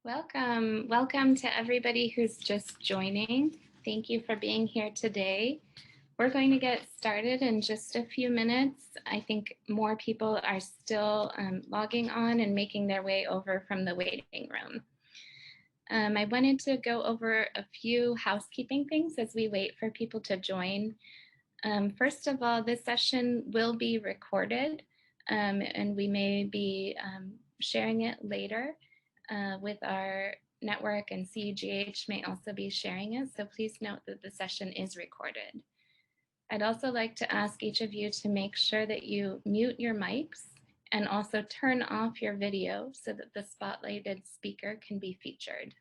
Welcome to everybody who's just joining. Thank you for being here today. We're going to get started in just a few minutes. I think more people are still logging on and making their way over from the waiting room. I wanted to go over a few housekeeping things as we wait for people to join. First of all, this session will be recorded and we may be sharing it later. With our network, and CUGH may also be sharing it, so please note that the session is recorded. I'd also like to ask each of you to make sure that you mute your mics and also turn off your video so that the spotlighted speaker can be featured.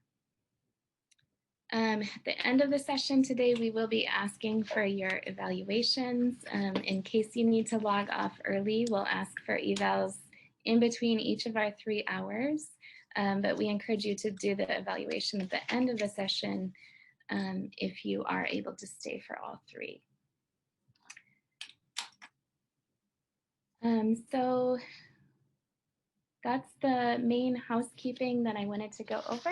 At the end of the session today, we will be asking for your evaluations. In case you need to log off early, we'll ask for evals in between each of our 3 hours. But we encourage you to do the evaluation at the end of the session if you are able to stay for all 3. So that's the main housekeeping that I wanted to go over.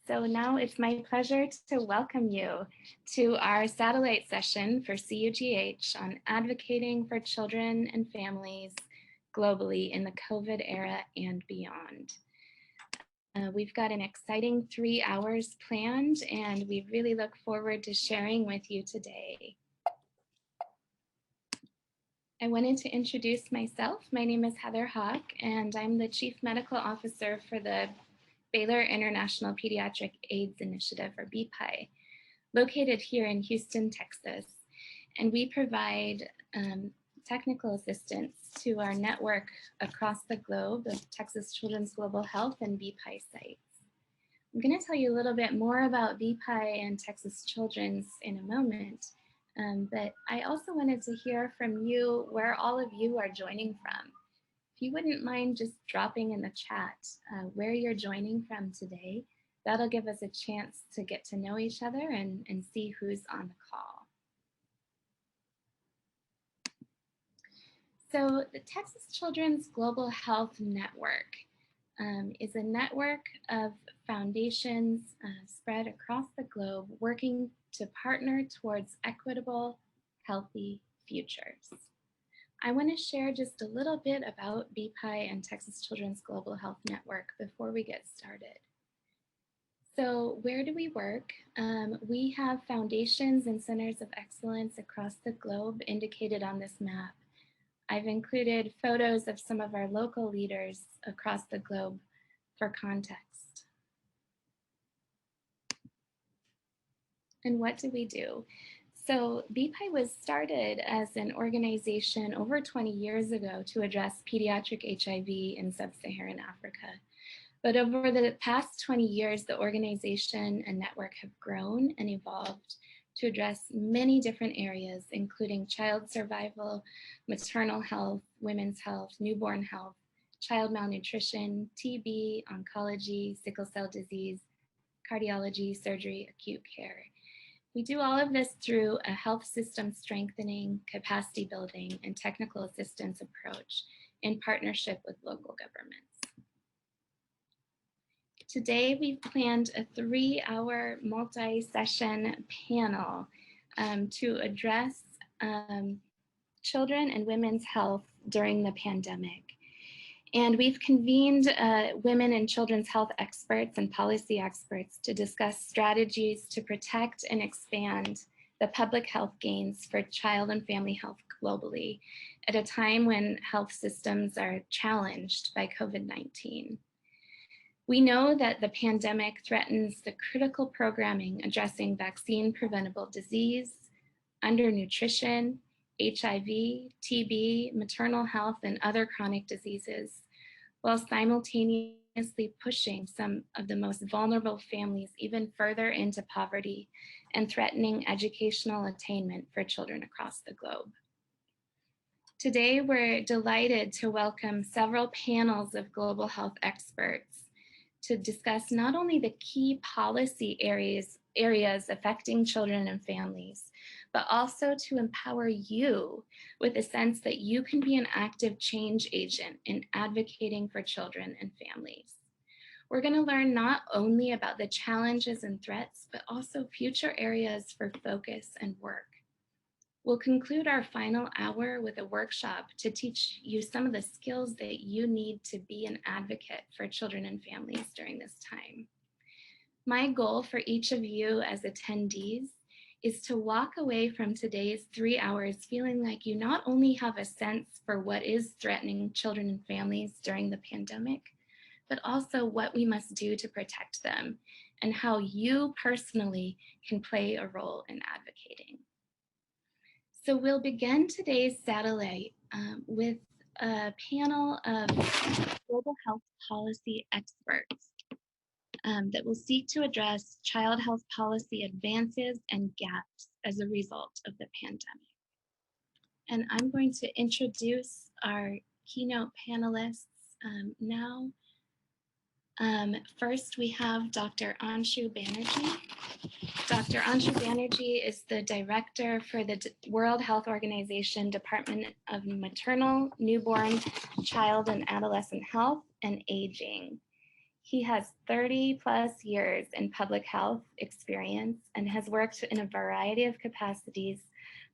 So now it's my pleasure to welcome you to our satellite session for CUGH on advocating for children and families globally in the COVID era and beyond. We've got an exciting 3 hours planned, and we really look forward to sharing with you today. I wanted to introduce myself. My name is Heather Hawk, and I'm the Chief Medical Officer for the Baylor International Pediatric AIDS Initiative, or BPI, located here in Houston, Texas. And we provide technical assistance to our network across the globe of Texas Children's Global Health and BPI sites. I'm going to tell you a little bit more about BPI and Texas Children's in a moment, but I also wanted to hear from you where all of you are joining from. If you wouldn't mind just dropping in the chat where you're joining from today, that'll give us a chance to get to know each other and see who's on the call. So the Texas Children's Global Health Network is a network of foundations spread across the globe working to partner towards equitable, healthy futures. I want to share just a little bit about BPI and Texas Children's Global Health Network before we get started. So where do we work? We have foundations and centers of excellence across the globe indicated on this map. I've included photos of some of our local leaders across the globe for context. And what do we do? So BPI was started as an organization over 20 years ago to address pediatric HIV in sub-Saharan Africa. But over the past 20 years, the organization and network have grown and evolved to address many different areas, including child survival, maternal health, women's health, newborn health, child malnutrition, TB, oncology, sickle cell disease, cardiology, surgery, acute care. We do all of this through a health system strengthening, capacity building, and technical assistance approach in partnership with local governments. Today, we've planned a 3-hour multi-session panel to address children and women's health during the pandemic. And we've convened women and children's health experts and policy experts to discuss strategies to protect and expand the public health gains for child and family health globally at a time when health systems are challenged by COVID-19. We know that the pandemic threatens the critical programming addressing vaccine-preventable disease, undernutrition, HIV, TB, maternal health, and other chronic diseases, while simultaneously pushing some of the most vulnerable families even further into poverty and threatening educational attainment for children across the globe. Today, we're delighted to welcome several panels of global health experts to discuss not only the key policy areas affecting children and families, but also to empower you with a sense that you can be an active change agent in advocating for children and families. We're going to learn not only about the challenges and threats, but also future areas for focus and work. We'll conclude our final hour with a workshop to teach you some of the skills that you need to be an advocate for children and families during this time. My goal for each of you as attendees is to walk away from today's 3 hours feeling like you not only have a sense for what is threatening children and families during the pandemic, but also what we must do to protect them and how you personally can play a role in advocating. So we'll begin today's satellite with a panel of global health policy experts that will seek to address child health policy advances and gaps as a result of the pandemic. And I'm going to introduce our keynote panelists now. First, we have Dr. Anshu Banerjee. Dr. Anshu Banerjee is the director for the World Health Organization Department of Maternal, Newborn, Child and Adolescent Health and Aging. He has 30+ years in public health experience and has worked in a variety of capacities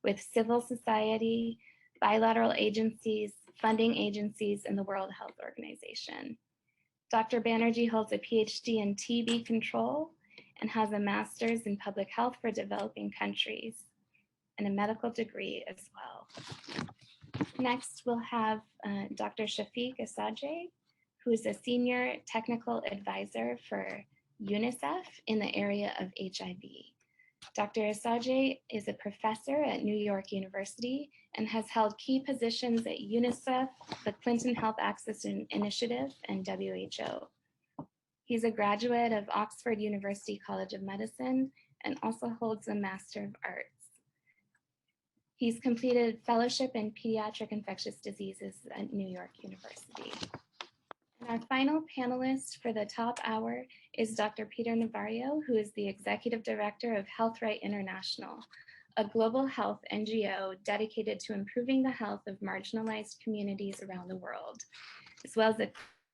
with civil society, bilateral agencies, funding agencies, and the World Health Organization. Dr. Banerjee holds a PhD in TB control and has a master's in public health for developing countries and a medical degree as well. Next, we'll have Dr. Shafiq Assaji, who is a senior technical advisor for UNICEF in the area of HIV. Dr. Assaji is a professor at New York University and has held key positions at UNICEF, the Clinton Health Access Initiative, and WHO. He's a graduate of Oxford University College of Medicine and also holds a Master of Arts. He's completed fellowship in pediatric infectious diseases at New York University. And our final panelist for the top hour is Dr. Peter Navarro, who is the Executive Director of Health Right International, a global health NGO dedicated to improving the health of marginalized communities around the world, as well as a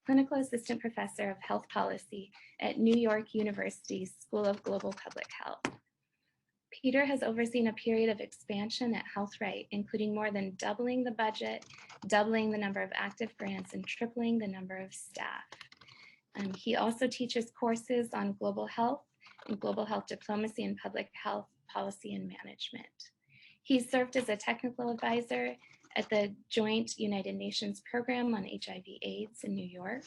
clinical assistant professor of health policy at New York University's School of Global Public Health. Peter has overseen a period of expansion at Health Right, including more than doubling the budget, doubling the number of active grants, and tripling the number of staff. He also teaches courses on global health and global health diplomacy and public health policy and management. He served as a technical advisor at the Joint United Nations Program on HIV/AIDS in New York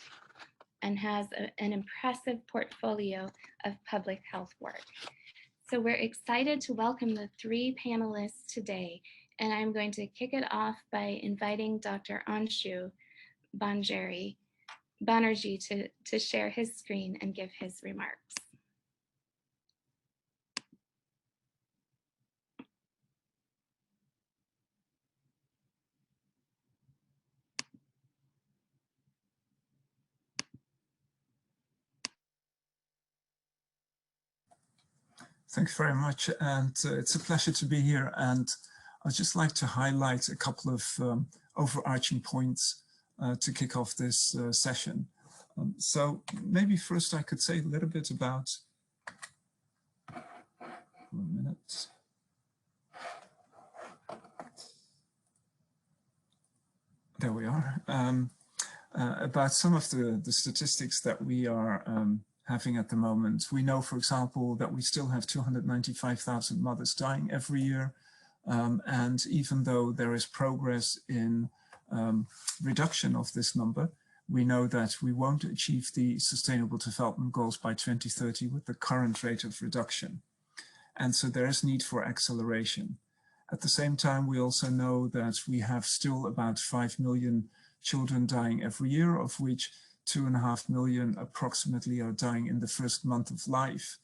and has an impressive portfolio of public health work. So we're excited to welcome the 3 panelists today, and I'm going to kick it off by inviting Dr. Anshu Banerjee to share his screen and give his remarks. Thanks very much, and it's a pleasure to be here. And I'd just like to highlight a couple of overarching points to kick off this session. So maybe first I could say a little bit about, 1 minute. There we are. About some of the statistics that we are having at the moment. We know, for example, that we still have 295,000 mothers dying every year. And even though there is progress in reduction of this number, we know that we won't achieve the Sustainable Development Goals by 2030 with the current rate of reduction. And so there is need for acceleration. At the same time, we also know that we have still about 5 million children dying every year, of which 2.5 million approximately are dying in the first month of life.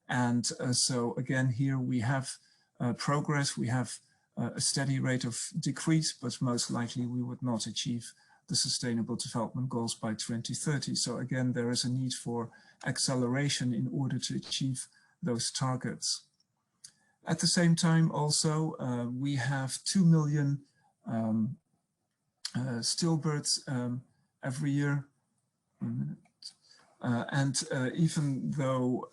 And so again, here we have progress, we have a steady rate of decrease, but most likely we would not achieve the Sustainable Development Goals by 2030. So again, there is a need for acceleration in order to achieve those targets. At the same time also, we have 2 million stillbirths every year. 1 minute. Even though,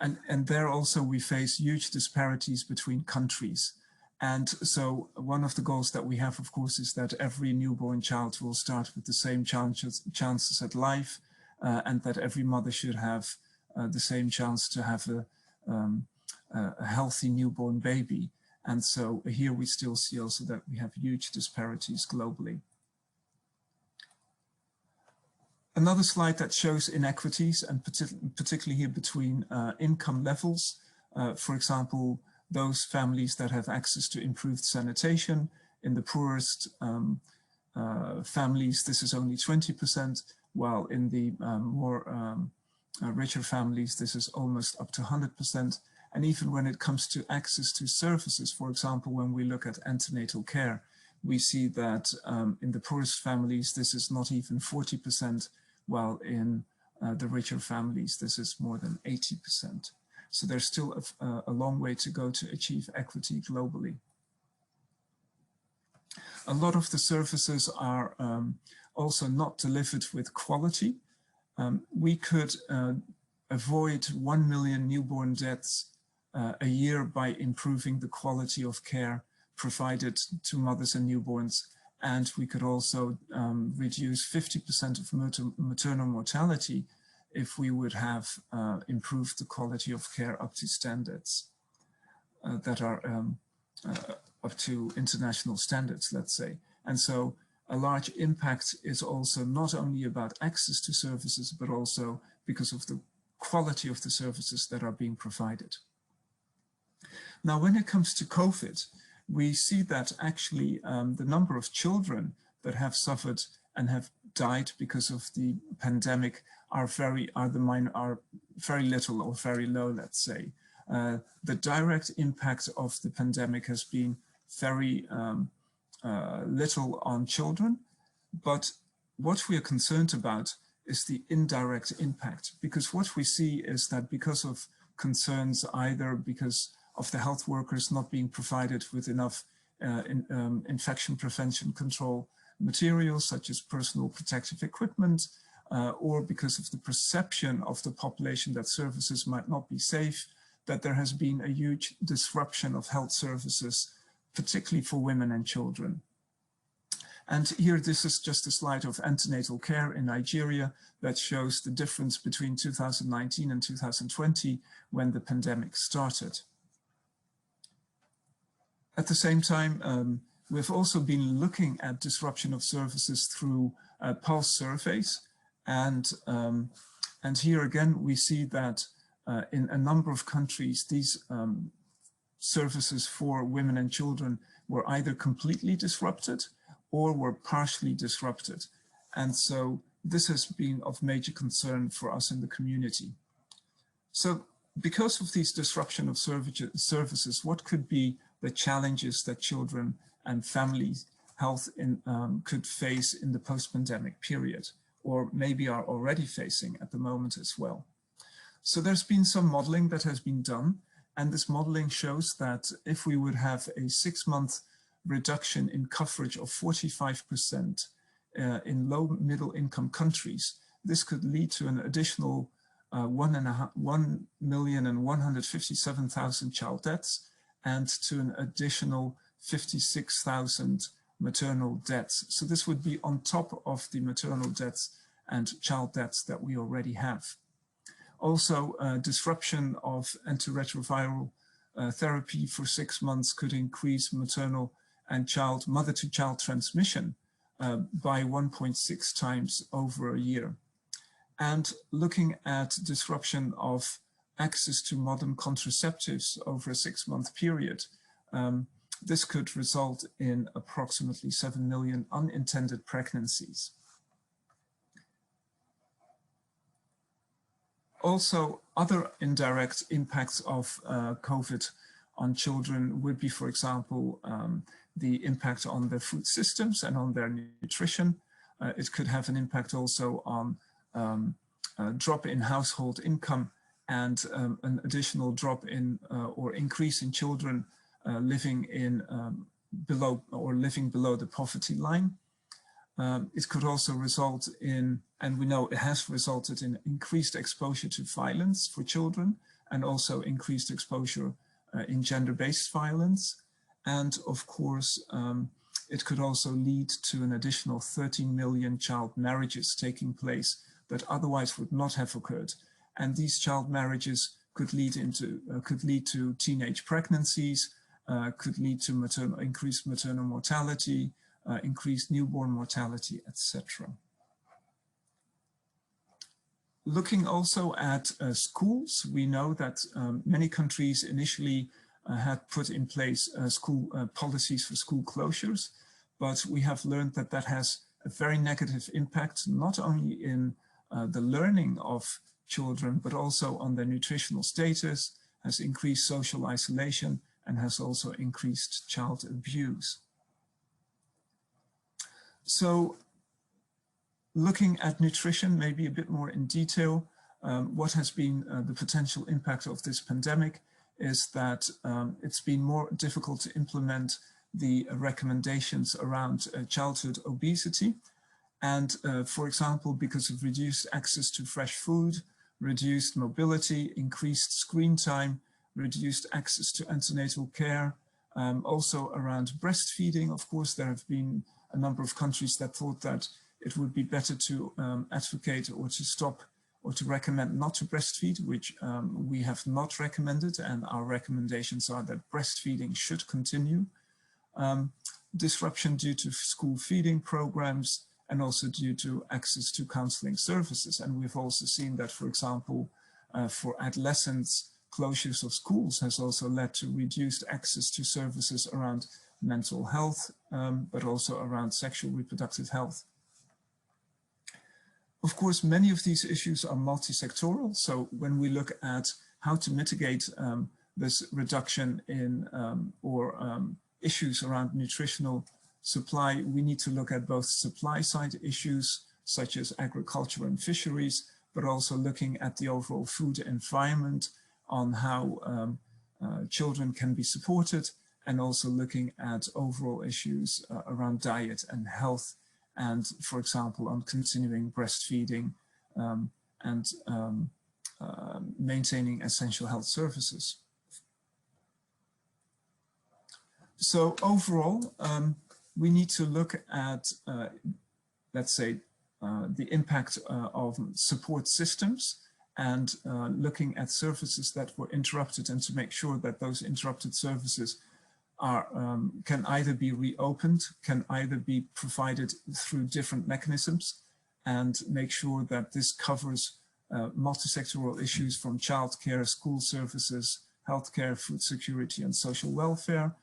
and there also we face huge disparities between countries. And so one of the goals that we have, of course, is that every newborn child will start with the same chances at life, and that every mother should have the same chance to have a healthy newborn baby. And so here we still see also that we have huge disparities globally. Another slide that shows inequities, and particularly here between income levels. For example, those families that have access to improved sanitation. In the poorest families, this is only 20%, while in the richer families, this is almost up to 100%. And even when it comes to access to services, for example, when we look at antenatal care, we see that in the poorest families, this is not even 40%, while in the richer families, this is more than 80%. So there's still a long way to go to achieve equity globally. A lot of the services are also not delivered with quality. We could avoid 1 million newborn deaths a year by improving the quality of care provided to mothers and newborns. And we could also reduce 50% of maternal mortality if we would have improved the quality of care up to standards that are up to international standards, let's say. And so a large impact is also not only about access to services, but also because of the quality of the services that are being provided. Now, when it comes to COVID, we see that actually the number of children that have suffered and have died because of the pandemic are very little or very low, let's say. The direct impact of the pandemic has been very little on children, but what we are concerned about is the indirect impact, because what we see is that because of concerns, either because of the health workers not being provided with enough infection prevention control materials, such as personal protective equipment, or because of the perception of the population that services might not be safe, that there has been a huge disruption of health services, particularly for women and children. And here, this is just a slide of antenatal care in Nigeria that shows the difference between 2019 and 2020 when the pandemic started. At the same time, we've also been looking at disruption of services through pulse surveys. And here again, we see that in a number of countries, these services for women and children were either completely disrupted or were partially disrupted. And so this has been of major concern for us in the community. So because of these disruption of services, what could be the challenges that children and family health could face in the post-pandemic period, or maybe are already facing at the moment as well? So there's been some modeling that has been done, and this modeling shows that if we would have a 6-month reduction in coverage of 45% in low middle income countries, this could lead to an additional 1,157,000 child deaths and to an additional 56,000 maternal deaths. So this would be on top of the maternal deaths and child deaths that we already have. Also, disruption of antiretroviral therapy for 6 months could increase maternal and mother-to-child transmission by 1.6 times over a year. And looking at disruption of access to modern contraceptives over a 6-month period, this could result in approximately 7 million unintended pregnancies. Also, other indirect impacts of COVID on children would be, for example, the impact on their food systems and on their nutrition. It could have an impact also on a drop in household income and an additional drop in or increase in children living below the poverty line. It could also result in, and we know it has resulted in, increased exposure to violence for children, and also increased exposure in gender-based violence. And of course, it could also lead to an additional 13 million child marriages taking place that otherwise would not have occurred. And these child marriages could lead to teenage pregnancies, could lead to increased maternal mortality, increased newborn mortality, etc. Looking also at schools, we know that many countries initially had put in place school policies for school closures, but we have learned that that has a very negative impact, not only in the learning of children, but also on their nutritional status, has increased social isolation, and has also increased child abuse. So looking at nutrition maybe a bit more in detail, what has been the potential impact of this pandemic is that it's been more difficult to implement the recommendations around childhood obesity. And for example, because of reduced access to fresh food, reduced mobility, increased screen time, reduced access to antenatal care, also around breastfeeding. Of course, there have been a number of countries that thought that it would be better to advocate or to stop or to recommend not to breastfeed, which we have not recommended, and our recommendations are that breastfeeding should continue. Disruption due to school feeding programs, and also due to access to counseling services. And we've also seen that, for example, for adolescents, closures of schools has also led to reduced access to services around mental health, but also around sexual reproductive health. Of course, many of these issues are multi-sectoral. So when we look at how to mitigate this reduction in issues around nutritional supply, we need to look at both supply side issues such as agriculture and fisheries, but also looking at the overall food environment on how children can be supported, and also looking at overall issues around diet and health, and for example on continuing breastfeeding and maintaining essential health services. So overall, we need to look at, let's say, the impact of support systems, and looking at services that were interrupted, and to make sure that those interrupted services are, can either be reopened, can either be provided through different mechanisms, and make sure that this covers multi-sectoral issues from childcare, school services, healthcare, food security, and social welfare.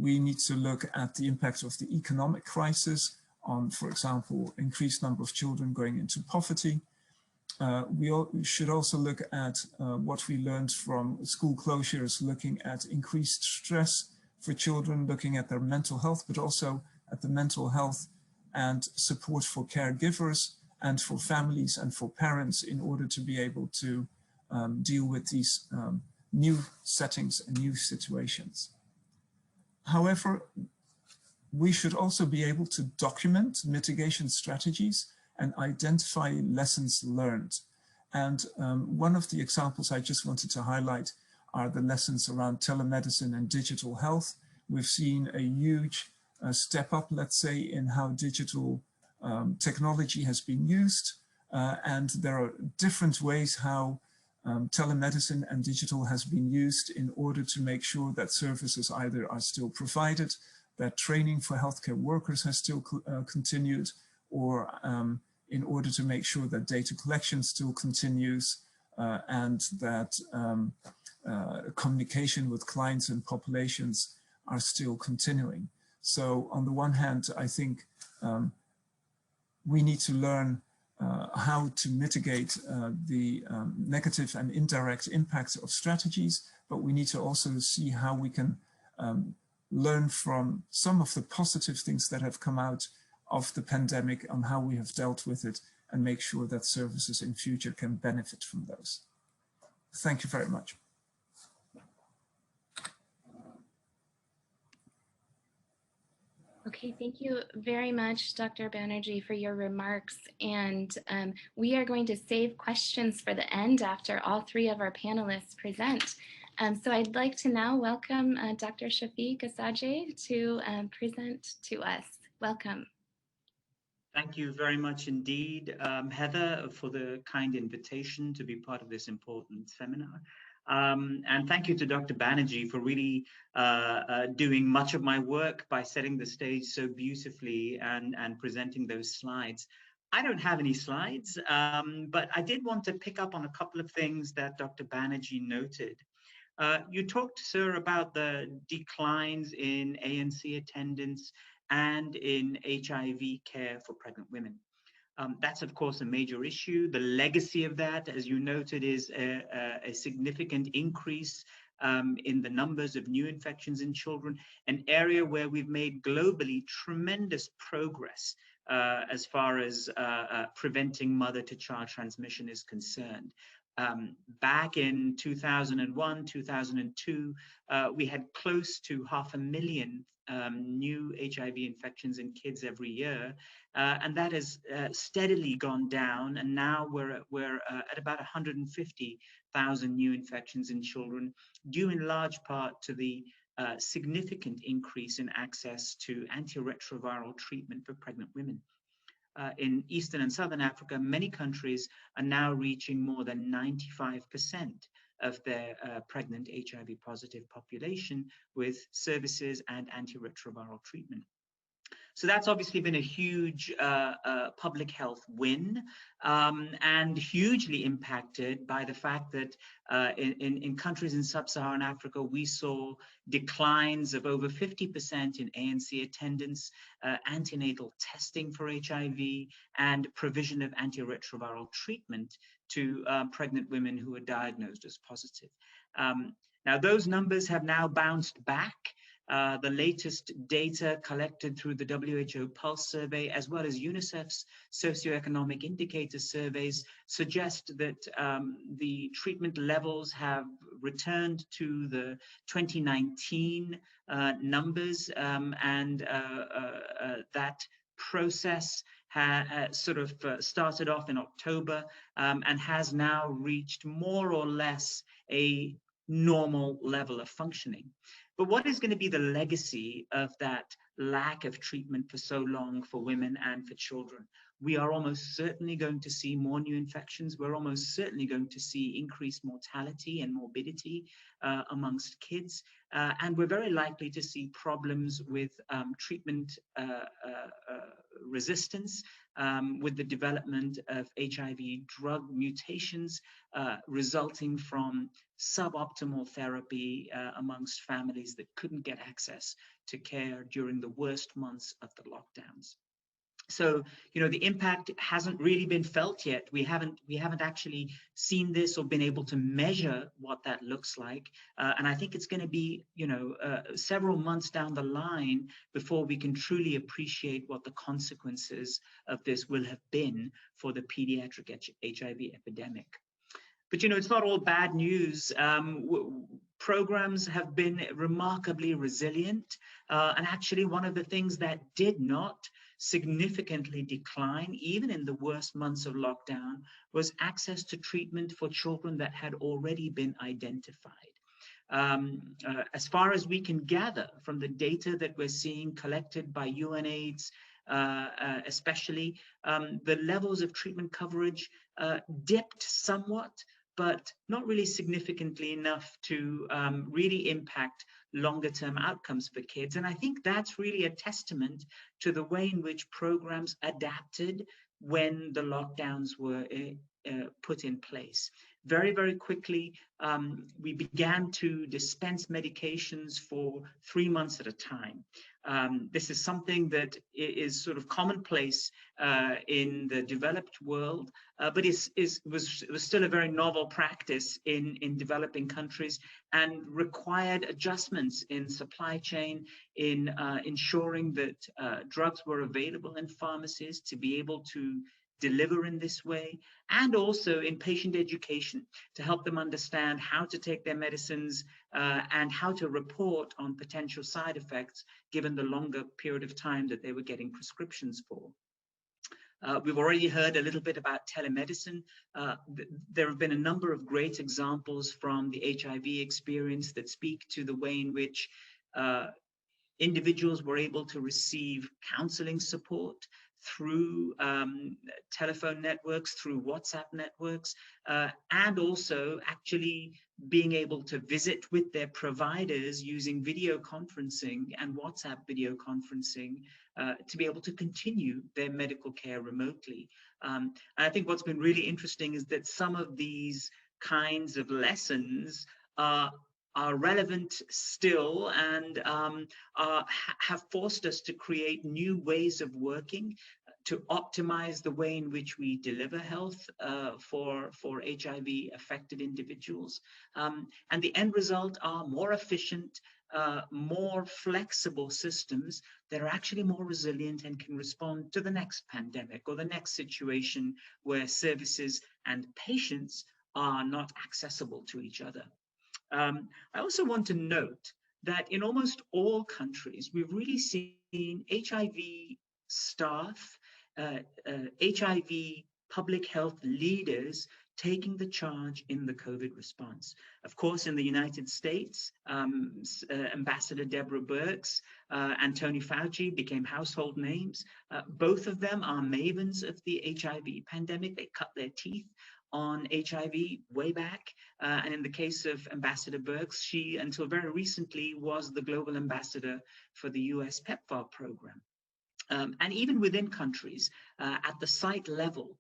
We need to look at the impact of the economic crisis on, for example, increased number of children going into poverty. We should also look at what we learned from school closures, looking at increased stress for children, looking at their mental health, but also at the mental health and support for caregivers and for families and for parents in order to be able to deal with these new settings and new situations. However, we should also be able to document mitigation strategies and identify lessons learned. And one of the examples I just wanted to highlight are the lessons around telemedicine and digital health. We've seen a huge step up, let's say, in how digital technology has been used. And there are different ways how telemedicine and digital has been used in order to make sure that services either are still provided, that training for healthcare workers has still continued, or in order to make sure that data collection still continues, and that communication with clients and populations are still continuing. So on the one hand, I think we need to learn how to mitigate the negative and indirect impacts of strategies, but we need to also see how we can learn from some of the positive things that have come out of the pandemic on how we have dealt with it, and make sure that services in future can benefit from those. Thank you very much. Okay, thank you very much, Dr. Banerjee, for your remarks. And we are going to save questions for the end after all three of our panelists present. So I'd like to now welcome Dr. Shafiq Asaje to present to us. Welcome. Thank you very much indeed, Heather, for the kind invitation to be part of this important seminar. And thank you to Dr. Banerjee for really doing much of my work by setting the stage so beautifully and presenting those slides. I don't have any slides, but I did want to pick up on a couple of things that Dr. Banerjee noted. You talked, sir, about the declines in ANC attendance and in HIV care for pregnant women. That's, of course, a major issue. The legacy of that, as you noted, is a significant increase in the numbers of new infections in children, an area where we've made globally tremendous progress as far as preventing mother-to-child transmission is concerned. Back in 2001, 2002, we had close to 500,000 new HIV infections in kids every year, and that has steadily gone down, and now we're at about 150,000 new infections in children, due in large part to the significant increase in access to antiretroviral treatment for pregnant women. In Eastern and Southern Africa, many countries are now reaching more than 95% of their pregnant HIV positive population with services and antiretroviral treatment. So that's obviously been a huge public health win, and hugely impacted by the fact that in countries in sub-Saharan Africa, we saw declines of over 50% in ANC attendance, antenatal testing for HIV, and provision of antiretroviral treatment to pregnant women who are diagnosed as positive. Now, those numbers have now bounced back. The latest data collected through the WHO Pulse survey, as well as UNICEF's socioeconomic indicator surveys, suggest that the treatment levels have returned to the 2019 numbers, and that process sort of started off in October and has now reached more or less a normal level of functioning. But what is going to be the legacy of that lack of treatment for so long for women and for children? We are almost certainly going to see more new infections. We're almost certainly going to see increased mortality and morbidity amongst kids. And we're very likely to see problems with treatment resistance, with the development of HIV drug mutations resulting from suboptimal therapy amongst families that couldn't get access to care during the worst months of the lockdowns. So, you know, the impact hasn't really been felt yet. We haven't actually seen this or been able to measure what that looks like. And I think it's going to be, you know, several months down the line before we can truly appreciate what the consequences of this will have been for the pediatric HIV epidemic. But, you know, it's not all bad news. Programs have been remarkably resilient. And actually, one of the things that did not significantly decline, even in the worst months of lockdown, was access to treatment for children that had already been identified. As far as we can gather from the data that we're seeing collected by UNAIDS, especially, the levels of treatment coverage dipped somewhat, but not really significantly enough to really impact longer-term outcomes for kids. And I think that's really a testament to the way in which programs adapted when the lockdowns were put in place. Very, very quickly, we began to dispense medications for 3 months at a time. This is something that is sort of commonplace in the developed world, but was still a very novel practice in developing countries, and required adjustments in supply chain, in ensuring that drugs were available in pharmacies to be able to deliver in this way, and also in patient education to help them understand how to take their medicines and how to report on potential side effects given the longer period of time that they were getting prescriptions for. We've already heard a little bit about telemedicine. There have been a number of great examples from the HIV experience that speak to the way in which individuals were able to receive counseling support through telephone networks, through WhatsApp networks, and also actually being able to visit with their providers using video conferencing and WhatsApp video conferencing to be able to continue their medical care remotely. And I think what's been really interesting is that some of these kinds of lessons are relevant still and have forced us to create new ways of working to optimize the way in which we deliver health for HIV affected individuals. And the end result are more efficient, more flexible systems that are actually more resilient and can respond to the next pandemic or the next situation where services and patients are not accessible to each other. I also want to note that in almost all countries, we've really seen HIV staff, HIV public health leaders taking the charge in the COVID response. Of course, in the United States, Ambassador Deborah Birx and Tony Fauci became household names. Both of them are mavens of the HIV pandemic. They cut their teeth on HIV way back. And in the case of Ambassador Birx, she, until very recently, was the global ambassador for the US PEPFAR program. And even within countries, at the site level,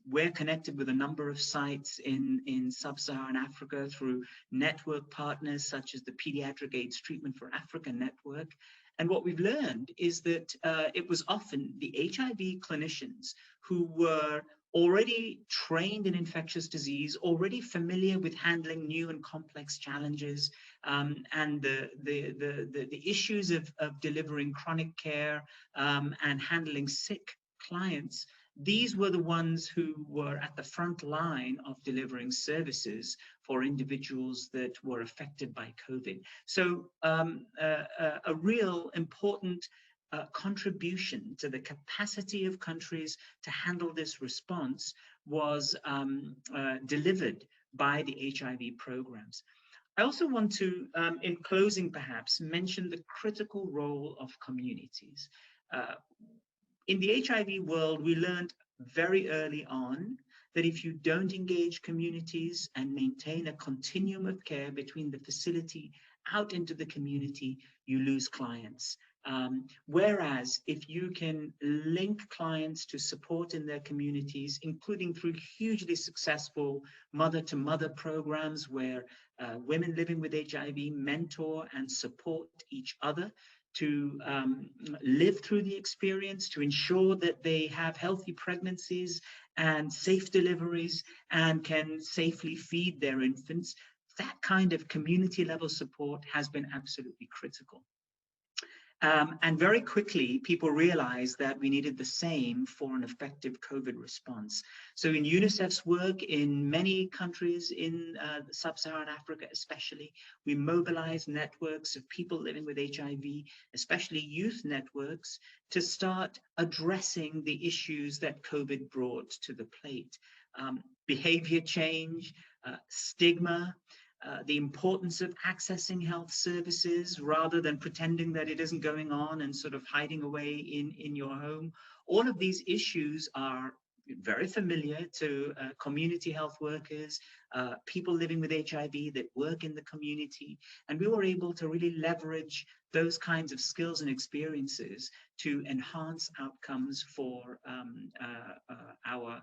we're connected with a number of sites in sub-Saharan Africa through network partners such as the Pediatric AIDS Treatment for Africa Network. And what we've learned is that it was often the HIV clinicians who were already trained in infectious disease, already familiar with handling new and complex challenges, and the issues of delivering chronic care and handling sick clients. These were the ones who were at the front line of delivering services for individuals that were affected by COVID. So a real important contribution to the capacity of countries to handle this response was delivered by the HIV programs. I also want to, in closing perhaps, mention the critical role of communities. In the HIV world, we learned very early on that if you don't engage communities and maintain a continuum of care between the facility out into the community, you lose clients. Whereas if you can link clients to support in their communities, including through hugely successful mother-to-mother programs where women living with HIV mentor and support each other to live through the experience, to ensure that they have healthy pregnancies and safe deliveries and can safely feed their infants, that kind of community level support has been absolutely critical. And very quickly, people realized that we needed the same for an effective COVID response. So in UNICEF's work in many countries in sub-Saharan Africa especially, we mobilized networks of people living with HIV, especially youth networks, to start addressing the issues that COVID brought to the plate. Behavior change, stigma, the importance of accessing health services rather than pretending that it isn't going on and sort of hiding away in your home. All of these issues are very familiar to community health workers, people living with HIV that work in the community. And we were able to really leverage those kinds of skills and experiences to enhance outcomes for our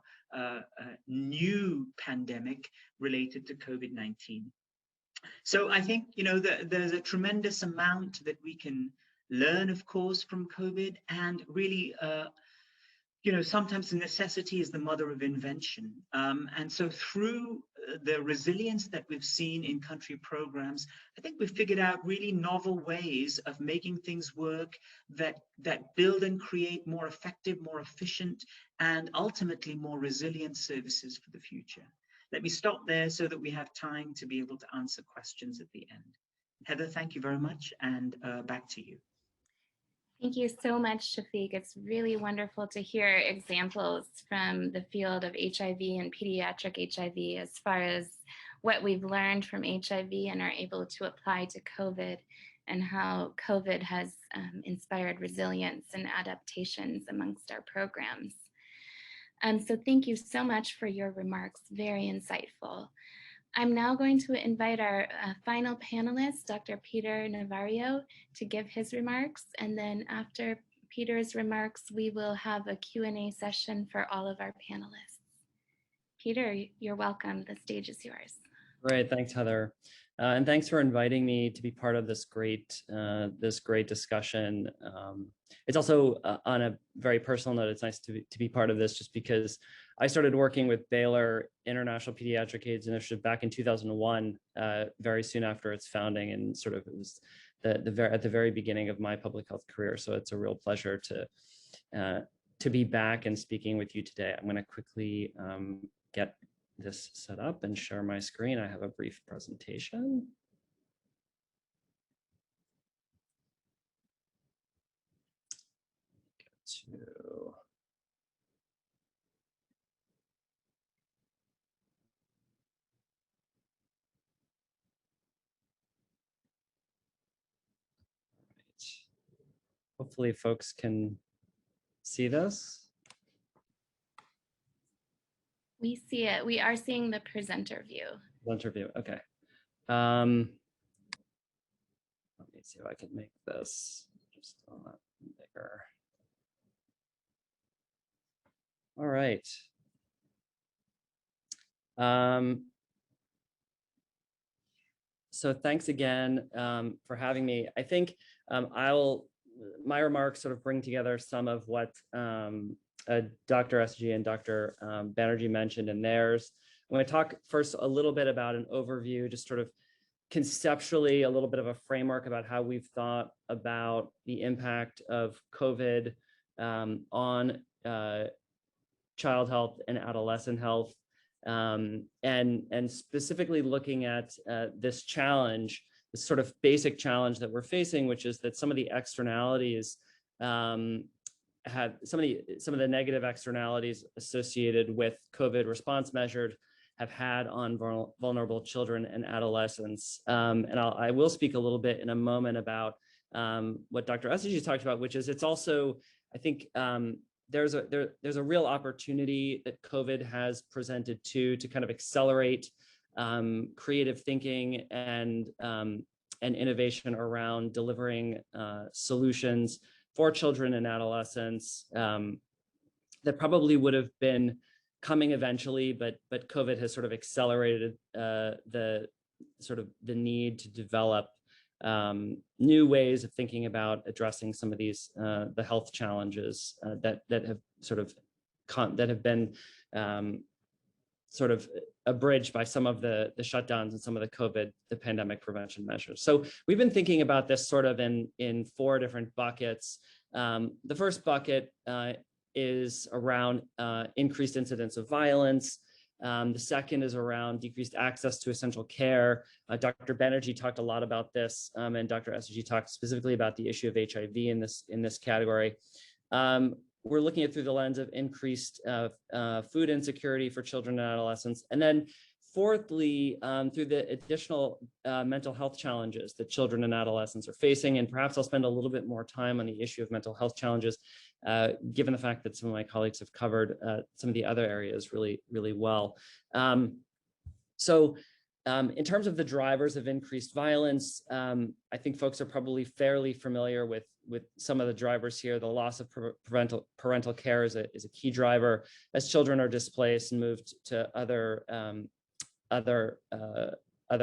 new pandemic related to COVID-19. So I think, you know, there's a tremendous amount that we can learn, of course, from COVID, and really, you know, sometimes the necessity is the mother of invention. And so through the resilience that we've seen in country programs, I think we've figured out really novel ways of making things work that build and create more effective, more efficient, and ultimately more resilient services for the future. Let me stop there so that we have time to be able to answer questions at the end. Heather, thank you very much, and back to you. Thank you so much, Shafiq. It's really wonderful to hear examples from the field of HIV and pediatric HIV as far as what we've learned from HIV and are able to apply to COVID, and how COVID has inspired resilience and adaptations amongst our programs. So thank you so much for your remarks, very insightful. I'm now going to invite our final panelist, Dr. Peter Navarro, to give his remarks. And then after Peter's remarks, we will have a Q&A session for all of our panelists. Peter, you're welcome. The stage is yours. Great, thanks, Heather. And thanks for inviting me to be part of this great discussion. It's also on a very personal note, it's nice to be part of this, just because I started working with Baylor International Pediatric AIDS Initiative back in 2001, very soon after its founding, and sort of it was at the very beginning of my public health career. So it's a real pleasure to be back and speaking with you today. I'm going to quickly get this set up and share my screen. I have a brief presentation. Get to hopefully folks can see this. We see it. We are seeing the presenter view. Presenter view, okay. Let me see if I can make this just a lot bigger. All right. So thanks again for having me. I think my remarks sort of bring together some of what Dr. SG and Dr. Banerjee mentioned in theirs. I'm going to talk first a little bit about an overview, just sort of conceptually a little bit of a framework about how we've thought about the impact of COVID on child health and adolescent health, and specifically looking at this challenge, this sort of basic challenge that we're facing, which is that some of the externalities some of the negative externalities associated with COVID response measures have had on vulnerable children and adolescents. And I will speak a little bit in a moment about what Dr. Essig talked about, which is it's also, I think, there's a real opportunity that COVID has presented to kind of accelerate creative thinking and innovation around delivering solutions for children and adolescents that probably would have been coming eventually, but COVID has sort of accelerated the need to develop new ways of thinking about addressing some of these the health challenges that have been sort of abridged by some of the shutdowns and some of the pandemic prevention measures. So we've been thinking about this sort of in four different buckets. The first bucket is around increased incidence of violence. The second is around decreased access to essential care. Dr. Banerjee talked a lot about this, and Dr. Essig talked specifically about the issue of HIV in this category. We're looking at through the lens of increased food insecurity for children and adolescents. And then fourthly, through the additional mental health challenges that children and adolescents are facing. And perhaps I'll spend a little bit more time on the issue of mental health challenges, given the fact that some of my colleagues have covered some of the other areas really, really well. In terms of the drivers of increased violence, I think folks are probably fairly familiar with some of the drivers here. The loss of parental care is a key driver as children are displaced and moved to other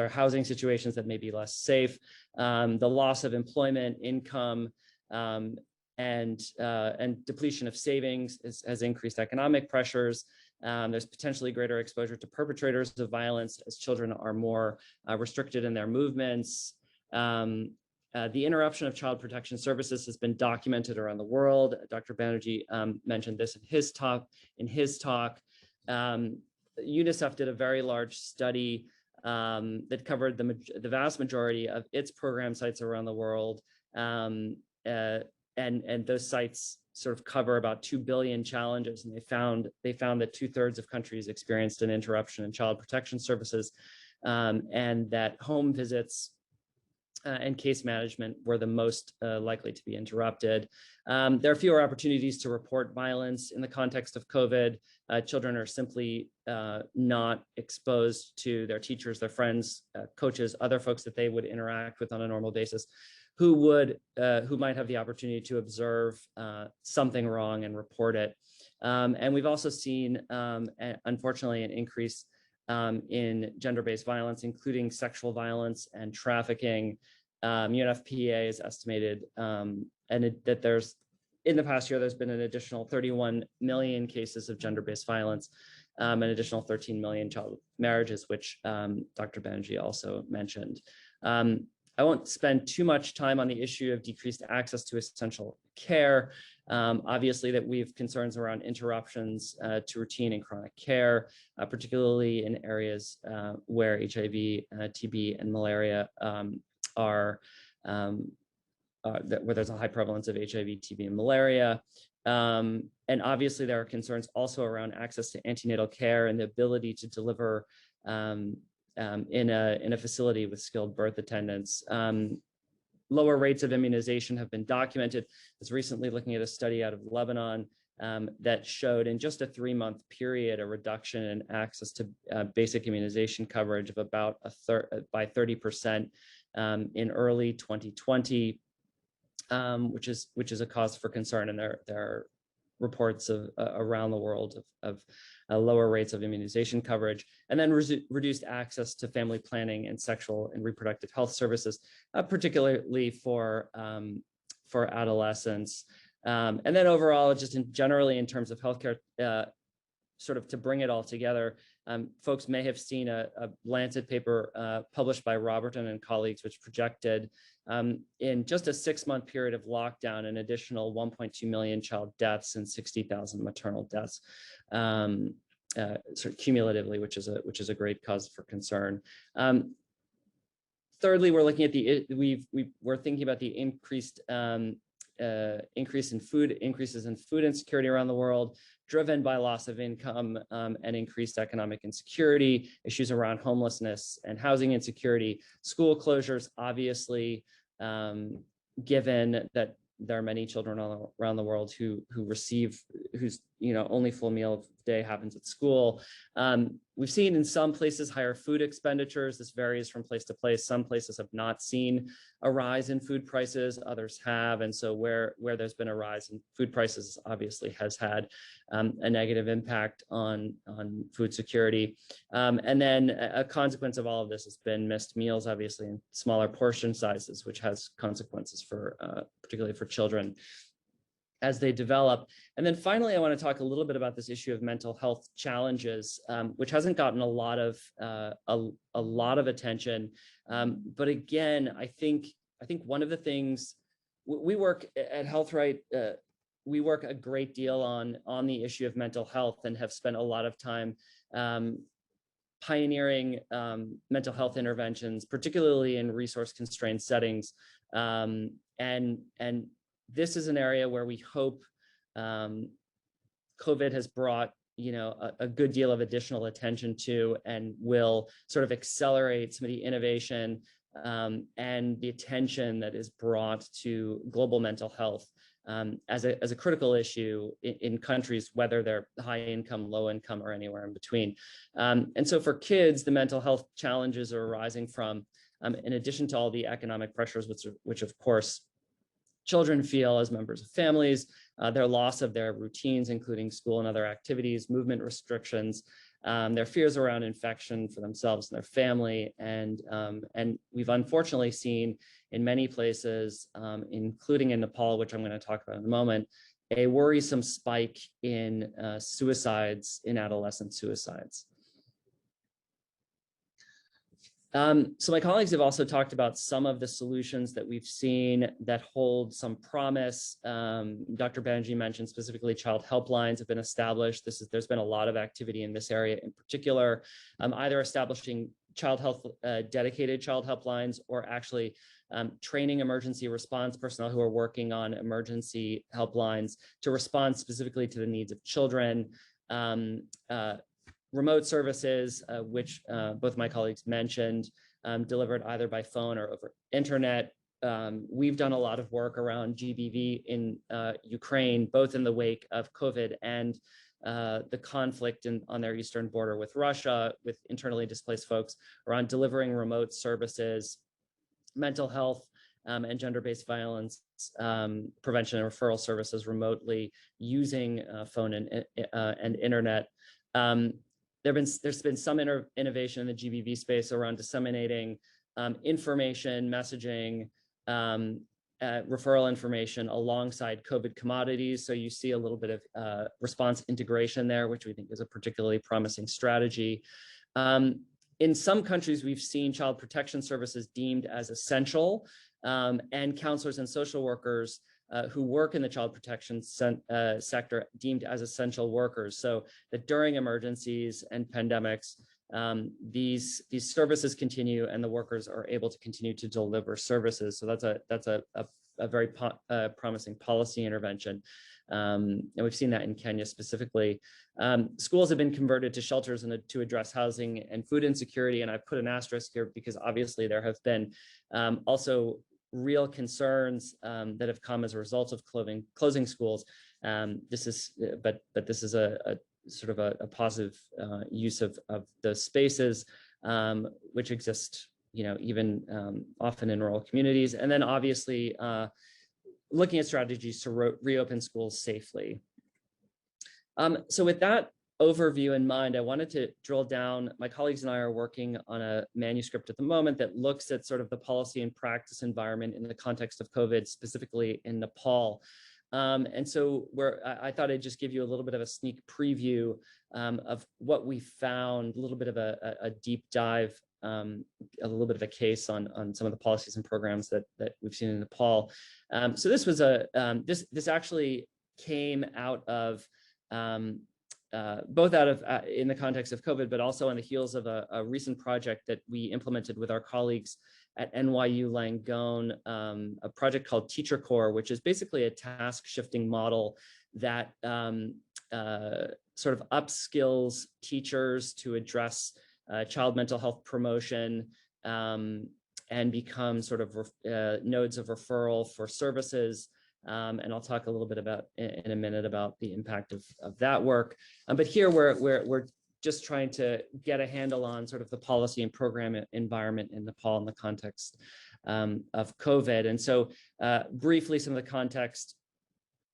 housing situations that may be less safe. The loss of employment, income, and depletion of savings has increased economic pressures. There's potentially greater exposure to perpetrators of violence as children are more restricted in their movements. The interruption of child protection services has been documented around the world. Dr. Banerjee mentioned this in his talk. UNICEF did a very large study that covered the vast majority of its program sites around the world. And those sites sort of cover about 2 billion challenges. And they found that 2/3 of countries experienced an interruption in child protection services, and that home visits and case management were the most likely to be interrupted. There are fewer opportunities to report violence in the context of COVID. Children are simply not exposed to their teachers, their friends, coaches, other folks that they would interact with on a normal basis, who might have the opportunity to observe something wrong and report it. And we've also seen, unfortunately, an increase in gender-based violence, including sexual violence and trafficking. UNFPA has estimated that there's, in the past year, there's been an additional 31 million cases of gender-based violence, an additional 13 million child marriages, which Dr. Banerjee also mentioned. I won't spend too much time on the issue of decreased access to essential care. Obviously, that we have concerns around interruptions to routine and chronic care, particularly in areas where HIV, TB, and malaria where there's a high prevalence of HIV, TB, and malaria. And obviously, there are concerns also around access to antenatal care and the ability to deliver in a facility with skilled birth attendants. Lower rates of immunization have been documented. I was recently looking at a study out of Lebanon that showed in just a 3-month period a reduction in access to basic immunization coverage of about by 30% in early 2020, which is a cause for concern. And there are reports of around the world of lower rates of immunization coverage, and then reduced access to family planning and sexual and reproductive health services, particularly for adolescents. And then overall, just generally in terms of healthcare, sort of to bring it all together, folks may have seen a Lancet paper published by Robertson and colleagues, which projected in just a 6-month period of lockdown, an additional 1.2 million child deaths and 60,000 maternal deaths, sort of cumulatively, which is a great cause for concern. Thirdly, we're looking at we're thinking about the increases in food insecurity around the world, driven by loss of income and increased economic insecurity, issues around homelessness and housing insecurity, school closures, obviously, given that there are many children around the world whose only full meal of the day happens at school. We've seen in some places higher food expenditures. This varies from place to place. Some places have not seen a rise in food prices, others have. And so where there's been a rise in food prices, obviously has had a negative impact on food security. And then a consequence of all of this has been missed meals, obviously, and smaller portion sizes, which has consequences particularly for children as they develop. And then finally, I want to talk a little bit about this issue of mental health challenges, which hasn't gotten a lot of attention. But again, I think one of the things we work at HealthRight, we work a great deal on the issue of mental health, and have spent a lot of time pioneering mental health interventions, particularly in resource-constrained settings. And this is an area where we hope COVID has brought a good deal of additional attention to, and will sort of accelerate some of the innovation and the attention that is brought to global mental health as a critical issue in countries, whether they're high income, low income, or anywhere in between. And so for kids, the mental health challenges are arising from, in addition to all the economic pressures, which of course children feel as members of families, their loss of their routines, including school and other activities, movement restrictions, their fears around infection for themselves and their family. And we've unfortunately seen in many places, including in Nepal, which I'm going to talk about in a moment, a worrisome spike in suicides, in adolescent suicides. So my colleagues have also talked about some of the solutions that we've seen that hold some promise. Dr. Banerjee mentioned specifically child helplines have been established. There's been a lot of activity in this area in particular, either establishing dedicated child helplines or actually training emergency response personnel who are working on emergency helplines to respond specifically to the needs of children. Remote services, which both my colleagues mentioned, delivered either by phone or over internet. We've done a lot of work around GBV in Ukraine, both in the wake of COVID and the conflict on their eastern border with Russia, with internally displaced folks, around delivering remote services, mental health and gender-based violence prevention and referral services remotely using phone and internet. There's been some innovation in the GBV space around disseminating information, messaging, referral information alongside COVID commodities. So you see a little bit of response integration there, which we think is a particularly promising strategy. In some countries, we've seen child protection services deemed as essential, and counselors and social workers who work in the child protection sector deemed as essential workers, so that during emergencies and pandemics, these services continue and the workers are able to continue to deliver services. So that's a very promising policy intervention. And we've seen that in Kenya specifically. Schools have been converted to shelters to address housing and food insecurity. And I've put an asterisk here because obviously there have been also real concerns that have come as a result of closing schools. This is a sort of a positive use of the spaces which exist, even often in rural communities. And then obviously looking at strategies to reopen schools safely. So with that overview in mind, I wanted to drill down. My colleagues and I are working on a manuscript at the moment that looks at sort of the policy and practice environment in the context of COVID, specifically in Nepal. And so I thought I'd just give you a little bit of a sneak preview of what we found, a little bit of a deep dive, a little bit of a case on some of the policies and programs that we've seen in Nepal. So this was this actually came out of both out of in the context of COVID, but also on the heels of a recent project that we implemented with our colleagues at NYU Langone, a project called Teacher Core, which is basically a task shifting model that sort of upskills teachers to address child mental health promotion and become sort of nodes of referral for services. And I'll talk a little bit about in a minute about the impact of that work. But here we're just trying to get a handle on sort of the policy and program environment in Nepal in the context of COVID. And so briefly, some of the context,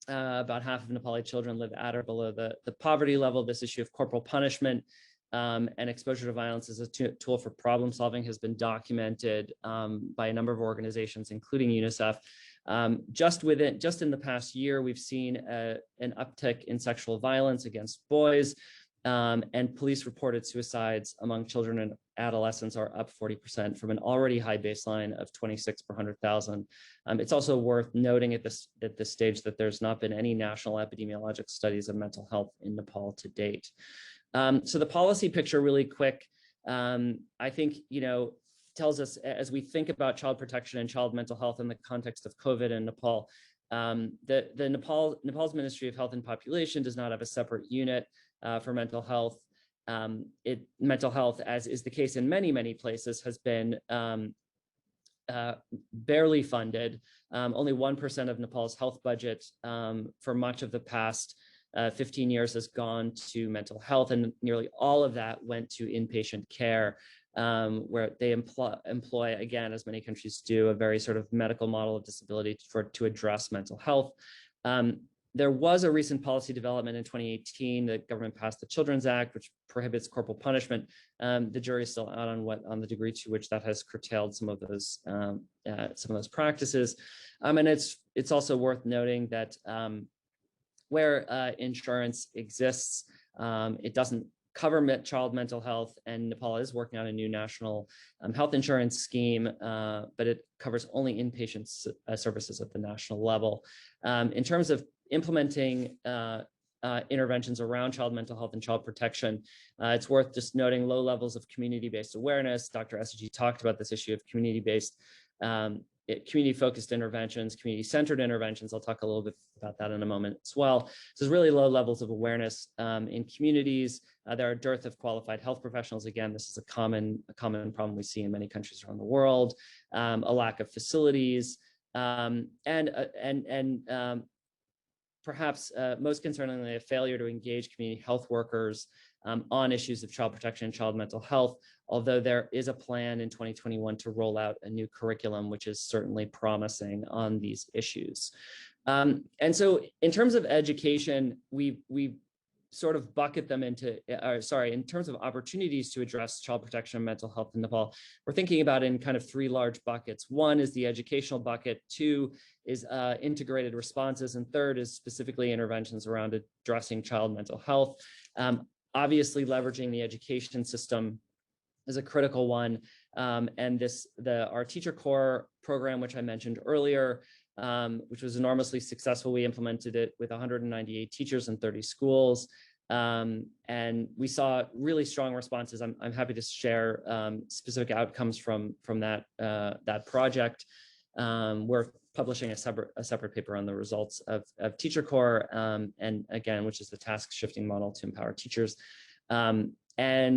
about half of Nepali children live at or below the poverty level. This issue of corporal punishment and exposure to violence as a tool for problem solving has been documented by a number of organizations, including UNICEF. Just in the past year, we've seen an uptick in sexual violence against boys, and police reported suicides among children and adolescents are up 40% from an already high baseline of 26 per 100,000. It's also worth noting at this stage that there's not been any national epidemiologic studies of mental health in Nepal to date. So the policy picture, really quick, I think, tells us, as we think about child protection and child mental health in the context of COVID in Nepal, Nepal's Ministry of Health and Population does not have a separate unit for mental health. Mental health, as is the case in many places, has been barely funded. Only 1% of Nepal's health budget for much of the past 15 years has gone to mental health, and nearly all of that went to inpatient care, where they employ, again, as many countries do, a very sort of medical model of disability to address mental health. There was a recent policy development in 2018. The government passed the Children's Act, which prohibits corporal punishment. The jury is still out on the degree to which that has curtailed some of those practices. And it's also worth noting that where insurance exists. It doesn't cover child mental health, and Nepal is working on a new national health insurance scheme, but it covers only inpatient services at the national level. In terms of implementing interventions around child mental health and child protection, it's worth just noting low levels of community-based awareness. Dr. Esiji talked about this issue of community-based, community-focused interventions, community-centered interventions. I'll talk a little bit about that in a moment as well. So there's really low levels of awareness in communities. There are a dearth of qualified health professionals. Again, this is a common problem we see in many countries around the world. A lack of facilities, and perhaps most concerningly, a failure to engage community health workers on issues of child protection and child mental health, although there is a plan in 2021 to roll out a new curriculum, which is certainly promising on these issues. And so in terms of education, we sort of bucket them into, in terms of opportunities to address child protection and mental health in Nepal, we're thinking about it in kind of three large buckets. One is the educational bucket, two is integrated responses, and third is specifically interventions around addressing child mental health. Obviously, leveraging the education system is a critical one. And our Teacher Corps program, which I mentioned earlier, which was enormously successful. We implemented it with 198 teachers in 30 schools. And we saw really strong responses. I'm happy to share specific outcomes from that project. We're publishing a separate paper on the results of Teacher Corps, and again, which is the task shifting model to empower teachers. And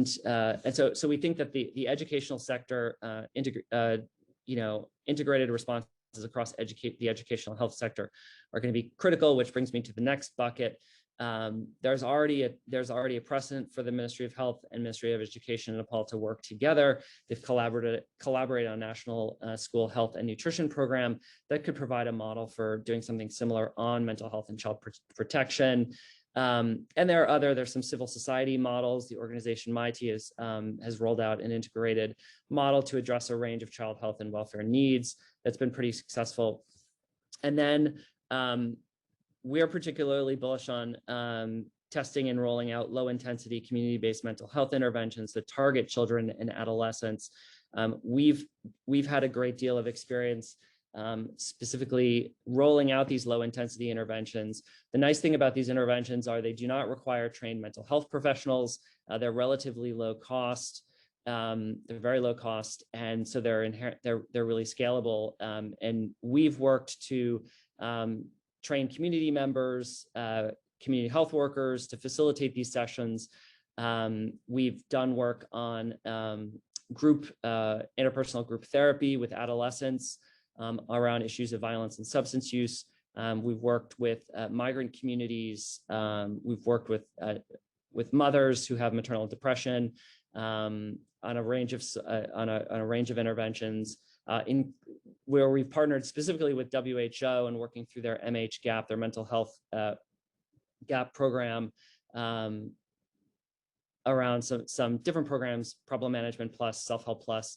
so we think that the educational sector, integrated responses across the educational health sector are going to be critical, which brings me to the next bucket. There's already a precedent for the Ministry of Health and Ministry of Education in Nepal to work together. They've collaborated on a national school health and nutrition program that could provide a model for doing something similar on mental health and child protection. And there's some civil society models. The organization MIT has rolled out an integrated model to address a range of child health and welfare needs that's been pretty successful. And then we're particularly bullish on testing and rolling out low-intensity community-based mental health interventions that target children and adolescents. We've had a great deal of experience specifically rolling out these low-intensity interventions. The nice thing about these interventions are they do not require trained mental health professionals. They're relatively low cost. They're very low cost, and so they're really scalable. And we've worked to train community members, community health workers to facilitate these sessions. We've done work on interpersonal group therapy with adolescents around issues of violence and substance use. We've worked with migrant communities. We've worked with mothers who have maternal depression on a range of interventions. Where we've partnered specifically with WHO and working through their MH-GAP, their mental health GAP program, around some different programs, Problem Management Plus, Self-Help Plus,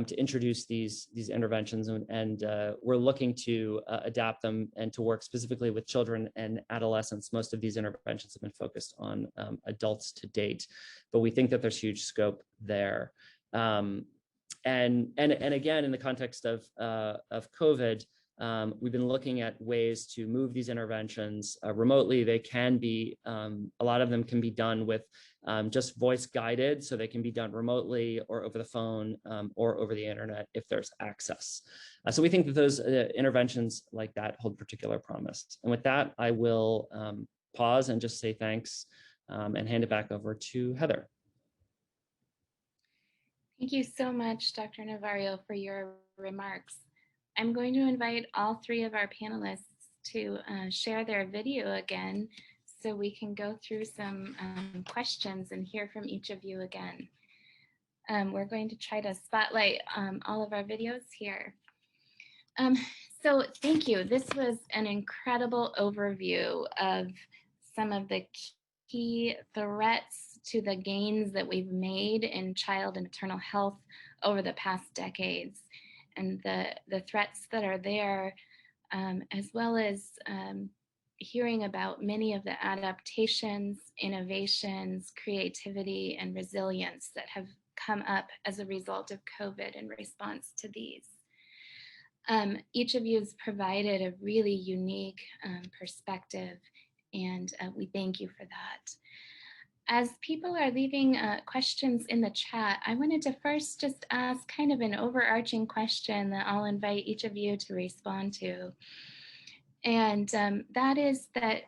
to introduce these interventions, and we're looking to adapt them and to work specifically with children and adolescents. Most of these interventions have been focused on adults to date, but we think that there's huge scope there. And again, in the context of COVID, we've been looking at ways to move these interventions remotely. They can be, a lot of them can be done with just voice guided, so they can be done remotely or over the phone or over the internet if there's access. So we think that those interventions like that hold particular promise. And with that, I will pause and just say thanks and hand it back over to Heather. Thank you so much, Dr. Navarro, for your remarks. I'm going to invite all three of our panelists to share their video again so we can go through some questions and hear from each of you again. We're going to try to spotlight all of our videos here. So thank you. This was an incredible overview of some of the key threats to the gains that we've made in child and maternal health over the past decades, and the threats that are there, as well as hearing about many of the adaptations, innovations, creativity, and resilience that have come up as a result of COVID in response to these. Each of you has provided a really unique perspective, and we thank you for that. As people are leaving questions in the chat, I wanted to first just ask kind of an overarching question that I'll invite each of you to respond to. And that is that,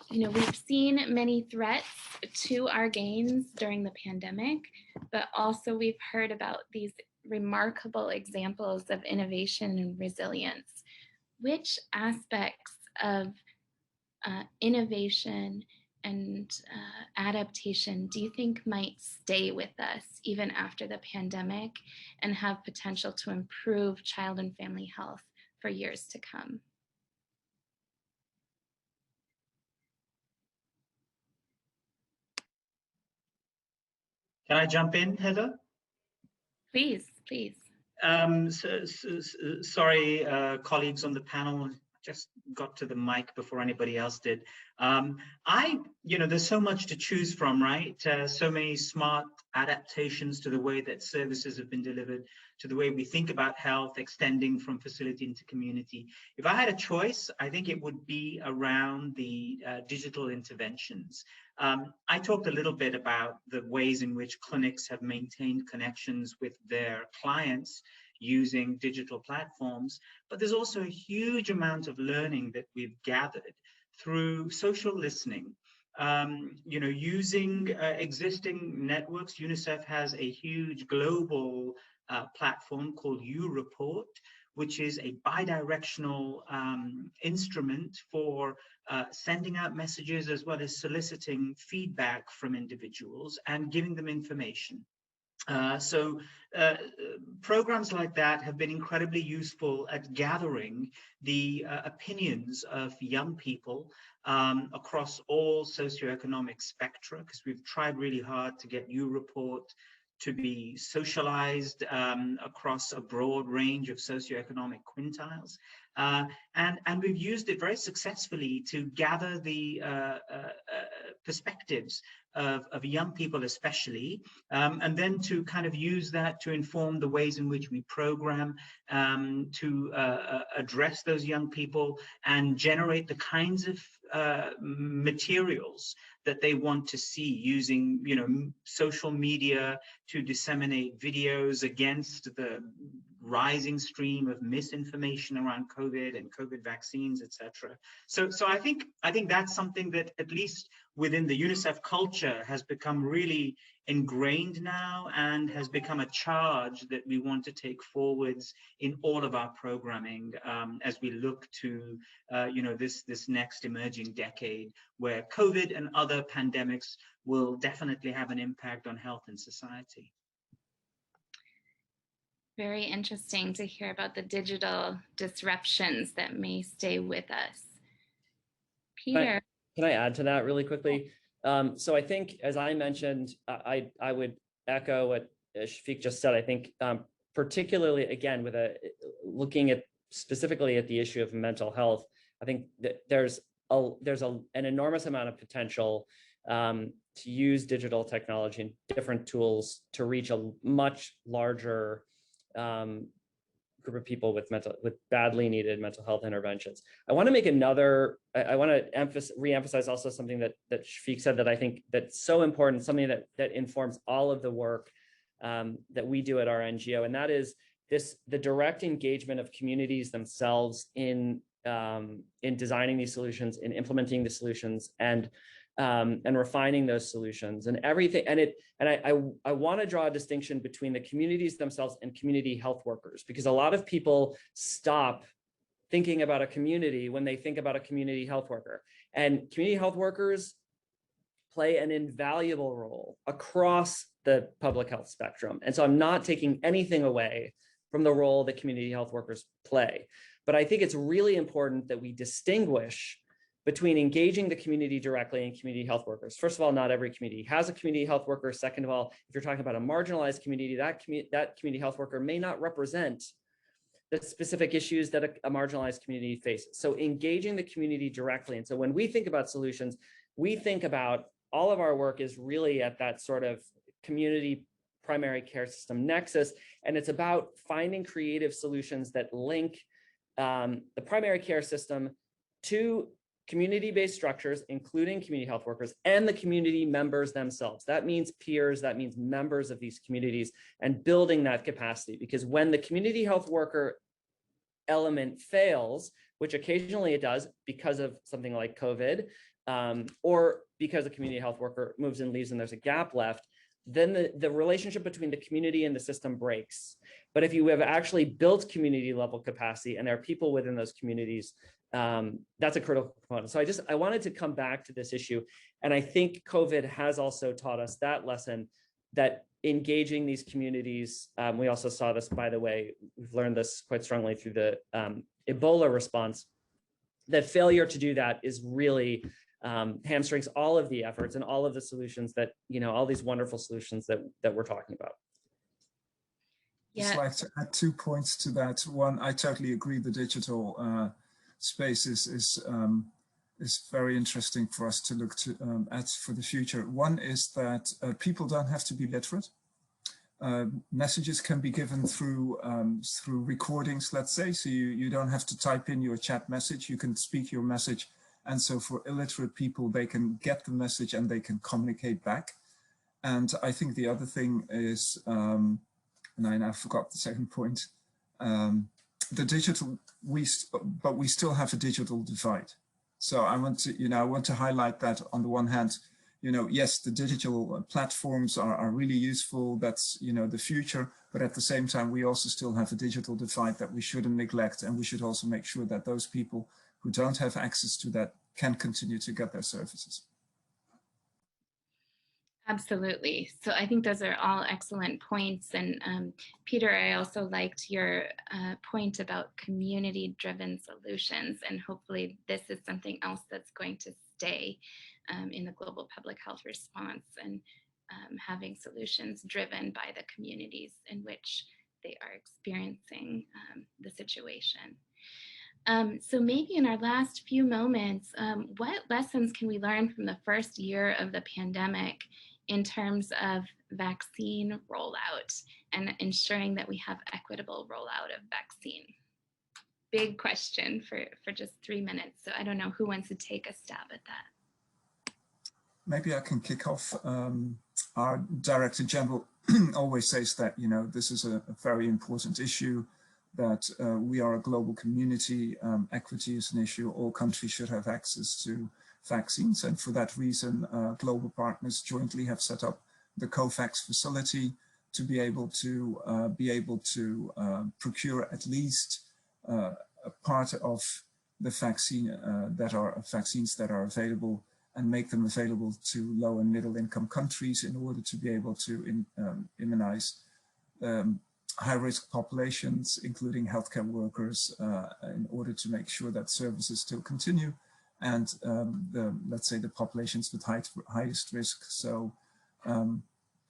we've seen many threats to our gains during the pandemic, but also we've heard about these remarkable examples of innovation and resilience. Which aspects of innovation and adaptation do you think might stay with us even after the pandemic and have potential to improve child and family health for years to come? Can I jump in, Heather? Please, please. Sorry, colleagues on the panel, just got to the mic before anybody else did. There's so much to choose from, right? So many smart adaptations to the way that services have been delivered, to the way we think about health, extending from facility into community. If I had a choice, I think it would be around the digital interventions. I talked a little bit about the ways in which clinics have maintained connections with their clients using digital platforms, but there's also a huge amount of learning that we've gathered through social listening. Using existing networks. UNICEF has a huge global platform called U-Report, which is a bidirectional instrument for sending out messages as well as soliciting feedback from individuals and giving them information. Programs like that have been incredibly useful at gathering the opinions of young people across all socioeconomic spectra, because we've tried really hard to get U-Report to be socialized across a broad range of socioeconomic quintiles. And we've used it very successfully to gather the perspectives of young people especially, and then to kind of use that to inform the ways in which we program to address those young people and generate the kinds of materials that they want to see, using social media to disseminate videos against the rising stream of misinformation around COVID and COVID vaccines, etc. So I think that's something that, at least within the UNICEF culture, has become really ingrained now and has become a charge that we want to take forwards in all of our programming as we look to this next emerging decade, where COVID and other pandemics will definitely have an impact on health and society. Very interesting to hear about the digital disruptions that may stay with us. Peter. Can I add to that really quickly? So I think, as I mentioned, I would echo what Shafiq just said. I think particularly, again, with looking at specifically at the issue of mental health, I think that there's an enormous amount of potential to use digital technology and different tools to reach a much larger group of people with badly needed mental health interventions. I want to make I want to re-emphasize also something that Shafiq said that I think that's so important, something that informs all of the work that we do at our NGO, and that is the direct engagement of communities themselves in designing these solutions, in implementing the solutions, and refining those solutions and everything. And I want to draw a distinction between the communities themselves and community health workers, because a lot of people stop thinking about a community when they think about a community health worker. And community health workers play an invaluable role across the public health spectrum. And so I'm not taking anything away from the role that community health workers play. But I think it's really important that we distinguish between engaging the community directly and community health workers. First of all, not every community has a community health worker. Second of all, if you're talking about a marginalized community, that community health worker may not represent the specific issues that a marginalized community faces. So engaging the community directly. And so when we think about solutions, we think about all of our work is really at that sort of community primary care system nexus. And it's about finding creative solutions that link the primary care system to community-based structures, including community health workers and the community members themselves. That means peers, that means members of these communities, and building that capacity. Because when the community health worker element fails, which occasionally it does because of something like COVID, or because the community health worker moves and leaves and there's a gap left, then the relationship between the community and the system breaks. But if you have actually built community level capacity and there are people within those communities, that's a critical component. So I wanted to come back to this issue. And I think COVID has also taught us that lesson, that engaging these communities, we also saw this, by the way, we've learned this quite strongly through the Ebola response, that failure to do that is really hamstrings all of the efforts and all of the solutions that, all these wonderful solutions that we're talking about. Yeah. Just like to add 2 points to that. One, I totally agree. The digital space is very interesting for us to look to at for the future. One is that people don't have to be literate. Messages can be given through recordings, let's say. So you don't have to type in your chat message. You can speak your message. And so for illiterate people, they can get the message and they can communicate back. And I think the other thing is, and I now forgot the second point, the digital, but we still have a digital divide. So I want to highlight that on the one hand, yes, the digital platforms are really useful. That's, the future. But at the same time, we also still have a digital divide that we shouldn't neglect. And we should also make sure that those people who don't have access to that can continue to get their services. Absolutely. So I think those are all excellent points. And Peter, I also liked your point about community-driven solutions. And hopefully this is something else that's going to stay in the global public health response, and having solutions driven by the communities in which they are experiencing the situation. So maybe in our last few moments, what lessons can we learn from the first year of the pandemic in terms of vaccine rollout and ensuring that we have equitable rollout of vaccine? Big question for just 3 minutes. So I don't know who wants to take a stab at that. Maybe I can kick off. Our Director General always says that, this is a very important issue, that we are a global community. Equity is an issue. All countries should have access to vaccines. And for that reason, global partners jointly have set up the COVAX facility to be able to procure at least a part of the vaccines that are available, and make them available to low and middle income countries in order to be able to immunize high-risk populations, including healthcare workers, in order to make sure that services still continue, and let's say the populations with highest risk. So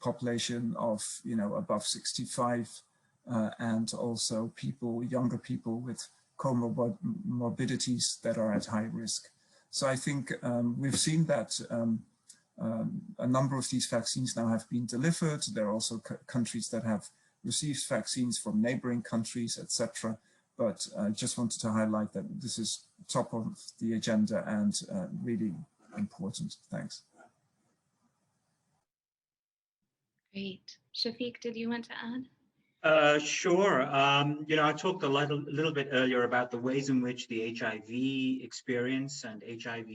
population of above 65, and also younger people with comorbidities that are at high risk. So I think we've seen that a number of these vaccines now have been delivered. There are also countries that have received vaccines from neighboring countries, etc. But I just wanted to highlight that this is top of the agenda and really important. Thanks. Great. Shafiq, did you want to add? Sure. I talked a little bit earlier about the ways in which the HIV experience and HIV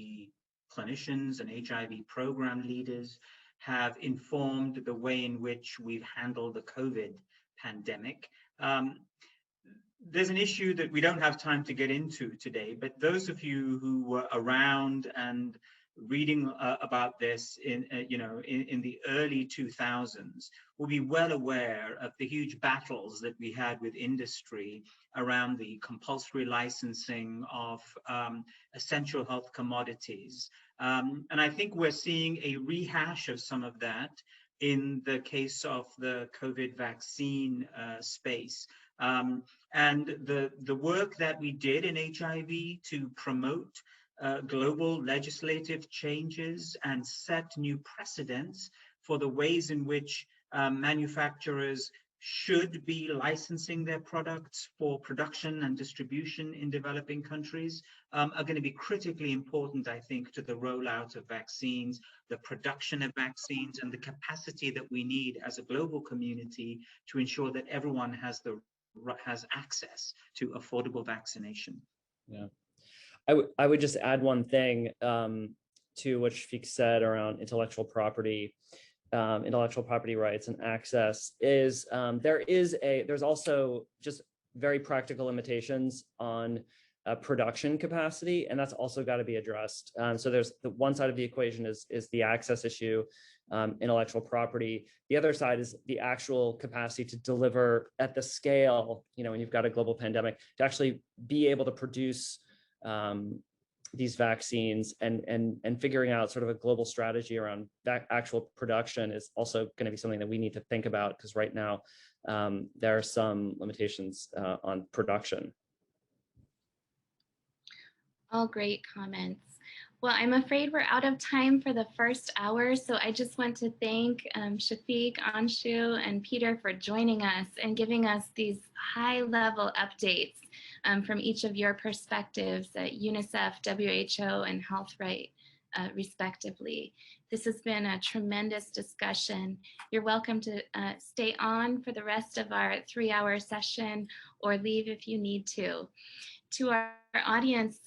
clinicians and HIV program leaders have informed the way in which we've handled the COVID pandemic. There's an issue that we don't have time to get into today, but those of you who were around and reading about this in the early 2000s will be well aware of the huge battles that we had with industry around the compulsory licensing of essential health commodities. And I think we're seeing a rehash of some of that in the case of the COVID vaccine space. And the work that we did in HIV to promote global legislative changes and set new precedents for the ways in which manufacturers should be licensing their products for production and distribution in developing countries are going to be critically important, I think, to the rollout of vaccines, the production of vaccines, and the capacity that we need as a global community to ensure that everyone has access to affordable vaccination. Yeah, I would just add one thing to what Shafiq said around intellectual property rights and access is there's also just very practical limitations on production capacity, and that's also got to be addressed. So there's the one side of the equation is the access issue, intellectual property. The other side is the actual capacity to deliver at the scale, when you've got a global pandemic, to actually be able to produce these vaccines, and figuring out sort of a global strategy around that actual production is also going to be something that we need to think about, because right now there are some limitations on production. All great comments. Well, I'm afraid we're out of time for the first hour, so I just want to thank Shafiq, Anshu, and Peter for joining us and giving us these high-level updates from each of your perspectives at UNICEF, WHO, and HealthRight, respectively. This has been a tremendous discussion. You're welcome to stay on for the rest of our 3-hour session or leave if you need to. To our audience,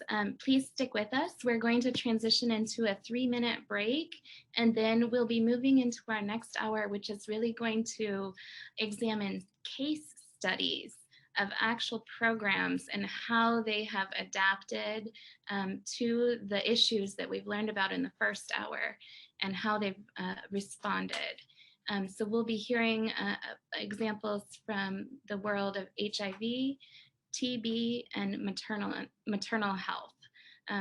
please stick with us. We're going to transition into a 3-minute break, and then we'll be moving into our next hour, which is really going to examine case studies of actual programs and how they have adapted to the issues that we've learned about in the first hour and how they've responded. So we'll be hearing examples from the world of HIV, TB, and maternal health.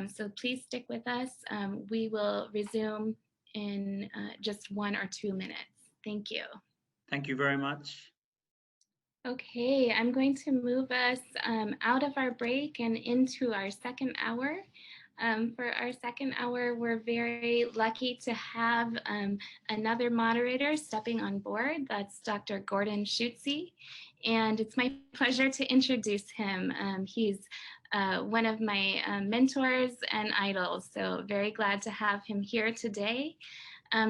So please stick with us. We will resume in just 1 or 2 minutes. Thank you. Thank you very much. Okay, I'm going to move us out of our break and into our second hour. For our second hour, we're very lucky to have another moderator stepping on board. That's Dr. Gordon Schutze. And it's my pleasure to introduce him. He's one of my mentors and idols, so very glad to have him here today.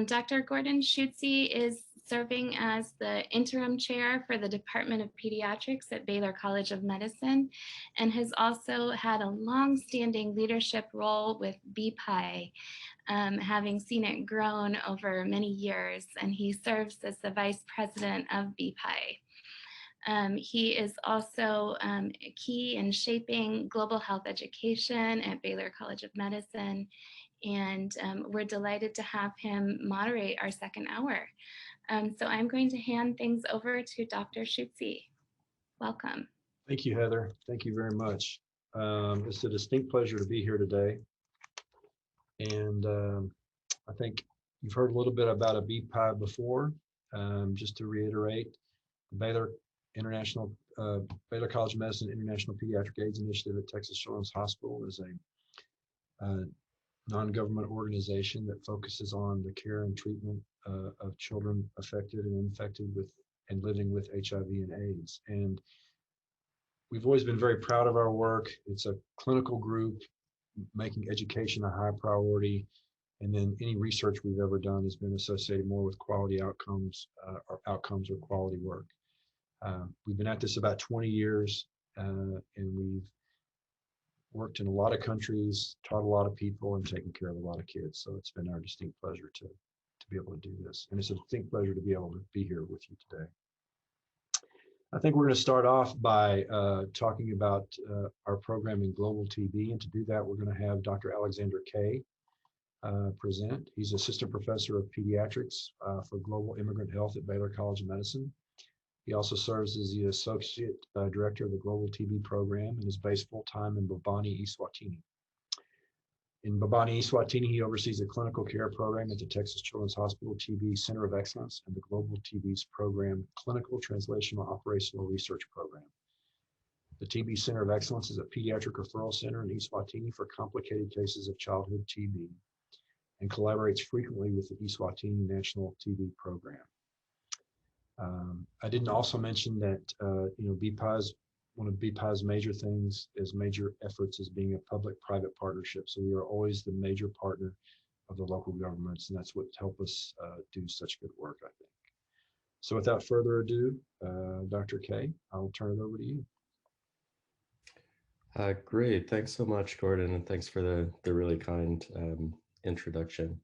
Dr. Gordon Schutze is serving as the interim chair for the Department of Pediatrics at Baylor College of Medicine, and has also had a long-standing leadership role with BPI, having seen it grown over many years, and he serves as the vice president of BPI. He is also key in shaping global health education at Baylor College of Medicine, and we're delighted to have him moderate our second hour. So I'm going to hand things over to Dr. Schutze. Welcome. Thank you, Heather. Thank you very much. It's a distinct pleasure to be here today. And I think you've heard a little bit about a BPI before. Just to reiterate, Baylor College of Medicine International Pediatric AIDS Initiative at Texas Children's Hospital is a non-government organization that focuses on the care and treatment of children affected and infected with and living with HIV and AIDS. And we've always been very proud of our work. It's a clinical group making education a high priority. And then any research we've ever done has been associated more with quality outcomes or quality work. We've been at this about 20 years, and we've worked in a lot of countries, taught a lot of people, and taken care of a lot of kids. So it's been our distinct pleasure to be able to do this. And it's a distinct pleasure to be able to be here with you today. I think we're going to start off by talking about our program in global TB. And to do that, we're going to have Dr. Alexander Kay present. He's assistant professor of pediatrics for global immigrant health at Baylor College of Medicine. He also serves as the associate director of the global TB program and is based full-time in Bobani, Eswatini. In Babani, Eswatini, he oversees the clinical care program at the Texas Children's Hospital TB Center of Excellence and the Global TB's program Clinical Translational Operational Research Program. The TB Center of Excellence is a pediatric referral center in Eswatini for complicated cases of childhood TB and collaborates frequently with the Eswatini National TB Program. I didn't also mention that BPA's one of BPA's major efforts is being a public-private partnership. So we are always the major partner of the local governments, and that's what helped us do such good work, I think. So without further ado, Dr. K, I'll turn it over to you. Great, thanks so much, Gordon, and thanks for the really kind introduction.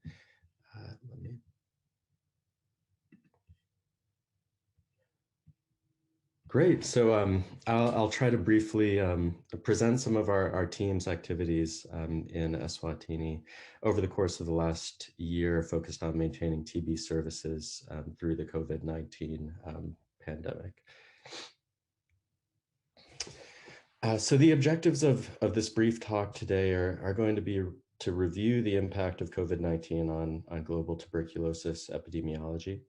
Great. So I'll try to briefly present some of our team's activities in Eswatini over the course of the last year, focused on maintaining TB services through the COVID-19 pandemic. So the objectives of this brief talk today are going to be to review the impact of COVID-19 on global tuberculosis epidemiology.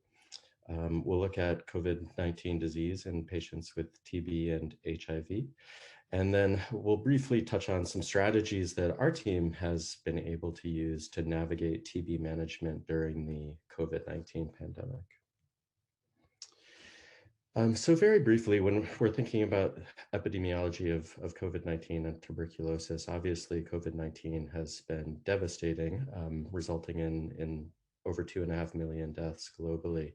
We'll look at COVID-19 disease in patients with TB and HIV. And then we'll briefly touch on some strategies that our team has been able to use to navigate TB management during the COVID-19 pandemic. So very briefly, when we're thinking about epidemiology of COVID-19 and tuberculosis, obviously COVID-19 has been devastating, resulting in over 2.5 million deaths globally.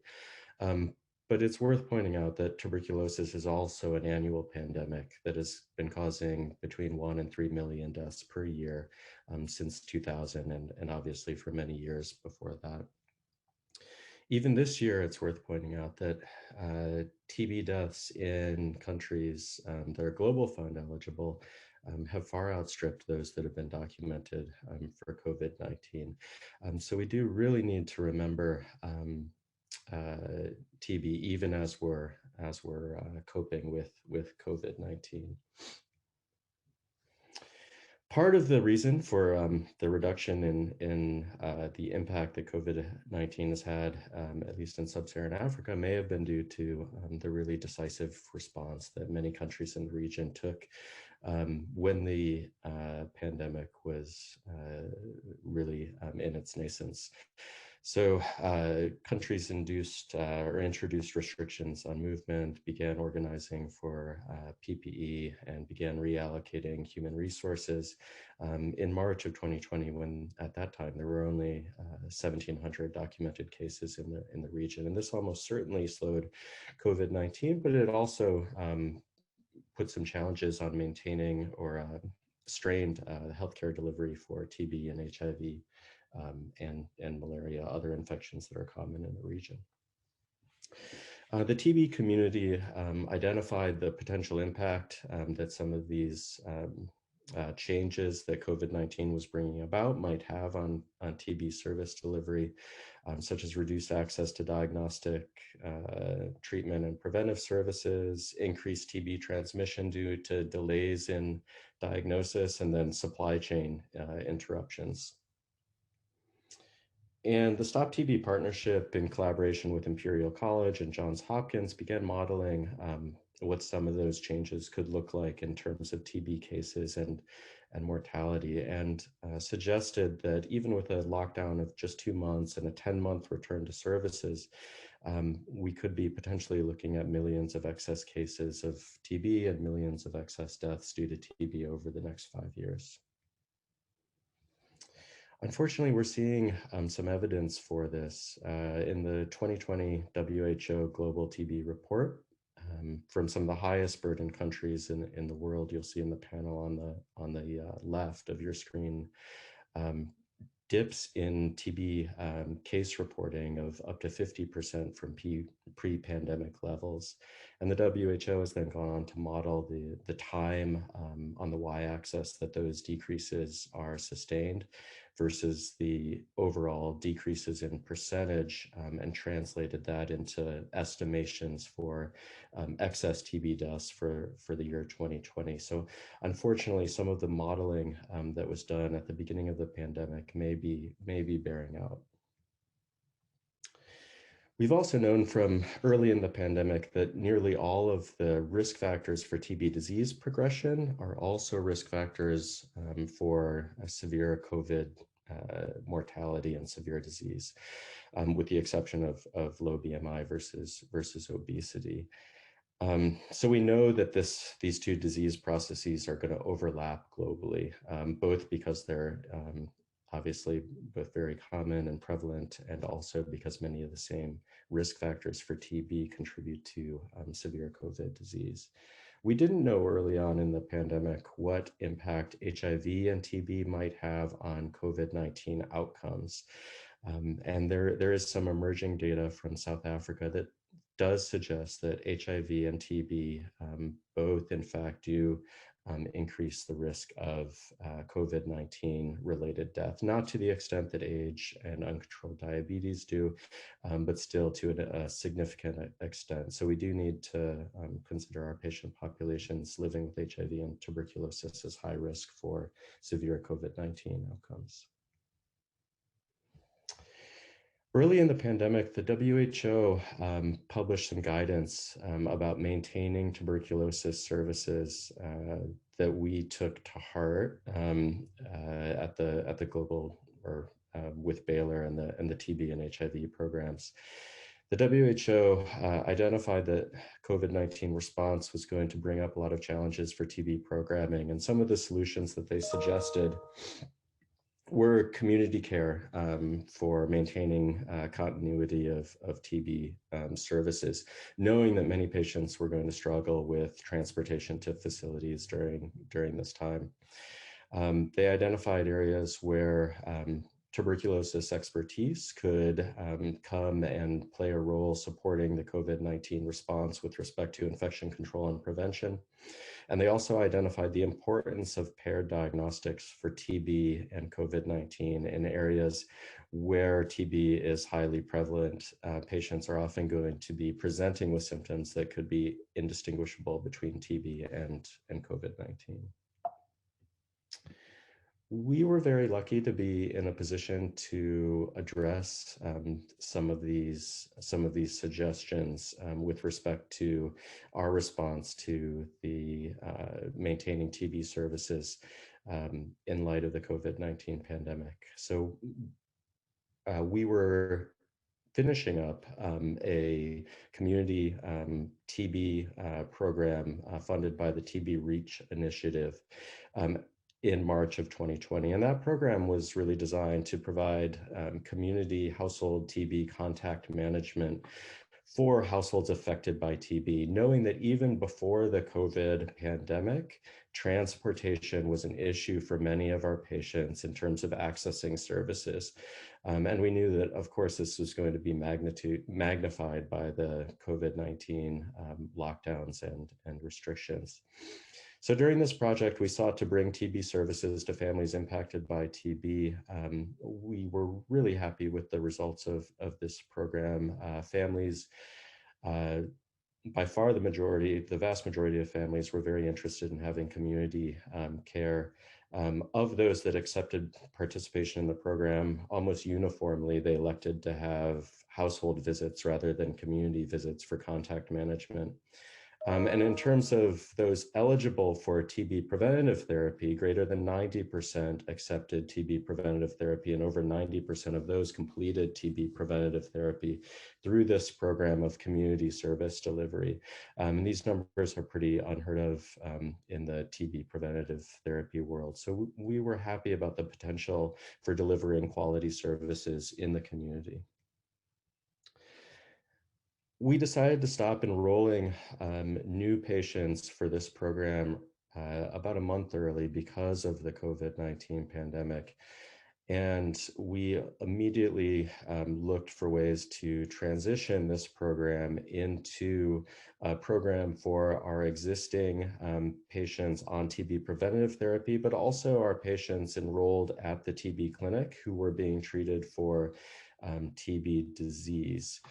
But it's worth pointing out that tuberculosis is also an annual pandemic that has been causing between 1 and 3 million deaths per year since 2000, and obviously for many years before that. Even this year, it's worth pointing out that TB deaths in countries that are Global Fund eligible have far outstripped those that have been documented for COVID-19. So we do really need to remember TB even as we're coping with COVID-19. Part of the reason for the reduction in the impact that COVID-19 has had, at least in sub-Saharan Africa, may have been due to the really decisive response that many countries in the region took when the pandemic was really in its nascence. So countries induced or introduced restrictions on movement, began organizing for PPE, and began reallocating human resources in March of 2020, when at that time there were only 1,700 documented cases in the region. And this almost certainly slowed COVID-19, but it also put some challenges on maintaining or strained healthcare delivery for TB and HIV. And malaria, other infections that are common in the region. The TB community identified the potential impact that some of these changes that COVID-19 was bringing about might have on TB service delivery, such as reduced access to diagnostic treatment and preventive services, increased TB transmission due to delays in diagnosis, and then supply chain interruptions. And the Stop TB partnership, in collaboration with Imperial College and Johns Hopkins, began modeling what some of those changes could look like in terms of TB cases and mortality, and suggested that even with a lockdown of just 2 months and a 10-month return to services, we could be potentially looking at millions of excess cases of TB and millions of excess deaths due to TB over the next 5 years. Unfortunately, we're seeing some evidence for this in the 2020 WHO Global TB Report from some of the highest burden countries in the world. You'll see in the panel on the left of your screen dips in TB case reporting of up to 50% from pre-pandemic levels. And the WHO has then gone on to model the time on the y-axis that those decreases are sustained versus the overall decreases in percentage, and translated that into estimations for excess TB deaths for the year 2020. So unfortunately, some of the modeling that was done at the beginning of the pandemic may be bearing out. We've also known from early in the pandemic that nearly all of the risk factors for TB disease progression are also risk factors for a severe COVID mortality and severe disease, with the exception of low BMI versus obesity. So we know that these two disease processes are going to overlap globally, both because they're obviously both very common and prevalent, and also because many of the same risk factors for TB contribute to severe COVID disease. We didn't know early on in the pandemic what impact HIV and TB might have on COVID-19 outcomes. And there is some emerging data from South Africa that does suggest that HIV and TB both, in fact, do increase the risk of COVID-19 related death, not to the extent that age and uncontrolled diabetes do, but still to a significant extent. So we do need to consider our patient populations living with HIV and tuberculosis as high risk for severe COVID-19 outcomes. Early in the pandemic, the WHO published some guidance about maintaining tuberculosis services that we took to heart at the global, or with Baylor and the TB and HIV programs. The WHO identified that COVID-19 response was going to bring up a lot of challenges for TB programming, and some of the solutions that they suggested were community care for maintaining continuity of TB services, knowing that many patients were going to struggle with transportation to facilities during this time. They identified areas where tuberculosis expertise could come and play a role supporting the COVID-19 response with respect to infection control and prevention. And they also identified the importance of paired diagnostics for TB and COVID-19 in areas where TB is highly prevalent. Patients are often going to be presenting with symptoms that could be indistinguishable between TB and COVID-19. We were very lucky to be in a position to address some of these suggestions with respect to our response to the maintaining TB services in light of the COVID-19 pandemic. So we were finishing up a community TB program funded by the TB Reach initiative in March of 2020. And that program was really designed to provide community household TB contact management for households affected by TB, knowing that even before the COVID pandemic, transportation was an issue for many of our patients in terms of accessing services. And we knew that, of course, this was going to be magnified by the COVID-19 lockdowns and restrictions. So during this project, we sought to bring TB services to families impacted by TB. We were really happy with the results of this program. Families, by far the vast majority of families were very interested in having community care. Of those that accepted participation in the program, almost uniformly, they elected to have household visits rather than community visits for contact management. And in terms of those eligible for TB preventative therapy, greater than 90% accepted TB preventative therapy, and over 90% of those completed TB preventative therapy through this program of community service delivery. And these numbers are pretty unheard of in the TB preventative therapy world. So we were happy about the potential for delivering quality services in the community. We decided to stop enrolling new patients for this program about a month early because of the COVID-19 pandemic. And we immediately looked for ways to transition this program into a program for our existing patients on TB preventative therapy, but also our patients enrolled at the TB clinic who were being treated for TB disease.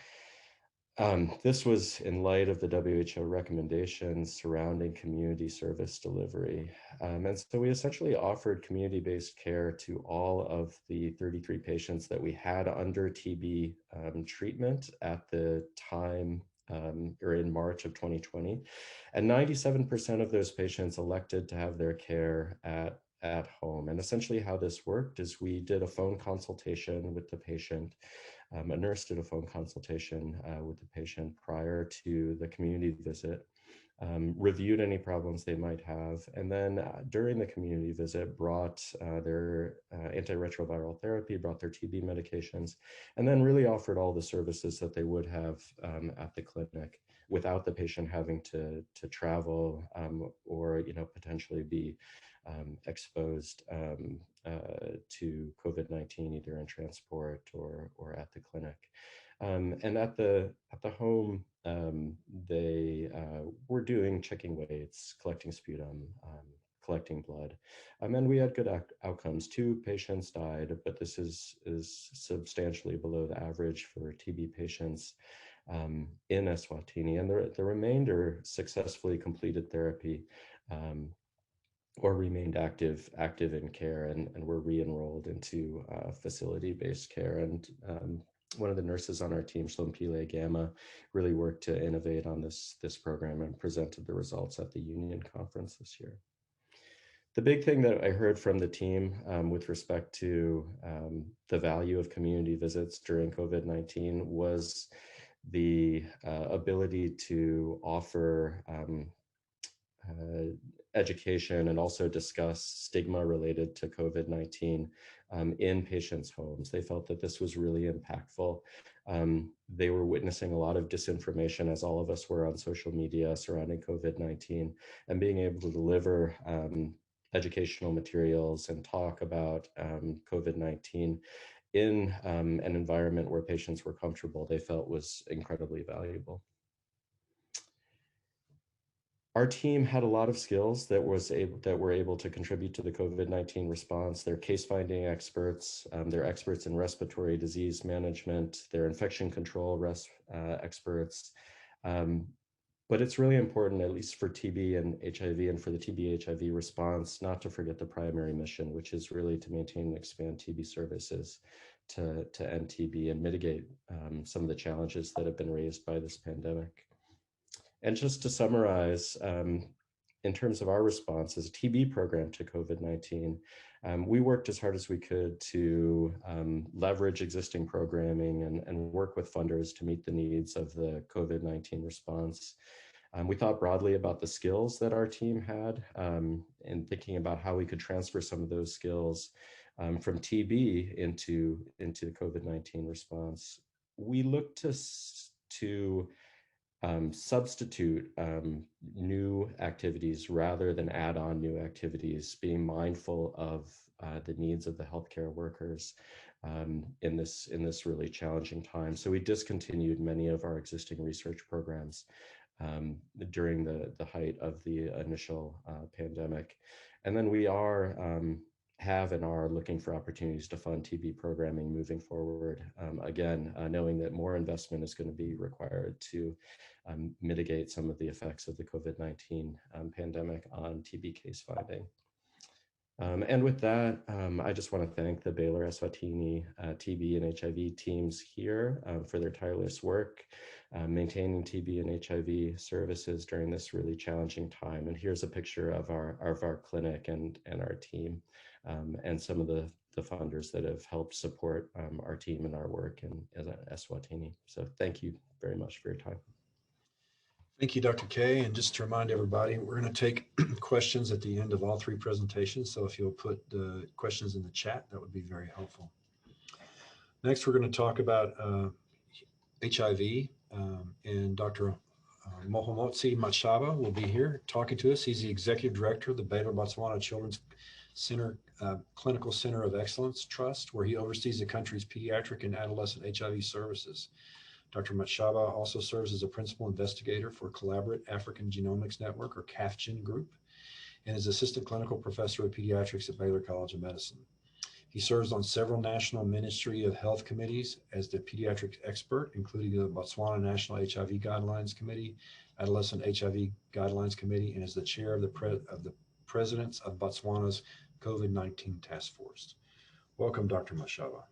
This was in light of the WHO recommendations surrounding community service delivery. And so we essentially offered community-based care to all of the 33 patients that we had under TB treatment at the time, or in March of 2020. And 97% of those patients elected to have their care at home. And essentially how this worked is we did a phone consultation with the patient. A nurse did a phone consultation with the patient prior to the community visit, reviewed any problems they might have, and then during the community visit brought their antiretroviral therapy, brought their TB medications, and then really offered all the services that they would have at the clinic without the patient having to travel or potentially be exposed to COVID-19 either in transport or at the clinic. And at the home, they were checking weights, collecting sputum, collecting blood, and we had good outcomes. 2 patients died, but this is substantially below the average for TB patients in Eswatini, and the remainder successfully completed therapy or remained active in care and were re-enrolled into facility-based care. And one of the nurses on our team, Shlompile Gamma, really worked to innovate on this program and presented the results at the Union Conference this year. The big thing that I heard from the team with respect to the value of community visits during COVID-19 was the ability to offer education and also discuss stigma related to COVID-19 in patients' homes. They felt that this was really impactful. They were witnessing a lot of disinformation, as all of us were, on social media surrounding COVID-19, and being able to deliver educational materials and talk about COVID-19 in an environment where patients were comfortable, they felt was incredibly valuable. Our team had a lot of skills that were able to contribute to the COVID-19 response. They're case finding experts, they're experts in respiratory disease management, they're infection control experts. But it's really important, at least for TB and HIV and for the TB HIV response, not to forget the primary mission, which is really to maintain and expand TB services to end TB and mitigate some of the challenges that have been raised by this pandemic. And just to summarize, in terms of our response as a TB program to COVID-19, we worked as hard as we could to leverage existing programming and work with funders to meet the needs of the COVID-19 response. We thought broadly about the skills that our team had and thinking about how we could transfer some of those skills from TB into the COVID-19 response. We looked to substitute new activities rather than add on new activities, being mindful of the needs of the healthcare workers in this really challenging time. So we discontinued many of our existing research programs during the height of the initial pandemic. And then we have and are looking for opportunities to fund TB programming moving forward. Again, knowing that more investment is going to be required to mitigate some of the effects of the COVID-19 pandemic on TB case finding. And with that, I just want to thank the Baylor Eswatini TB and HIV teams here for their tireless work, maintaining TB and HIV services during this really challenging time. And here's a picture of our clinic and our team, and some of the funders that have helped support our team and our work in Eswatini. So thank you very much for your time. Thank you, Dr. K. And just to remind everybody, we're going to take questions at the end of all 3 presentations. So if you'll put the questions in the chat, that would be very helpful. Next, we're going to talk about HIV, and Dr. Mohomotsi Machaba will be here talking to us. He's the Executive Director of the Baylor Botswana Children's Clinical Center of Excellence Trust, where he oversees the country's pediatric and adolescent HIV services. Dr. Matshaba also serves as a principal investigator for Collaborate African Genomics Network, or CAFGEN Group, and is assistant clinical professor of pediatrics at Baylor College of Medicine. He serves on several national Ministry of Health committees as the pediatric expert, including the Botswana National HIV Guidelines Committee, Adolescent HIV Guidelines Committee, and is the chair of the presidents of Botswana's COVID-19 task force. Welcome, Dr. Matshaba.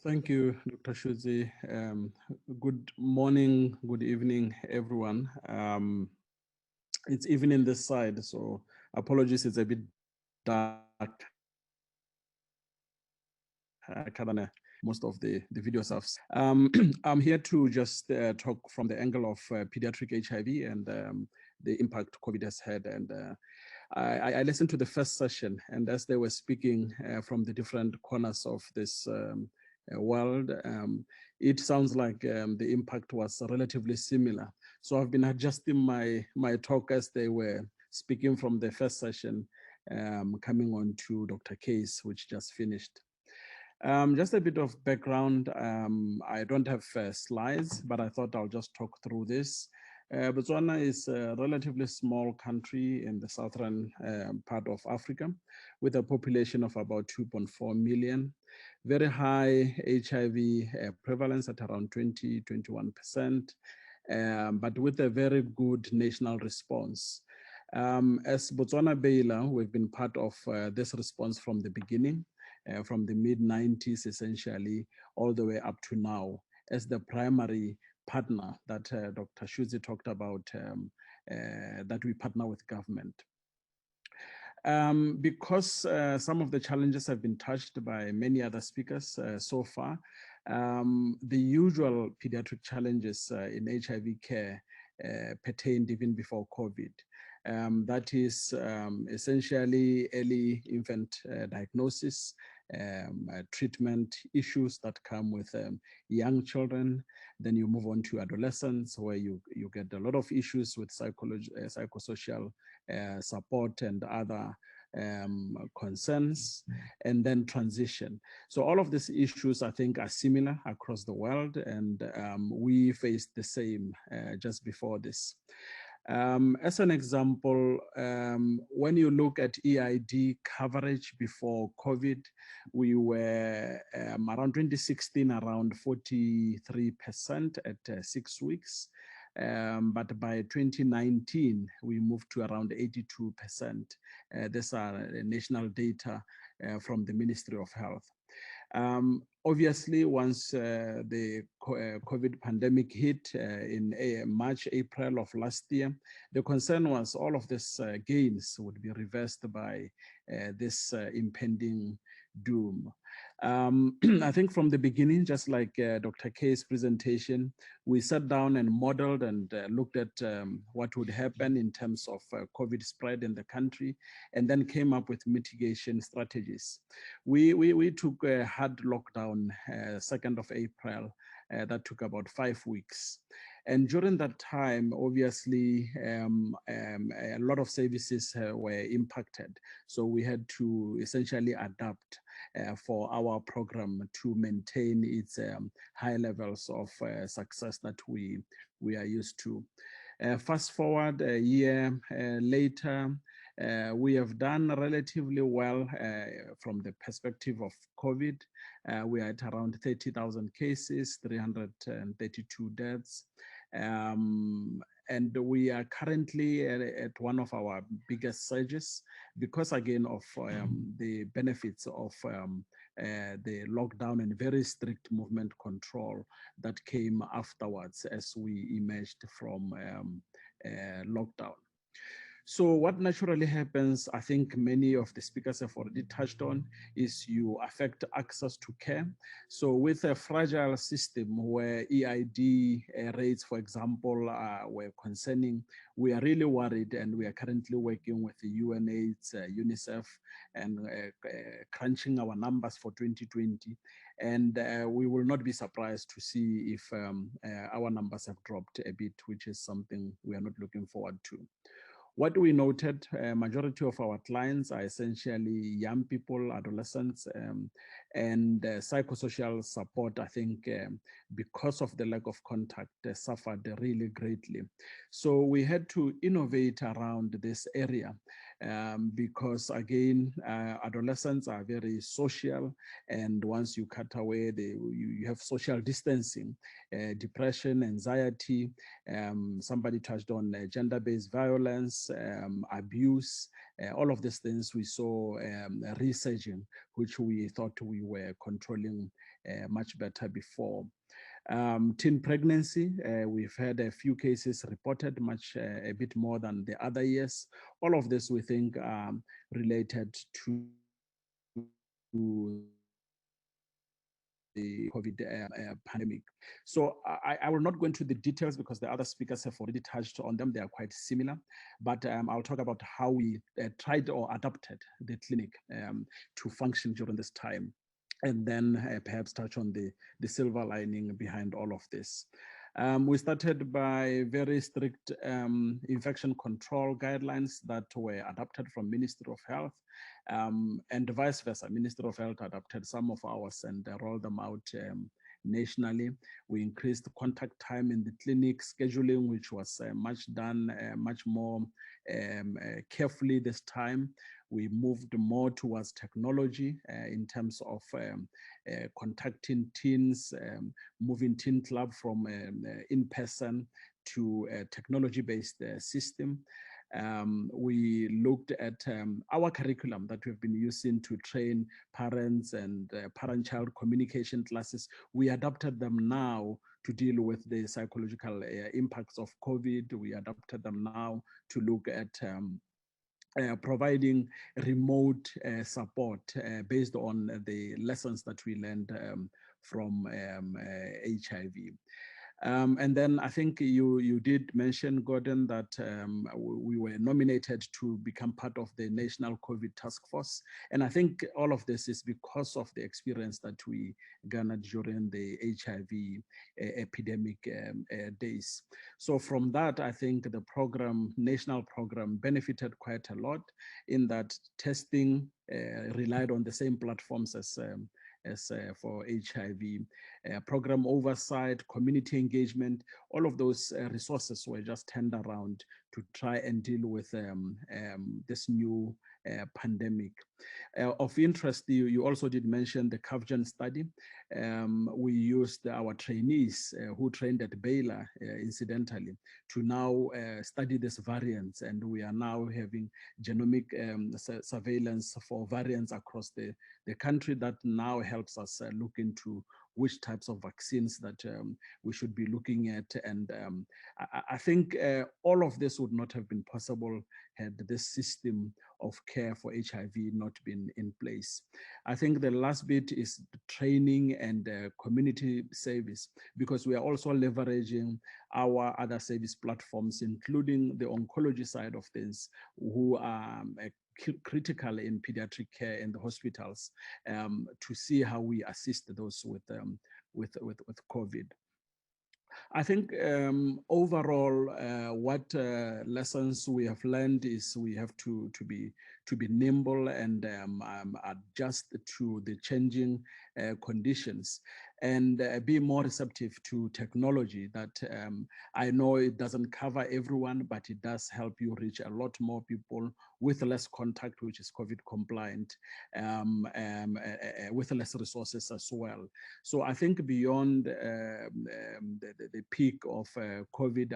Thank you, Dr. Shuzi. Good morning, good evening, everyone. It's evening this side, so apologies, it's a bit dark. Most of the video stuff. I'm here to just talk from the angle of pediatric HIV and the impact COVID has had. And I listened to the first session, and as they were speaking from the different corners of this world, it sounds like the impact was relatively similar. So I've been adjusting my talk as they were speaking from the first session, coming on to Dr. Case, which just finished. Just a bit of background. I don't have slides, but I thought I'll just talk through this. Botswana is a relatively small country in the southern part of Africa with a population of about 2.4 million. Very high HIV prevalence at around 20-21%, but with a very good national response. As Botswana Baylor, we've been part of this response from the beginning, from the mid-90s essentially, all the way up to now, as the primary partner that Dr. Shuzi talked about, that we partner with government. Because some of the challenges have been touched by many other speakers so far, the usual pediatric challenges in HIV care pertained even before COVID. That is essentially early infant diagnosis, treatment issues that come with young children. Then you move on to adolescence, where you get a lot of issues with psychosocial support and other concerns, and then transition. So all of these issues, I think, are similar across the world, and we faced the same just before this. As an example, when you look at EID coverage before COVID, we were around 2016, around 43% at 6 weeks. But by 2019, we moved to around 82%. These are national data from the Ministry of Health. Obviously, once the COVID pandemic hit in March, April of last year, the concern was all of these gains would be reversed by this impending doom. I think from the beginning, just like Dr. K's presentation, we sat down and modeled and looked at what would happen in terms of COVID spread in the country, and then came up with mitigation strategies. We took a hard lockdown 2nd of April that took about 5 weeks. And during that time, obviously, a lot of services were impacted. So we had to essentially adapt for our program to maintain its high levels of success that we are used to. Fast forward a year later, we have done relatively well from the perspective of COVID. We are at around 30,000 cases, 332 deaths. And we are currently at one of our biggest surges because, again, of the benefits of the lockdown and very strict movement control that came afterwards as we emerged from lockdown. So what naturally happens, I think many of the speakers have already touched on, is you affect access to care. So with a fragile system where EID rates, for example, were concerning, we are really worried, and we are currently working with the UNAIDS, UNICEF, and crunching our numbers for 2020. And we will not be surprised to see if our numbers have dropped a bit, which is something we are not looking forward to. What we noted, majority of our clients are essentially young people, adolescents, and psychosocial support, I think, because of the lack of contact, suffered really greatly. So we had to innovate around this area because, again, adolescents are very social, and once you cut away, you have social distancing, depression, anxiety. Somebody touched on gender-based violence, abuse, all of these things we saw resurging, which we thought we were controlling much better before. Teen pregnancy, we've had a few cases reported, much a bit more than the other years. All of this we think related to the COVID pandemic. So I will not go into the details because the other speakers have already touched on them. They are quite similar, but I'll talk about how we tried or adapted the clinic to function during this time, and then perhaps touch on the silver lining behind all of this. We started by very strict infection control guidelines that were adopted from Ministry of Health, and vice versa. Ministry of Health adopted some of ours and rolled them out nationally. We increased contact time in the clinic scheduling, which was much more carefully this time. We moved more towards technology in terms of contacting teens, moving Teen Club from in-person to a technology-based system. We looked at our curriculum that we've been using to train parents and parent-child communication classes. We adapted them now to deal with the psychological impacts of COVID. We adapted them now to look at providing remote support based on the lessons that we learned from HIV. And then I think you did mention, Gordon, that we were nominated to become part of the National COVID Task Force. And I think all of this is because of the experience that we garnered during the HIV epidemic days. So from that, I think the program, national program, benefited quite a lot in that testing relied on the same platforms as for HIV, program oversight, community engagement, all of those resources were just turned around to try and deal with this new pandemic. Of interest, you also did mention the CUGH study. We used our trainees who trained at Baylor, incidentally, to now study this variants, and we are now having genomic surveillance for variants across the country that now helps us look into which types of vaccines that we should be looking at. And I think all of this would not have been possible had this system of care for HIV not been in place. I think the last bit is training and community service, because we are also leveraging our other service platforms, including the oncology side of things, who are critical in pediatric care in the hospitals, to see how we assist those with COVID. I think overall, what lessons we have learned is we have to be nimble and adjust to the changing conditions, and be more receptive to technology that I know it doesn't cover everyone, but it does help you reach a lot more people with less contact, which is COVID compliant, with less resources as well. So I think beyond the peak of COVID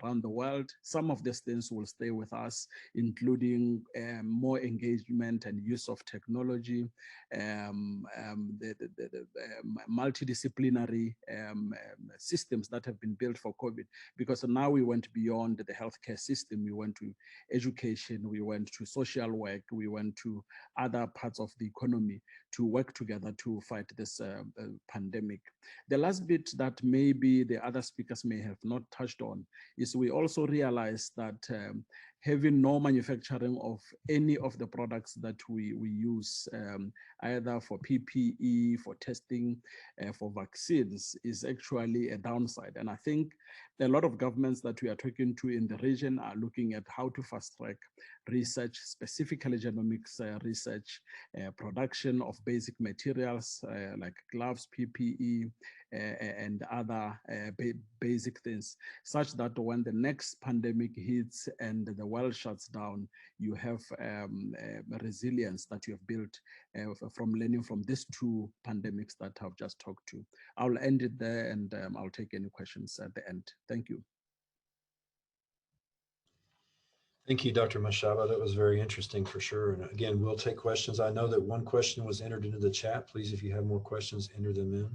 around the world, some of these things will stay with us, including more engagement and use of technology, the multidisciplinary systems that have been built for COVID, because now we went beyond the healthcare system. We went to education, we went to social work, we went to other parts of the economy to work together to fight this pandemic. The last bit that maybe the other speakers may have not touched on is we also realized that having no manufacturing of any of the products that we use either for PPE, for testing, for vaccines, is actually a downside. And I think a lot of governments that we are talking to in the region are looking at how to fast-track research, specifically genomics research, production of basic materials like gloves, PPE, and other basic things, such that when the next pandemic hits and the world shuts down, you have resilience that you have built from learning from these two pandemics that I've just talked to. I'll end it there, and I'll take any questions at the end. Thank you. Thank you, Dr. Mashaba. That was very interesting for sure. And again, we'll take questions. I know that one question was entered into the chat. Please, if you have more questions, enter them in.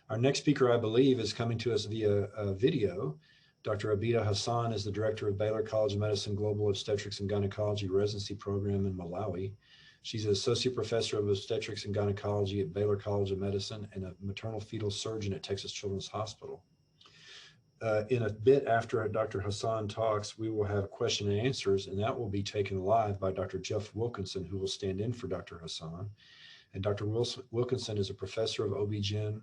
Our next speaker, I believe, is coming to us via video. Dr. Abida Hassan is the director of Baylor College of Medicine Global Obstetrics and Gynecology Residency Program in Malawi. She's an associate professor of obstetrics and gynecology at Baylor College of Medicine and a maternal fetal surgeon at Texas Children's Hospital. In a bit after Dr. Hassan talks, we will have question and answers, and that will be taken live by Dr. Jeff Wilkinson, who will stand in for Dr. Hassan. And Dr. Wilkinson is a professor of OB-GYN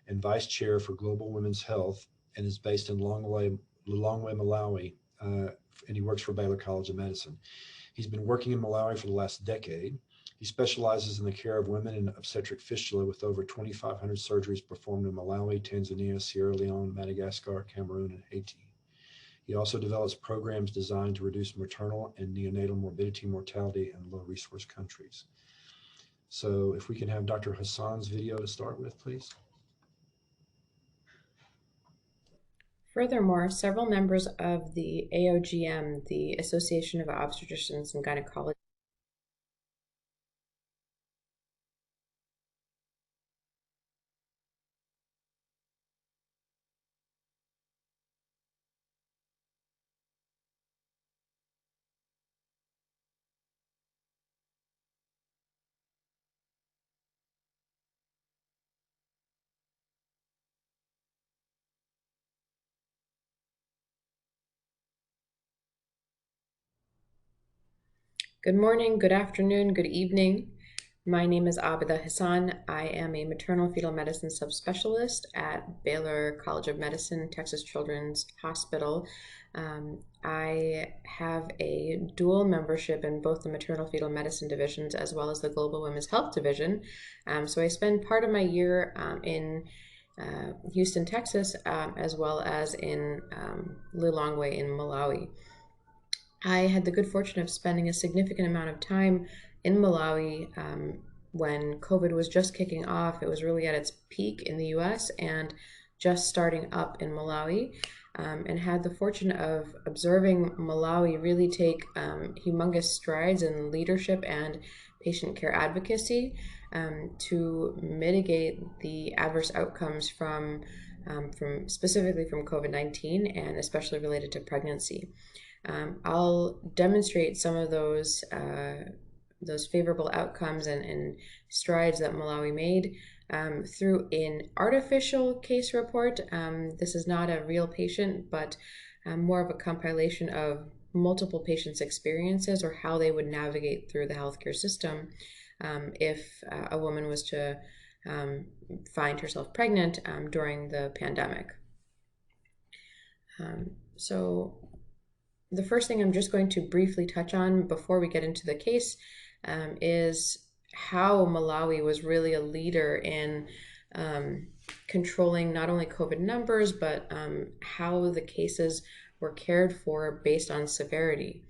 and vice chair for Global Women's Health and is based in Lilongwe, Malawi, and he works for Baylor College of Medicine. He's been working in Malawi for the last decade. He specializes in the care of women in obstetric fistula with over 2,500 surgeries performed in Malawi, Tanzania, Sierra Leone, Madagascar, Cameroon, and Haiti. He also develops programs designed to reduce maternal and neonatal morbidity and mortality in low-resource countries. So if we can have Dr. Hassan's video to start with, please. Furthermore, several members of the AOGM, the Association of Obstetricians and Gynecologists, Good morning, good afternoon, good evening. My name is Abida Hassan. I am a maternal fetal medicine subspecialist at Baylor College of Medicine, Texas Children's Hospital. I have a dual membership in both the maternal fetal medicine divisions as well as the Global Women's Health division. So I spend part of my year in Houston, Texas, as well as in Lilongwe in Malawi. I had the good fortune of spending a significant amount of time in Malawi when COVID was just kicking off. It was really at its peak in the US and just starting up in Malawi, and had the fortune of observing Malawi really take humongous strides in leadership and patient care advocacy to mitigate the adverse outcomes from specifically from COVID-19 and especially related to pregnancy. I'll demonstrate some of those favorable outcomes and strides that Malawi made through an artificial case report. This is not a real patient, but more of a compilation of multiple patients' experiences or how they would navigate through the healthcare system if a woman was to find herself pregnant during the pandemic. So the first thing I'm just going to briefly touch on before we get into the case is how Malawi was really a leader in controlling not only COVID numbers, but how the cases were cared for based on severity.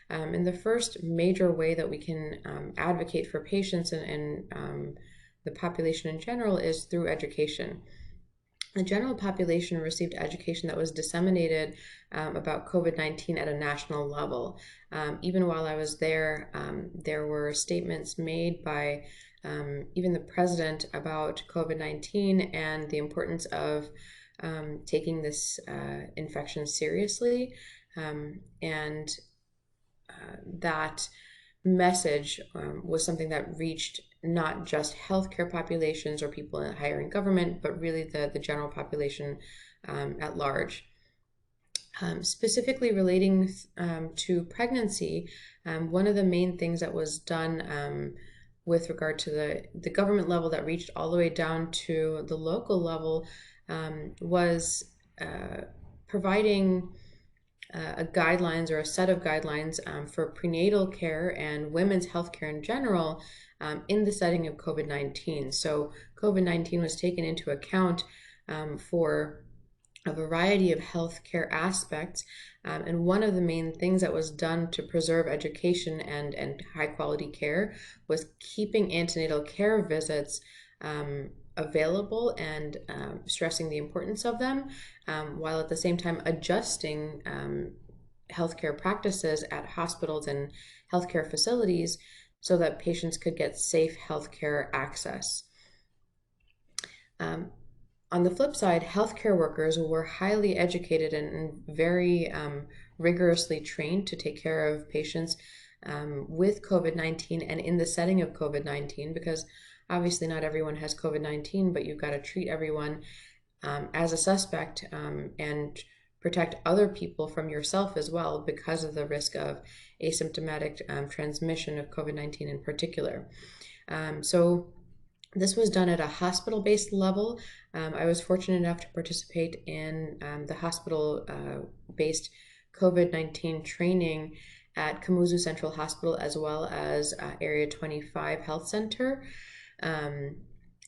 And the first major way that we can advocate for patients and the population in general is through education. The general population received education that was disseminated about COVID-19 at a national level. Even while I was there, there were statements made by even the president about COVID-19 and the importance of taking this infection seriously. And that message was something that reached not just healthcare populations or people in higher in government, but really the general population at large. Specifically relating to pregnancy, one of the main things that was done with regard to the government level that reached all the way down to the local level was providing guidelines or a set of guidelines for prenatal care and women's health care in general in the setting of COVID-19. So COVID-19 was taken into account for a variety of healthcare aspects. And one of the main things that was done to preserve education and high quality care was keeping antenatal care visits available and stressing the importance of them, while at the same time adjusting healthcare practices at hospitals and healthcare facilities so that patients could get safe healthcare access. On the flip side, healthcare workers were highly educated and very rigorously trained to take care of patients with COVID-19 and in the setting of COVID-19, because obviously not everyone has COVID-19, but you've got to treat everyone as a suspect and protect other people from yourself as well because of the risk of asymptomatic transmission of COVID-19 in particular. So this was done at a hospital-based level. I was fortunate enough to participate in the hospital-based COVID-19 training at Kamuzu Central Hospital as well as Area 25 Health Center.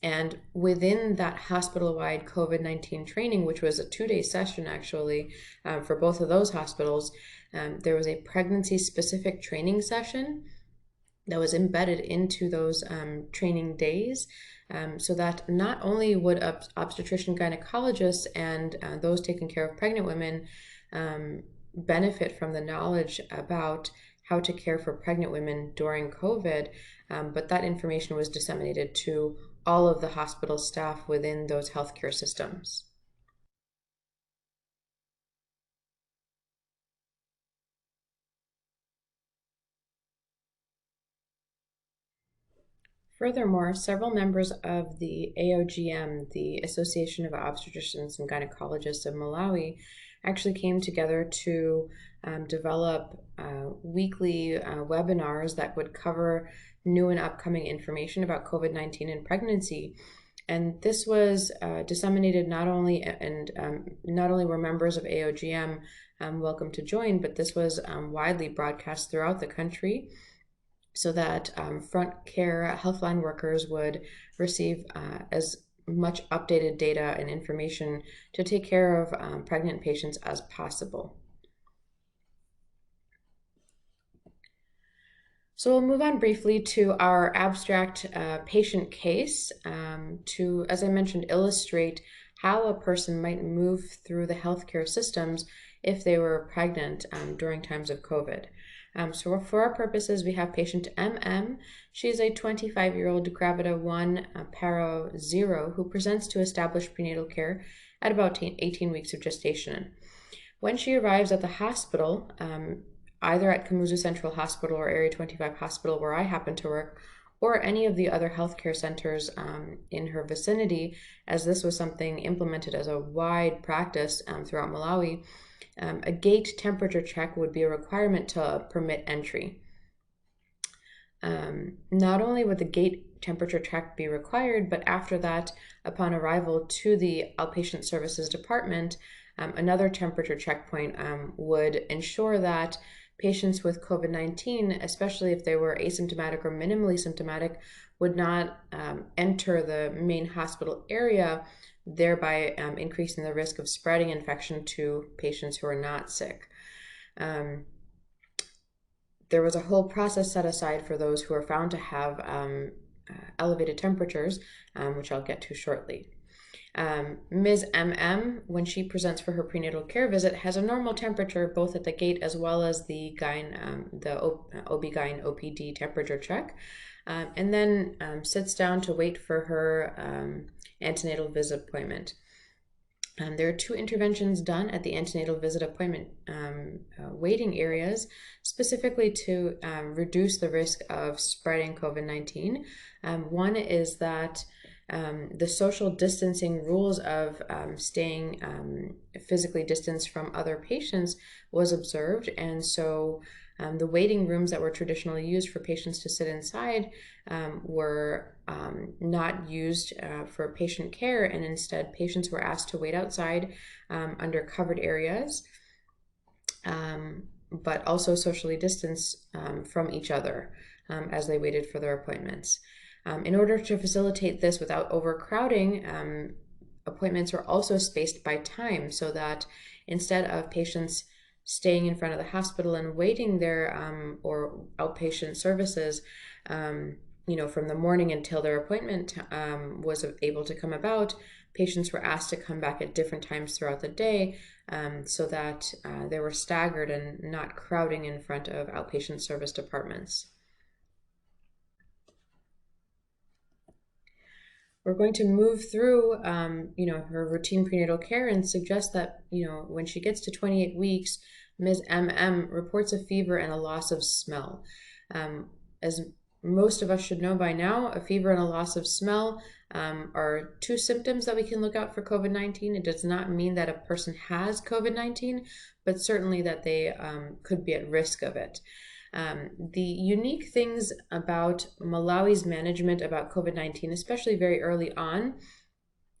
And within that hospital-wide COVID-19 training, which was a 2-day session actually for both of those hospitals, there was a pregnancy-specific training session that was embedded into those training days, so that not only would obstetrician gynecologists and those taking care of pregnant women benefit from the knowledge about how to care for pregnant women during COVID, but that information was disseminated to all of the hospital staff within those healthcare systems. Furthermore, several members of the AOGM, the Association of Obstetricians and Gynecologists of Malawi, actually came together to develop weekly webinars that would cover new and upcoming information about COVID-19 and pregnancy. And this was disseminated not only were members of AOGM welcome to join, but this was widely broadcast throughout the country, so that front care healthline workers would receive as much updated data and information to take care of pregnant patients as possible. So we'll move on briefly to our abstract patient case to, as I mentioned, illustrate how a person might move through the healthcare systems if they were pregnant during times of COVID. So for our purposes, we have patient MM. She's a 25-year-old gravida 1 para 0 who presents to established prenatal care at about 18 weeks of gestation. When she arrives at the hospital, either at Kamuzu Central Hospital or Area 25 Hospital where I happen to work, or any of the other healthcare centers in her vicinity, as this was something implemented as a wide practice throughout Malawi, a gate temperature check would be a requirement to permit entry. Not only would the gate temperature check be required, but after that, upon arrival to the outpatient services department, another temperature checkpoint would ensure that patients with COVID-19, especially if they were asymptomatic or minimally symptomatic, would not enter the main hospital area, thereby increasing the risk of spreading infection to patients who are not sick. There was a whole process set aside for those who are found to have elevated temperatures, which I'll get to shortly. Ms. MM, when she presents for her prenatal care visit, has a normal temperature both at the gate as well as the OB-GYN OPD temperature check, and then sits down to wait for her antenatal visit appointment. There are 2 interventions done at the antenatal visit appointment waiting areas, specifically to reduce the risk of spreading COVID-19. One is that the social distancing rules of staying physically distanced from other patients was observed, and so The waiting rooms that were traditionally used for patients to sit inside were not used for patient care, and instead patients were asked to wait outside under covered areas, but also socially distanced from each other as they waited for their appointments. In order to facilitate this without overcrowding, appointments were also spaced by time, so that instead of patients staying in front of the hospital and waiting there or outpatient services, from the morning until their appointment was able to come about, patients were asked to come back at different times throughout the day so that they were staggered and not crowding in front of outpatient service departments. We're going to move through, her routine prenatal care and suggest that, when she gets to 28 weeks, Ms. MM reports a fever and a loss of smell. As most of us should know by now, a fever and a loss of smell are two symptoms that we can look out for COVID-19. It does not mean that a person has COVID-19, but certainly that they could be at risk of it. The unique things about Malawi's management about COVID-19, especially very early on,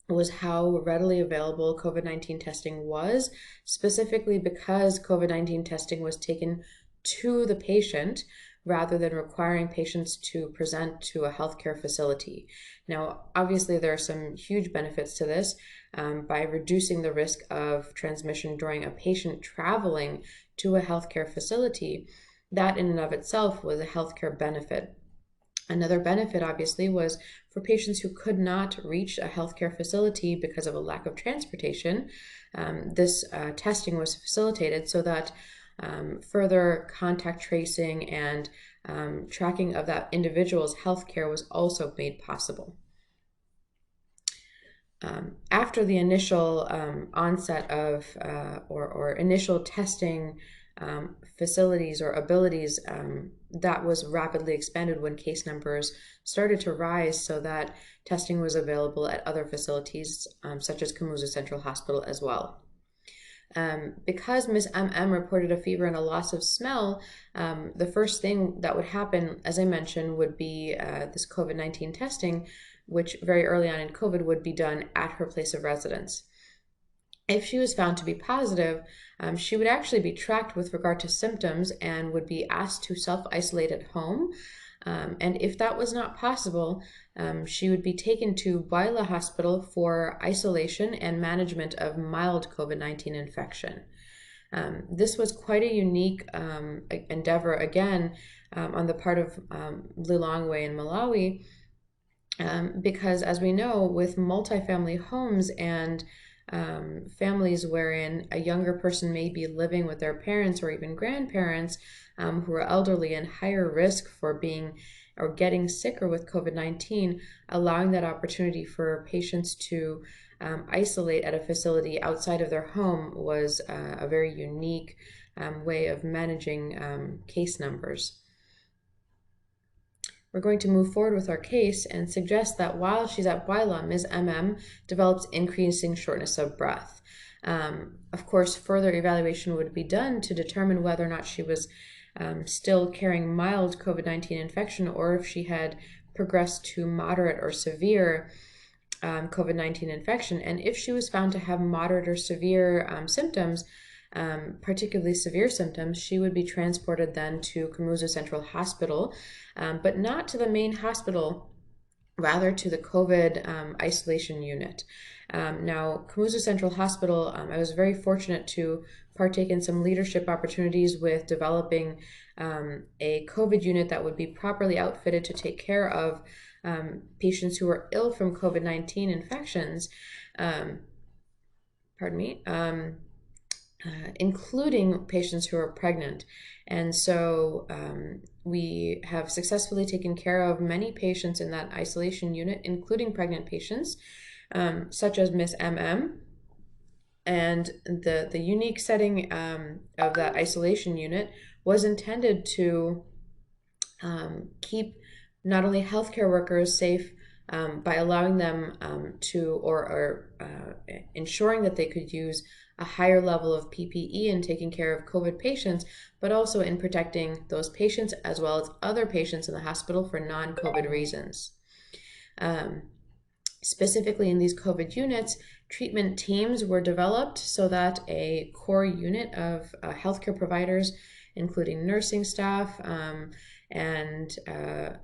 was how readily available COVID-19 testing was, specifically because COVID-19 testing was taken to the patient rather than requiring patients to present to a healthcare facility. Now, obviously, there are some huge benefits to this by reducing the risk of transmission during a patient traveling to a healthcare facility. That in and of itself was a healthcare benefit. Another benefit, obviously, was for patients who could not reach a healthcare facility because of a lack of transportation. This testing was facilitated so that further contact tracing and tracking of that individual's healthcare was also made possible. After the initial onset of or initial testing facilities or abilities, that was rapidly expanded when case numbers started to rise, so that testing was available at other facilities such as CUGH Central Hospital as well. Because Ms. MM reported a fever and a loss of smell, the first thing that would happen, as I mentioned, would be this COVID-19 testing, which very early on in COVID would be done at her place of residence. If she was found to be positive, she would actually be tracked with regard to symptoms and would be asked to self-isolate at home. And if that was not possible, she would be taken to Bwaila Hospital for isolation and management of mild COVID-19 infection. This was quite a unique endeavor, again, on the part of Lilongwe in Malawi, because as we know, with multifamily homes and families wherein a younger person may be living with their parents or even grandparents who are elderly and higher risk for being or getting sicker with COVID-19, allowing that opportunity for patients to isolate at a facility outside of their home was a very unique way of managing case numbers. We're going to move forward with our case and suggest that while she's at Bwaila, Ms. MM develops increasing shortness of breath. Of course, further evaluation would be done to determine whether or not she was still carrying mild COVID-19 infection or if she had progressed to moderate or severe COVID-19 infection. And if she was found to have moderate or severe symptoms, particularly severe symptoms, she would be transported then to CUGH Central Hospital, but not to the main hospital, rather to the COVID isolation unit. Now, CUGH Central Hospital, I was very fortunate to partake in some leadership opportunities with developing a COVID unit that would be properly outfitted to take care of patients who are ill from COVID-19 infections, including patients who are pregnant. And so we have successfully taken care of many patients in that isolation unit, including pregnant patients, such as Ms. MM. And the unique setting of that isolation unit was intended to keep not only healthcare workers safe by allowing them to, or ensuring that they could use a higher level of PPE in taking care of COVID patients, but also in protecting those patients as well as other patients in the hospital for non-COVID reasons. Specifically in these COVID units, treatment teams were developed so that a core unit of healthcare providers, including nursing staff and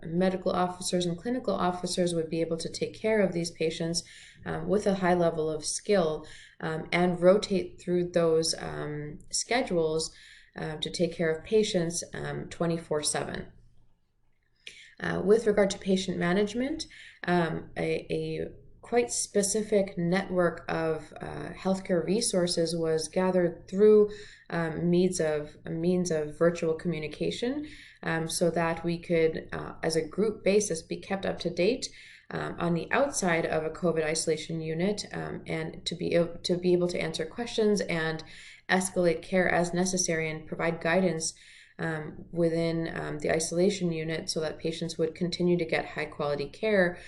medical officers and clinical officers, would be able to take care of these patients with a high level of skill and rotate through those schedules to take care of patients 24/7. With regard to patient management, a quite specific network of healthcare resources was gathered through means of virtual communication, so that we could, as a group basis, be kept up to date on the outside of a COVID isolation unit, and to be able to answer questions and escalate care as necessary and provide guidance within the isolation unit so that patients would continue to get high quality care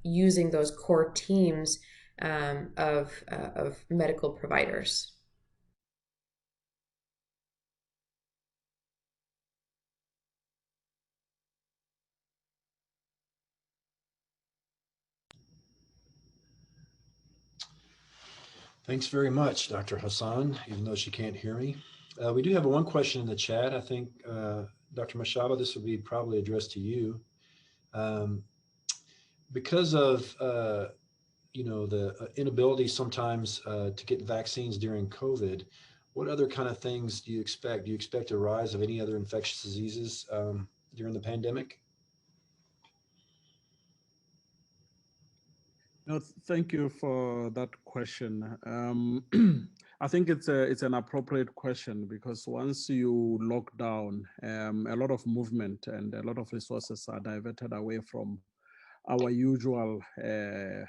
using those core teams of medical providers. Thanks very much, Dr. Hassan, even though she can't hear me. We do have one question in the chat. I think, Dr. Mashaba, this will be probably addressed to you. Because of the inability sometimes to get vaccines during COVID, what other kind of things do you expect? Do you expect a rise of any other infectious diseases during the pandemic? No, thank you for that question. I think it's an appropriate question because once you lock down, a lot of movement and a lot of resources are diverted away from our usual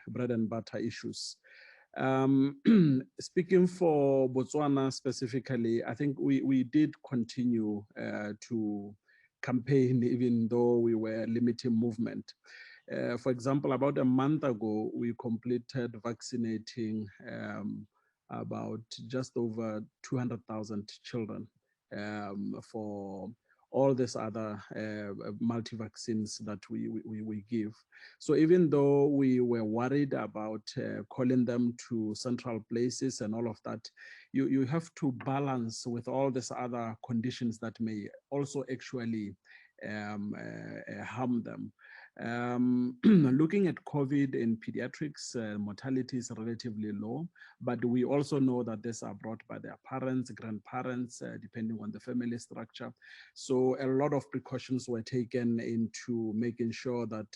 bread and butter issues. Speaking for Botswana specifically, I think we did continue to campaign even though we were limiting movement. For example, about a month ago, we completed vaccinating about just over 200,000 children for all these other multi-vaccines that we give. So even though we were worried about calling them to central places and all of that, you have to balance with all these other conditions that may also actually harm them. Looking at COVID in pediatrics, mortality is relatively low, but we also know that these are brought by their parents, grandparents, depending on the family structure. So a lot of precautions were taken into making sure that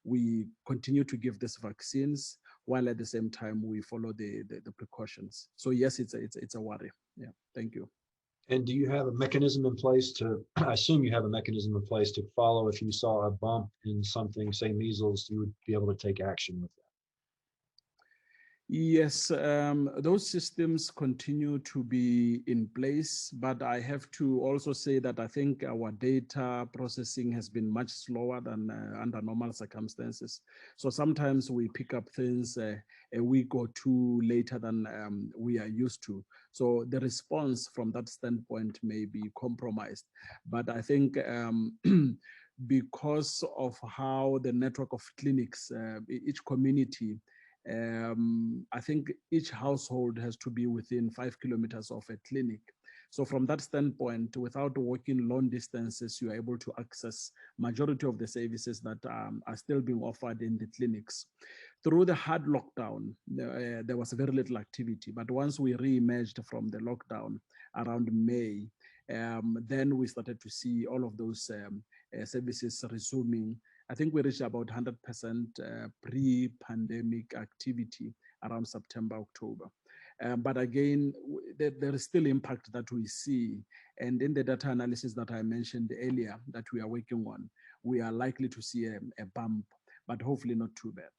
we continue to give these vaccines while at the same time we follow the precautions. So yes, it's a worry. Yeah, thank you. And do you have a mechanism in place to, I assume you have a mechanism in place to follow if you saw a bump in something, say measles, you would be able to take action with that? Yes, those systems continue to be in place, but I have to also say that I think our data processing has been much slower than under normal circumstances. So sometimes we pick up things a week or two later than we are used to. So the response from that standpoint may be compromised. But I think because of how the network of clinics, each community, I think each household has to be within 5 kilometers of a clinic. So from that standpoint, without walking long distances, you are able to access majority of the services that are still being offered in the clinics. Through the hard lockdown, there was very little activity. But once we re-emerged from the lockdown around May, then we started to see all of those services resuming. I think we reached about 100% pre-pandemic activity around September, October. But again, there is still impact that we see. And in the data analysis that I mentioned earlier that we are working on, we are likely to see a bump, but hopefully not too bad.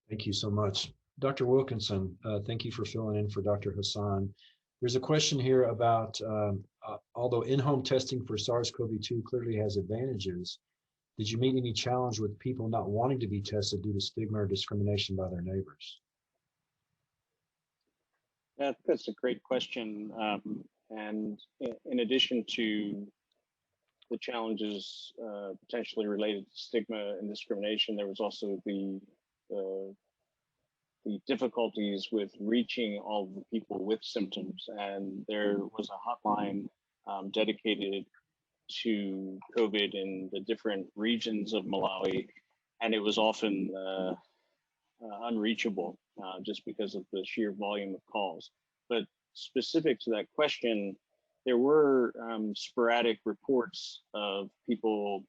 Thank you so much. Dr. Wilkinson, thank you for filling in for Dr. Hassan. There's a question here about, although in-home testing for SARS-CoV-2 clearly has advantages, did you meet any challenge with people not wanting to be tested due to stigma or discrimination by their neighbors? That's a great question. And in addition to the challenges potentially related to stigma and discrimination, there was also the difficulties with reaching all of the people with symptoms. And there was a hotline dedicated to COVID in the different regions of Malawi, and it was often unreachable just because of the sheer volume of calls. But specific to that question, there were sporadic reports of people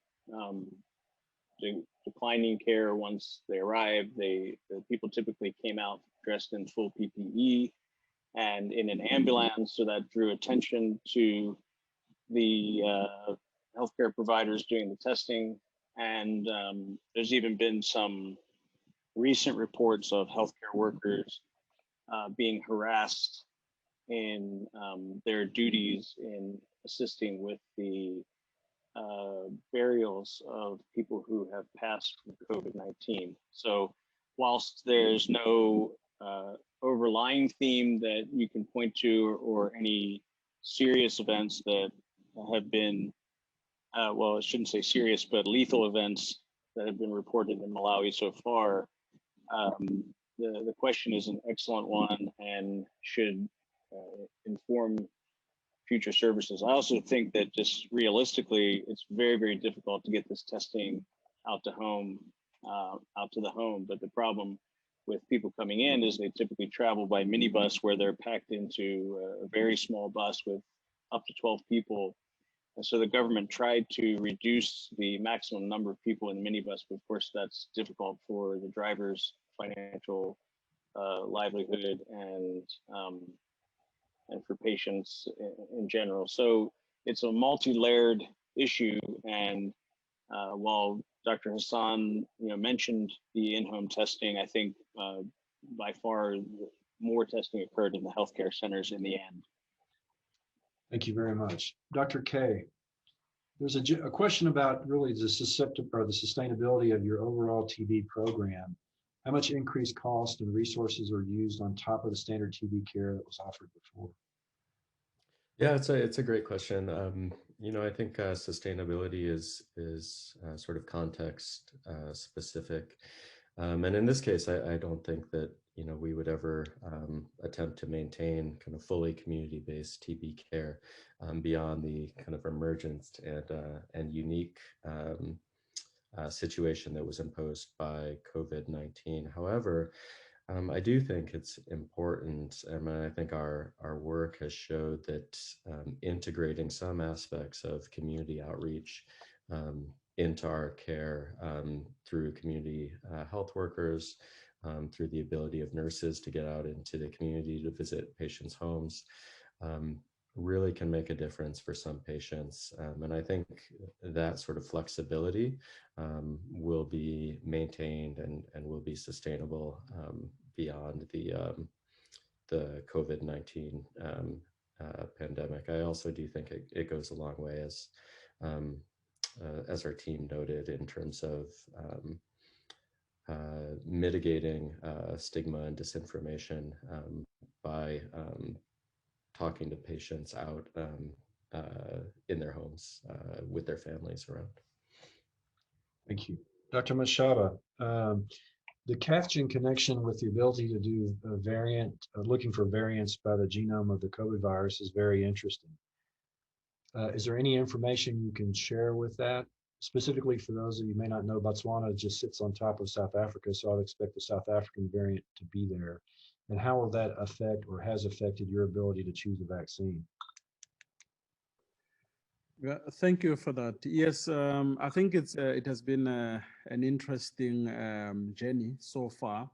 declining care once they arrived. The people typically came out dressed in full PPE and in an ambulance, so that drew attention to the healthcare providers doing the testing. And there's even been some recent reports of healthcare workers being harassed in their duties in assisting with the burials of people who have passed from COVID-19. So whilst there's no overlying theme that you can point to or any serious events that have been, well, I shouldn't say serious, but lethal events that have been reported in Malawi so far, the question is an excellent one and should inform future services. I also think that just realistically, it's very, very difficult to get this testing out to the home. But the problem with people coming in is they typically travel by minibus where they're packed into a very small bus with up to 12 people. And so the government tried to reduce the maximum number of people in the minibus, but of course that's difficult for the driver's financial livelihood and for patients in general. So it's a multi-layered issue. And while Dr. Hassan mentioned the in-home testing, I think by far more testing occurred in the healthcare centers in the end. Thank you very much. Dr. K, there's a question about really the sustainability of your overall TB program. How much increased cost and resources are used on top of the standard TB care that was offered before? Yeah, it's a great question. I think sustainability is sort of context specific, and in this case, I don't think that we would ever attempt to maintain kind of fully community-based TB care beyond the kind of emergent and unique situation that was imposed by COVID-19. However, I do think it's important, and I think our work has showed that integrating some aspects of community outreach into our care through community health workers, through the ability of nurses to get out into the community to visit patients' homes, really can make a difference for some patients. And I think that sort of flexibility will be maintained and will be sustainable beyond the COVID-19 pandemic. I also do think it goes a long way, as our team noted, in terms of mitigating stigma and disinformation by talking to patients out in their homes with their families around. Thank you. Dr. Mashaba, the CUGH connection with the ability to do a variant, looking for variants by the genome of the COVID virus is very interesting. Is there any information you can share with that? Specifically for those of you who may not know, Botswana just sits on top of South Africa, so I'd expect the South African variant to be there. And how will that affect or has affected your ability to choose a vaccine? Yeah, thank you for that. Yes, I think it has been an interesting journey so far.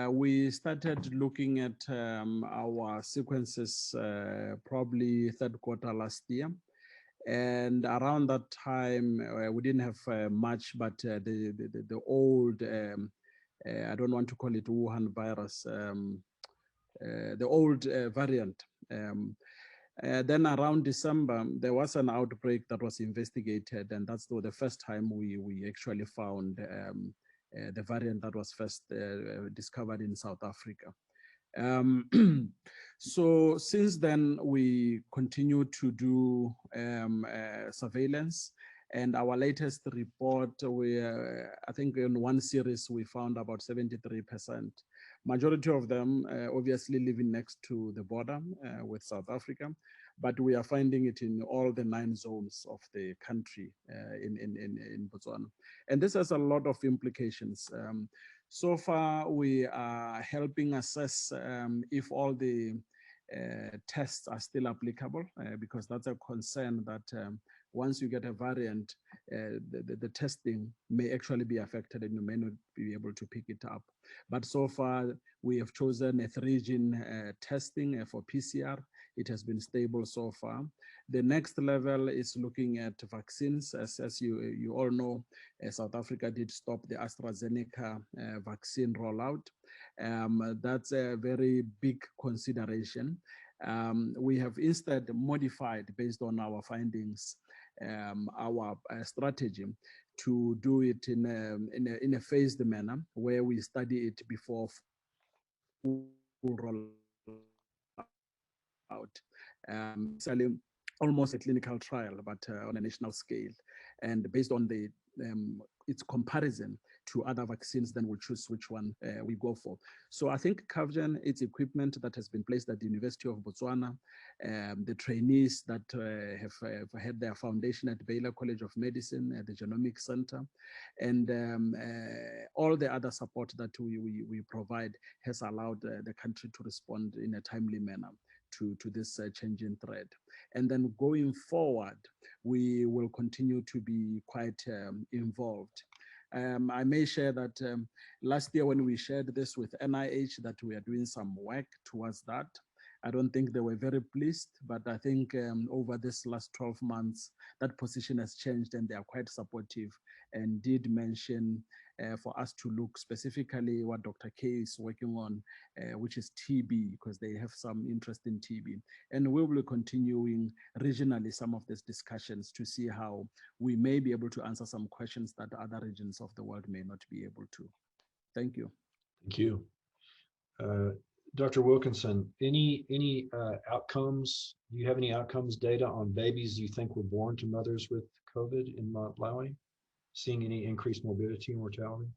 We started looking at our sequences probably third quarter last year. And around that time, we didn't have much, but the old, I don't want to call it Wuhan virus, the old variant. Then around December, there was an outbreak that was investigated, and that's the first time we actually found the variant that was first discovered in South Africa. So since then, we continue to do surveillance. And our latest report, I think in one series, we found about 73%. Majority of them obviously living next to the border with South Africa, but we are finding it in all the 9 zones of the country in Botswana. And this has a lot of implications. So far, we are helping assess if all the tests are still applicable, because that's a concern that once you get a variant, the testing may actually be affected and you may not be able to pick it up. But so far, we have chosen a 3-gene testing for PCR. It has been stable so far. The next level is looking at vaccines. As you all know, South Africa did stop the AstraZeneca vaccine rollout. That's a very big consideration. We have instead modified, based on our findings, our strategy to do it in a phased manner, where we study it before full rollout. Almost a clinical trial, but on a national scale. And based on the its comparison to other vaccines, then we'll choose which one we go for. So I think CUGH, its equipment that has been placed at the University of Botswana, the trainees that have had their foundation at Baylor College of Medicine, at the Genomics Center, and all the other support that we provide has allowed the country to respond in a timely manner to this changing threat. And then going forward, we will continue to be quite involved. I may share that last year when we shared this with NIH, that we are doing some work towards that. I don't think they were very pleased, but I think over this last 12 months, that position has changed and they are quite supportive and did mention for us to look specifically what Dr. K is working on, which is TB, because they have some interest in TB. And we will be continuing regionally some of these discussions to see how we may be able to answer some questions that other regions of the world may not be able to. Thank you. Thank you. Dr. Wilkinson, any outcomes? Do you have any outcomes data on babies you think were born to mothers with COVID in Malawi? Seeing any increased morbidity and mortality?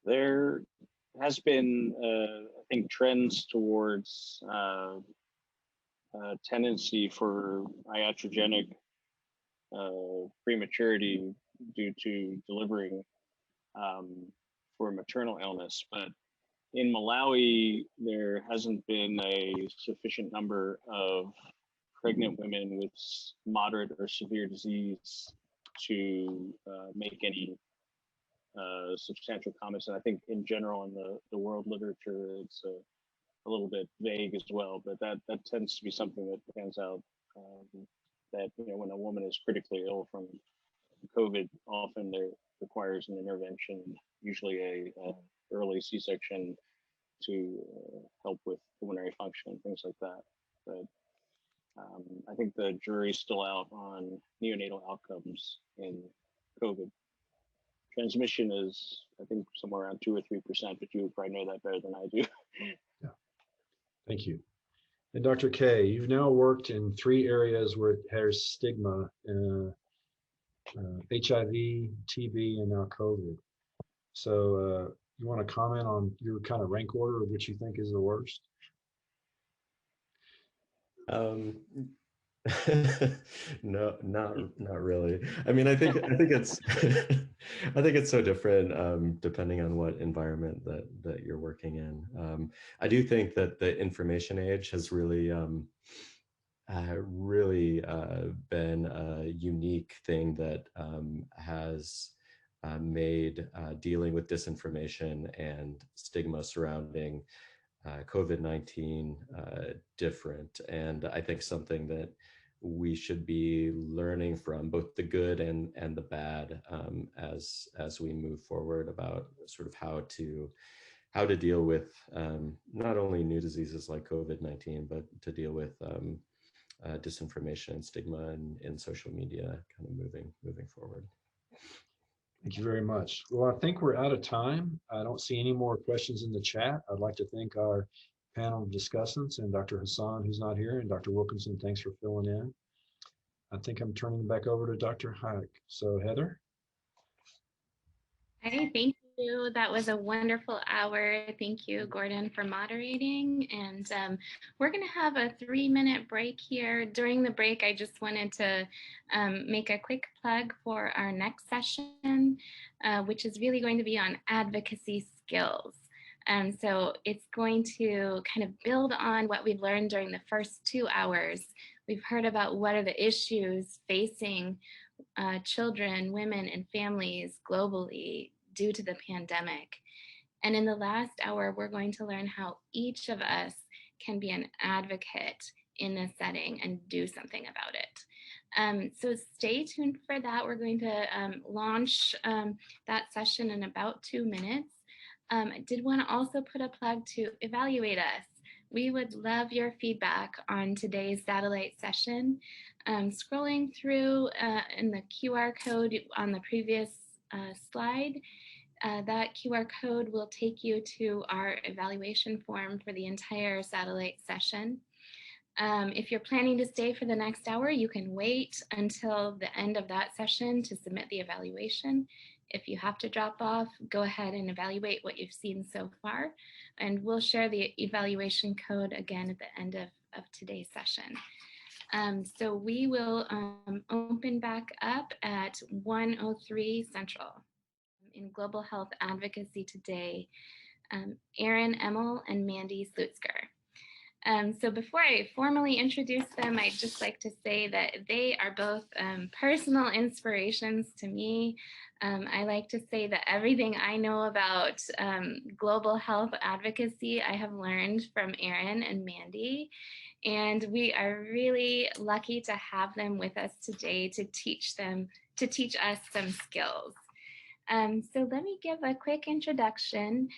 There has been, I think, trends towards tendency for iatrogenic prematurity due to delivering for maternal illness. But in Malawi, there hasn't been a sufficient number of pregnant women with moderate or severe disease to make any substantial comments. And I think in general in the world literature, it's a little bit vague as well, but that tends to be something that pans out, that when a woman is critically ill from COVID, often there requires an intervention, usually a early C-section to help with pulmonary function and things like that. But I think the jury's still out on neonatal outcomes in COVID. Transmission is, I think, somewhere around 2 or 3%, but you would probably know that better than I do. Yeah. Thank you. And Dr. K, you've now worked in 3 areas where it has stigma, HIV, TB, and now COVID. So you want to comment on your kind of rank order of which you think is the worst? No, not really. I mean, I think it's I think it's so different depending on what environment that you're working in. I do think that the information age has really been a unique thing that has made dealing with disinformation and stigma surrounding COVID-19 different. And I think something that we should be learning from, both the good and the bad, as we move forward about sort of how to deal with not only new diseases like COVID-19, but to deal with disinformation and stigma in social media kind of moving forward. Thank you very much. Well, I think we're out of time. I don't see any more questions in the chat. I'd like to thank our panel of discussants and Dr. Hassan, who's not here, and Dr. Wilkinson, thanks for filling in. I think I'm turning back over to Dr. Hayek. So Heather? Hey, thank you. That was a wonderful hour. Thank you, Gordon, for moderating. And we're going to have a 3-minute break here. During the break, I just wanted to make a quick plug for our next session, which is really going to be on advocacy skills. So it's going to kind of build on what we've learned during the first 2 hours. We've heard about what are the issues facing children, women, and families globally due to the pandemic. And in the last hour, we're going to learn how each of us can be an advocate in this setting and do something about it. So stay tuned for that. We're going to launch that session in about 2 minutes. I did want to also put a plug to evaluate us. We would love your feedback on today's satellite session. Scrolling through in the QR code on the previous slide, that QR code will take you to our evaluation form for the entire satellite session. If you're planning to stay for the next hour, you can wait until the end of that session to submit the evaluation. If you have to drop off, go ahead and evaluate what you've seen so far, and we'll share the evaluation code again at the end of today's session. So we will open back up at 1:03 Central. In Global Health Advocacy today, Erin Emmel and Mandy Slutzker. So before I formally introduce them, I'd just like to say that they are both personal inspirations to me. I like to say that everything I know about global health advocacy, I have learned from Erin and Mandy. And we are really lucky to have them with us today to teach us some skills. So let me give a quick introduction.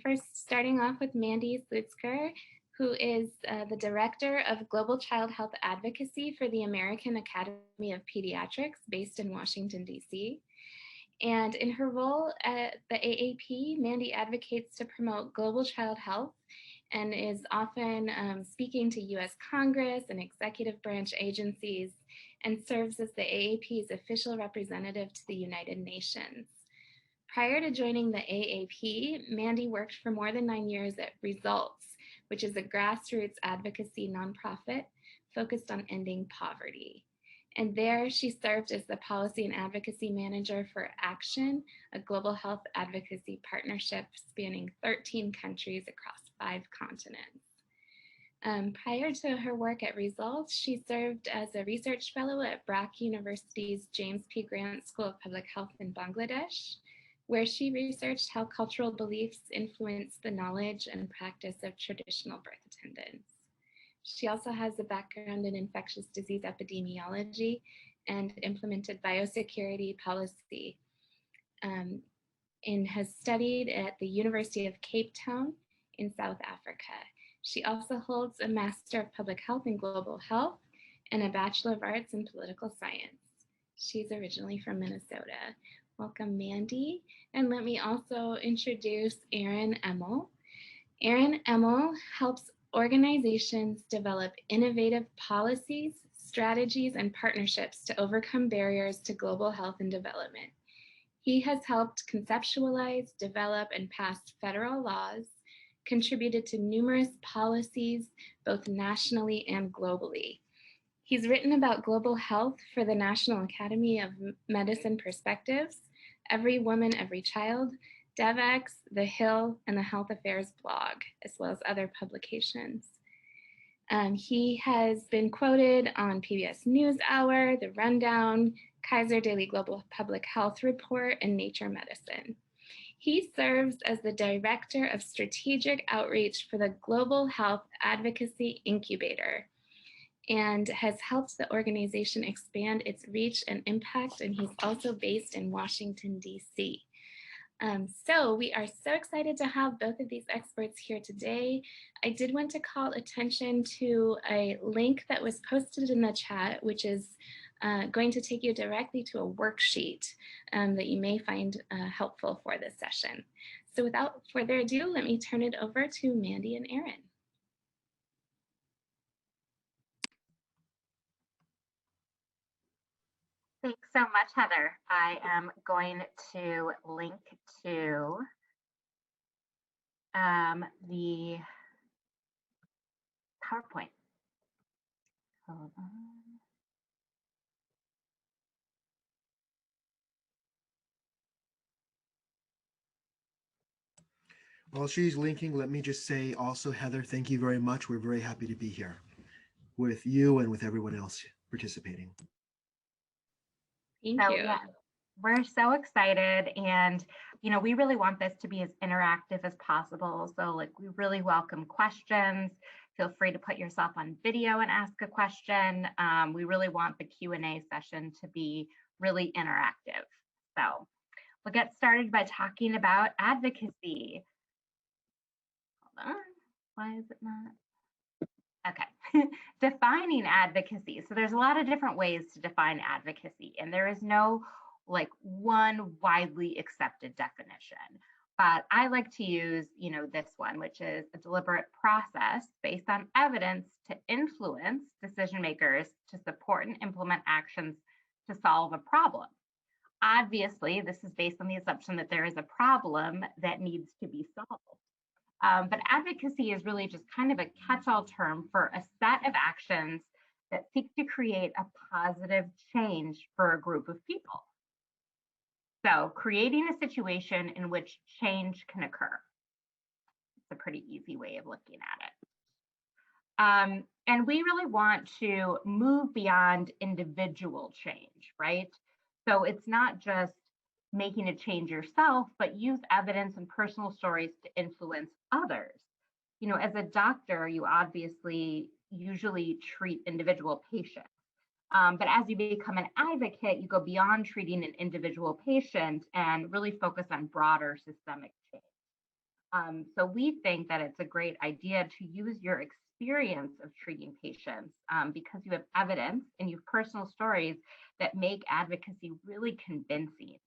First, starting off with Mandy Slutzker, who is the Director of Global Child Health Advocacy for the American Academy of Pediatrics based in Washington, D.C. And in her role at the AAP, Mandy advocates to promote global child health and is often speaking to US Congress and executive branch agencies, and serves as the AAP's official representative to the United Nations. Prior to joining the AAP, Mandy worked for more than 9 years at Results, which is a grassroots advocacy nonprofit focused on ending poverty. And there she served as the policy and advocacy manager for Action, a global health advocacy partnership spanning 13 countries across 5 continents. Prior to her work at Results, she served as a research fellow at Brack University's James P. Grant School of Public Health in Bangladesh, where she researched how cultural beliefs influence the knowledge and practice of traditional birth attendants. She also has a background in infectious disease epidemiology and implemented biosecurity policy, and has studied at the University of Cape Town in South Africa. She also holds a Master of Public Health and Global Health and a Bachelor of Arts in Political Science. She's originally from Minnesota. Welcome, Mandy. And let me also introduce Erin Emmel. Erin Emmel helps organizations develop innovative policies, strategies, and partnerships to overcome barriers to global health and development. He has helped conceptualize, develop, and pass federal laws, contributed to numerous policies, both nationally and globally. He's written about global health for the National Academy of Medicine Perspectives, Every Woman, Every Child, DevX, The Hill, and the Health Affairs blog, as well as other publications. He has been quoted on PBS NewsHour, The Rundown, Kaiser Daily Global Public Health Report, and Nature Medicine. He serves as the Director of Strategic Outreach for the Global Health Advocacy Incubator and has helped the organization expand its reach and impact, and he's also based in Washington, D.C. So we are so excited to have both of these experts here today. I did want to call attention to a link that was posted in the chat, which is going to take you directly to a worksheet that you may find helpful for this session. So without further ado, let me turn it over to Mandy and Erin. Thanks so much, Heather. I am going to link to the PowerPoint. Hold on. While she's linking, let me just say also, Heather, thank you very much. We're very happy to be here with you and with everyone else participating. Thank you. Yeah, we're so excited, and we really want this to be as interactive as possible. So we really welcome questions. Feel free to put yourself on video and ask a question. We really want the Q&A session to be really interactive. So we'll get started by talking about advocacy. Hold on, why is it not? Okay, defining advocacy. So there's a lot of different ways to define advocacy, and there is no one widely accepted definition. But I like to use, this one, which is a deliberate process based on evidence to influence decision makers to support and implement actions to solve a problem. Obviously, this is based on the assumption that there is a problem that needs to be solved. But advocacy is really just kind of a catch-all term for a set of actions that seek to create a positive change for a group of people. So creating a situation in which change can occur. It's a pretty easy way of looking at it. And we really want to move beyond individual change, right? So it's not just making a change yourself, but use evidence and personal stories to influence others. As a doctor, you obviously usually treat individual patients. But as you become an advocate, you go beyond treating an individual patient and really focus on broader systemic change. So we think that it's a great idea to use your experience of treating patients because you have evidence and you have personal stories that make advocacy really convincing.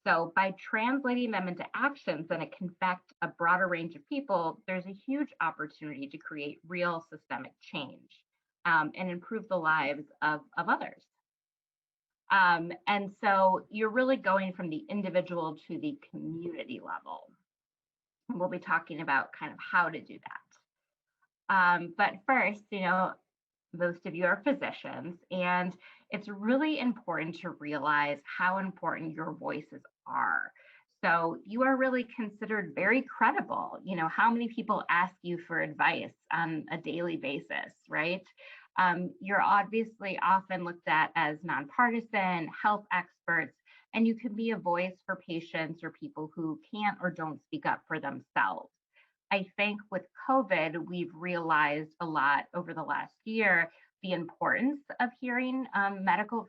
So by translating them into actions that it can affect a broader range of people, there's a huge opportunity to create real systemic change and improve the lives of others. And so you're really going from the individual to the community level. And we'll be talking about kind of how to do that. But first, most of you are physicians, and it's really important to realize how important your voices are. So you are really considered very credible. How many people ask you for advice on a daily basis, right? You're obviously often looked at as nonpartisan, health experts, and you can be a voice for patients or people who can't or don't speak up for themselves. I think with COVID, we've realized a lot over the last year the importance of hearing medical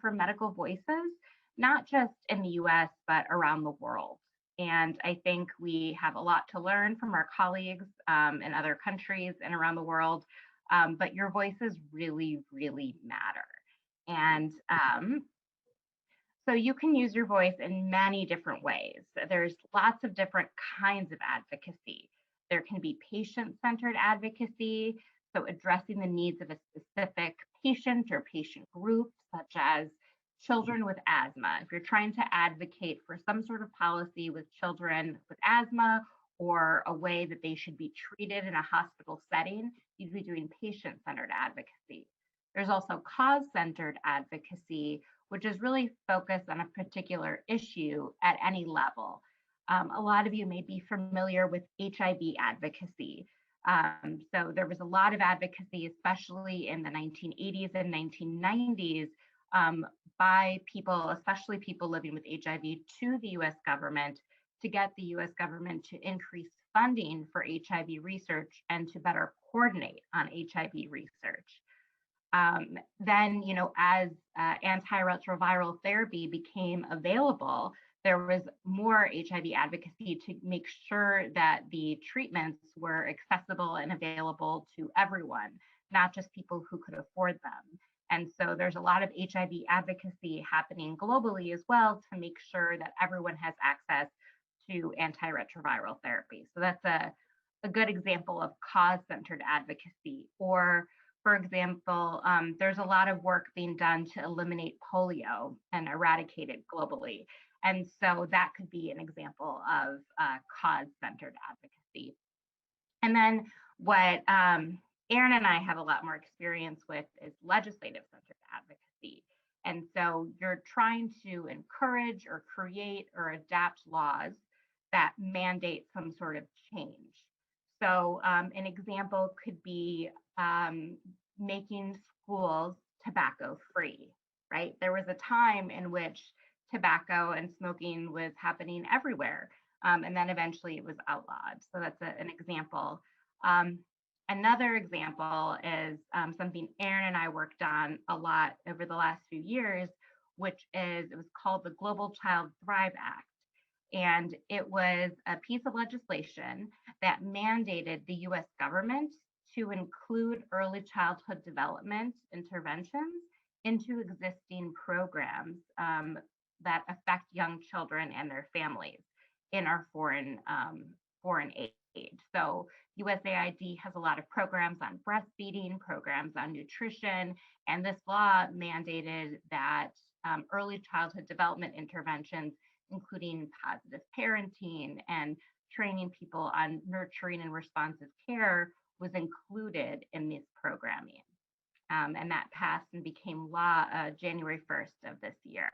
voices, not just in the US, but around the world. And I think we have a lot to learn from our colleagues in other countries and around the world, but your voices really, really matter. And so you can use your voice in many different ways. There's lots of different kinds of advocacy. There can be patient-centered advocacy, so addressing the needs of a specific patient or patient group, such as children with asthma. If you're trying to advocate for some sort of policy with children with asthma or a way that they should be treated in a hospital setting, you'd be doing patient-centered advocacy. There's also cause-centered advocacy, which is really focused on a particular issue at any level. A lot of you may be familiar with HIV advocacy. So there was a lot of advocacy, especially in the 1980s and 1990s, by people, especially people living with HIV, to the US government to get the US government to increase funding for HIV research and to better coordinate on HIV research. Then, as antiretroviral therapy became available, there was more HIV advocacy to make sure that the treatments were accessible and available to everyone, not just people who could afford them. And so there's a lot of HIV advocacy happening globally as well to make sure that everyone has access to antiretroviral therapy. So that's a good example of cause-centered advocacy. Or, for example, there's a lot of work being done to eliminate polio and eradicate it globally. And so that could be an example of cause-centered advocacy. And then what Aaron and I have a lot more experience with is legislative-centered advocacy. And so you're trying to encourage or create or adapt laws that mandate some sort of change. So an example could be making schools tobacco-free, right? There was a time in which tobacco and smoking was happening everywhere. And then eventually it was outlawed. So that's an example. Another example is something Aaron and I worked on a lot over the last few years, which is, it was called the Global Child Thrive Act. And it was a piece of legislation that mandated the US government to include early childhood development interventions into existing programs that affect young children and their families in our foreign aid. So USAID has a lot of programs on breastfeeding, programs on nutrition, and this law mandated that early childhood development interventions, including positive parenting and training people on nurturing and responsive care, was included in this programming. And that passed and became law January 1st of this year.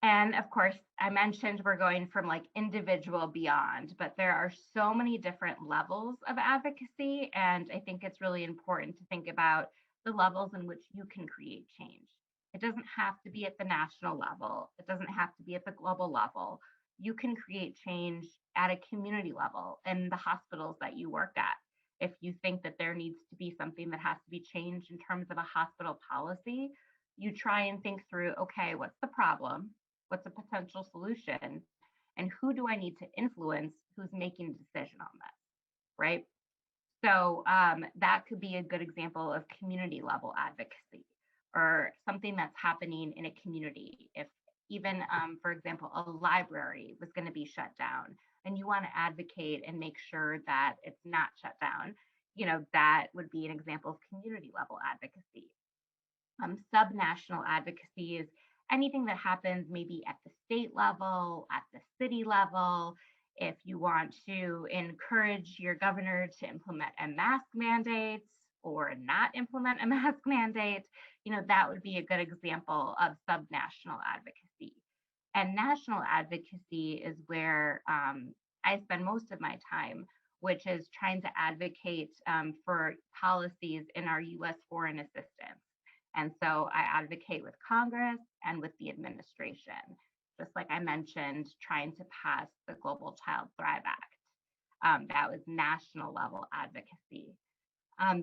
And of course, I mentioned we're going from like individual beyond, but there are so many different levels of advocacy. And I think it's really important to think about the levels in which you can create change. It doesn't have to be at the national level. It doesn't have to be at the global level. You can create change at a community level in the hospitals that you work at. If you think that there needs to be something that has to be changed in terms of a hospital policy, you try and think through, okay, what's the problem? What's a potential solution? And who do I need to influence who's making a decision on this, right? So that could be a good example of community level advocacy, or something that's happening in a community. If even, for example, a library was going to be shut down and you want to advocate and make sure that it's not shut down, you know, that would be an example of community level advocacy. Subnational advocacy is anything that happens maybe at the state level, at the city level. If you want to encourage your governor to implement a mask mandate or not implement a mask mandate, you know, that would be a good example of subnational advocacy. And national advocacy is where I spend most of my time, which is trying to advocate for policies in our US foreign assistance. And so I advocate with Congress and with the administration, just like I mentioned, trying to pass the Global Child Thrive Act. That was national level advocacy.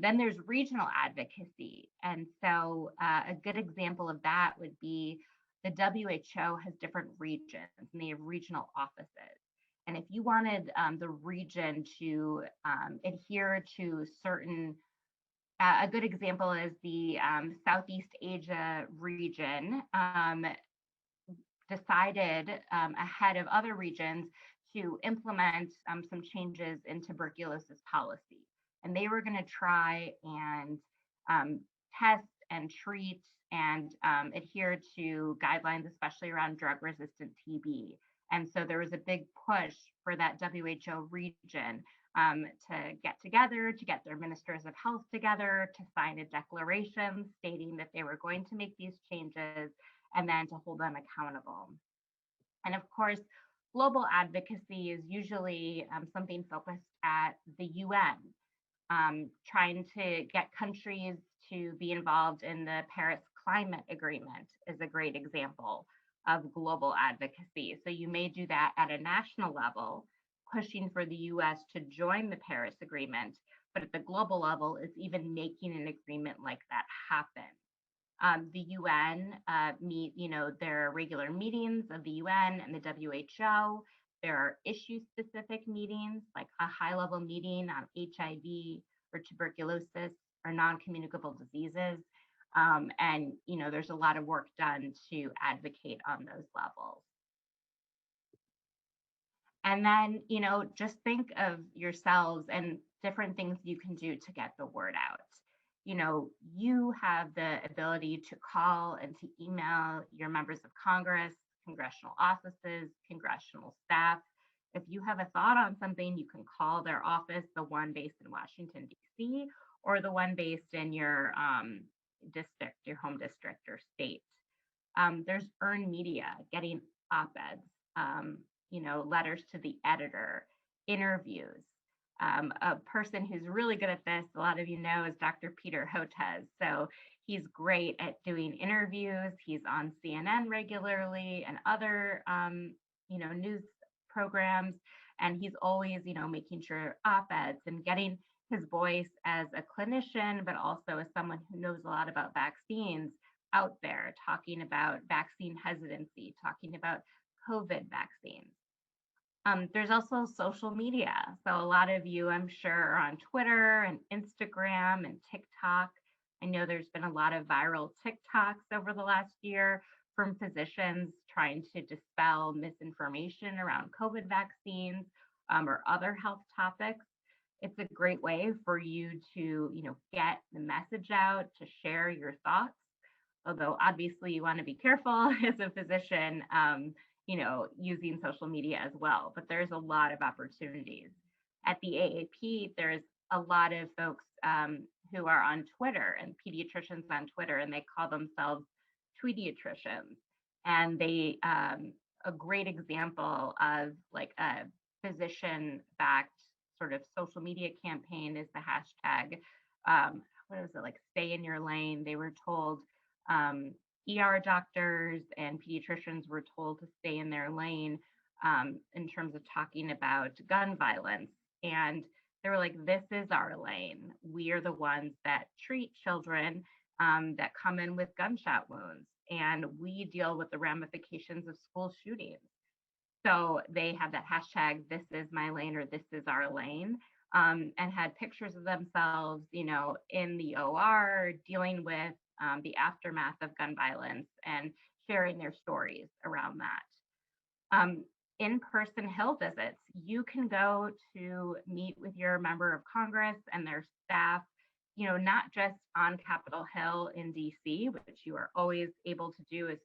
Then there's regional advocacy. And so a good example of that would be the WHO has different regions and they have regional offices. And if you wanted the region to adhere to certain a good example is the Southeast Asia region decided ahead of other regions to implement some changes in tuberculosis policy. And they were going to try and test and treat and adhere to guidelines, especially around drug-resistant TB. And so there was a big push for that WHO region to get together, to get their ministers of health together, to sign a declaration stating that they were going to make these changes and then to hold them accountable. And of course, global advocacy is usually something focused at the UN, trying to get countries to be involved in the Paris Climate Agreement is a great example of global advocacy. So you may do that at a national level, pushing for the US to join the Paris Agreement, but at the global level, it's even making an agreement like that happen. The UN meet, you know, there are regular meetings of the UN and the WHO. There are issue-specific meetings, like a high-level meeting on HIV or tuberculosis or non-communicable diseases. And, you know, there's a lot of work done to advocate on those levels. And then, you know, just think of yourselves and different things you can do to get the word out. You know, you have the ability to call and to email your members of Congress, congressional offices, congressional staff. If you have a thought on something, you can call their office, the one based in Washington, D.C., or the one based in your district, your home district or state. There's earned media, getting op-eds, you know, letters to the editor, interviews. A person who's really good at this, a lot of you know, is Dr. Peter Hotez. So he's great at doing interviews. He's on CNN regularly and other, you know, news programs. And he's always, you know, making sure op-eds and getting his voice as a clinician, but also as someone who knows a lot about vaccines out there, talking about vaccine hesitancy, talking about COVID vaccines. There's also social media. So a lot of you, I'm sure, are on Twitter and Instagram and TikTok. I know there's been a lot of viral TikToks over the last year from physicians trying to dispel misinformation around COVID vaccines or other health topics. It's a great way for you to, you know, get the message out, to share your thoughts. Although obviously you want to be careful as a physician, you know, using social media as well, but there's a lot of opportunities. At the AAP, there's a lot of folks who are on Twitter and pediatricians on Twitter, and they call themselves tweediatricians. And they, a great example of like a physician-backed sort of social media campaign is the hashtag, what was it, like stay in your lane. They were told, ER doctors and pediatricians were told to stay in their lane in terms of talking about gun violence. And they were like, this is our lane. We are the ones that treat children that come in with gunshot wounds, and we deal with the ramifications of school shootings. So they had that hashtag, this is my lane or this is our lane, and had pictures of themselves, you know, in the OR dealing with the aftermath of gun violence and sharing their stories around that. In-person Hill visits, you can go to meet with your member of Congress and their staff, you know, not just on Capitol Hill in DC, which you are always able to do as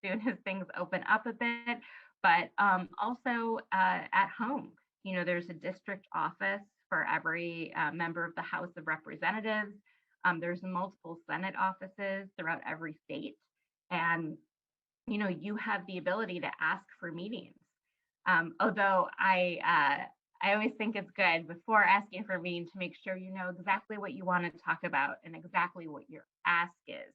soon as things open up a bit, but also at home. You know, there's a district office for every member of the House of Representatives. There's multiple Senate offices throughout every state. And, you know, you have the ability to ask for meetings. Although I always think it's good before asking for a meeting to make sure you know exactly what you want to talk about and exactly what your ask is,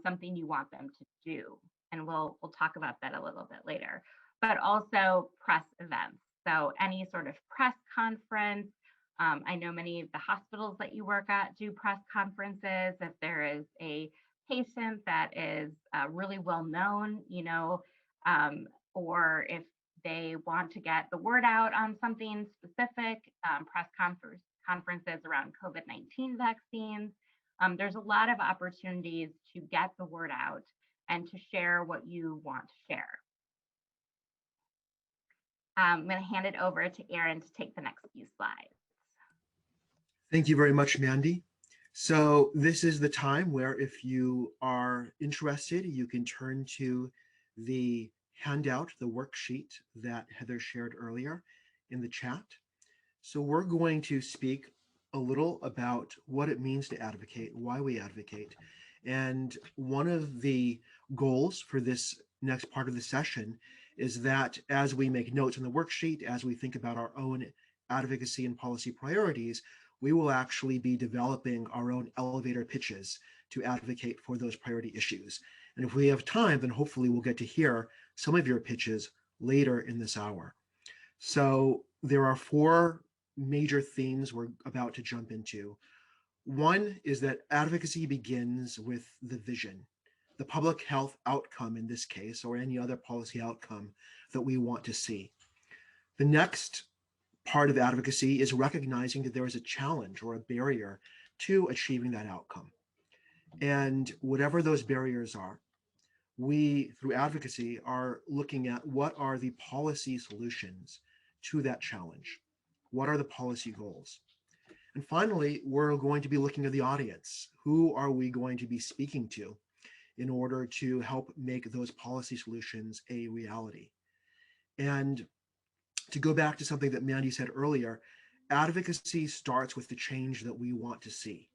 something you want them to do. And we'll talk about that a little bit later. But also press events. So any sort of press conference. I know many of the hospitals that you work at do press conferences. If there is a patient that is really well known, you know, or if they want to get the word out on something specific, press conferences around COVID-19 vaccines. There's a lot of opportunities to get the word out and to share what you want to share. I'm going to hand it over to Aaron to take the next few slides. Thank you very much, Mandy. So this is the time where if you are interested, you can turn to the handout, the worksheet that Heather shared earlier in the chat. So we're going to speak a little about what it means to advocate, why we advocate. And one of the goals for this next part of the session is that as we make notes on the worksheet, as we think about our own advocacy and policy priorities, we will actually be developing our own elevator pitches to advocate for those priority issues. And if we have time, then hopefully we'll get to hear some of your pitches later in this hour. So there are 4 major themes we're about to jump into. One is that advocacy begins with the vision, the public health outcome in this case, or any other policy outcome that we want to see. The next part of advocacy is recognizing that there is a challenge or a barrier to achieving that outcome. And whatever those barriers are, we, through advocacy, are looking at what are the policy solutions to that challenge? What are the policy goals? And finally, we're going to be looking at the audience. Who are we going to be speaking to in order to help make those policy solutions a reality? And to go back to something that Mandy said earlier, advocacy starts with the change that we want to see.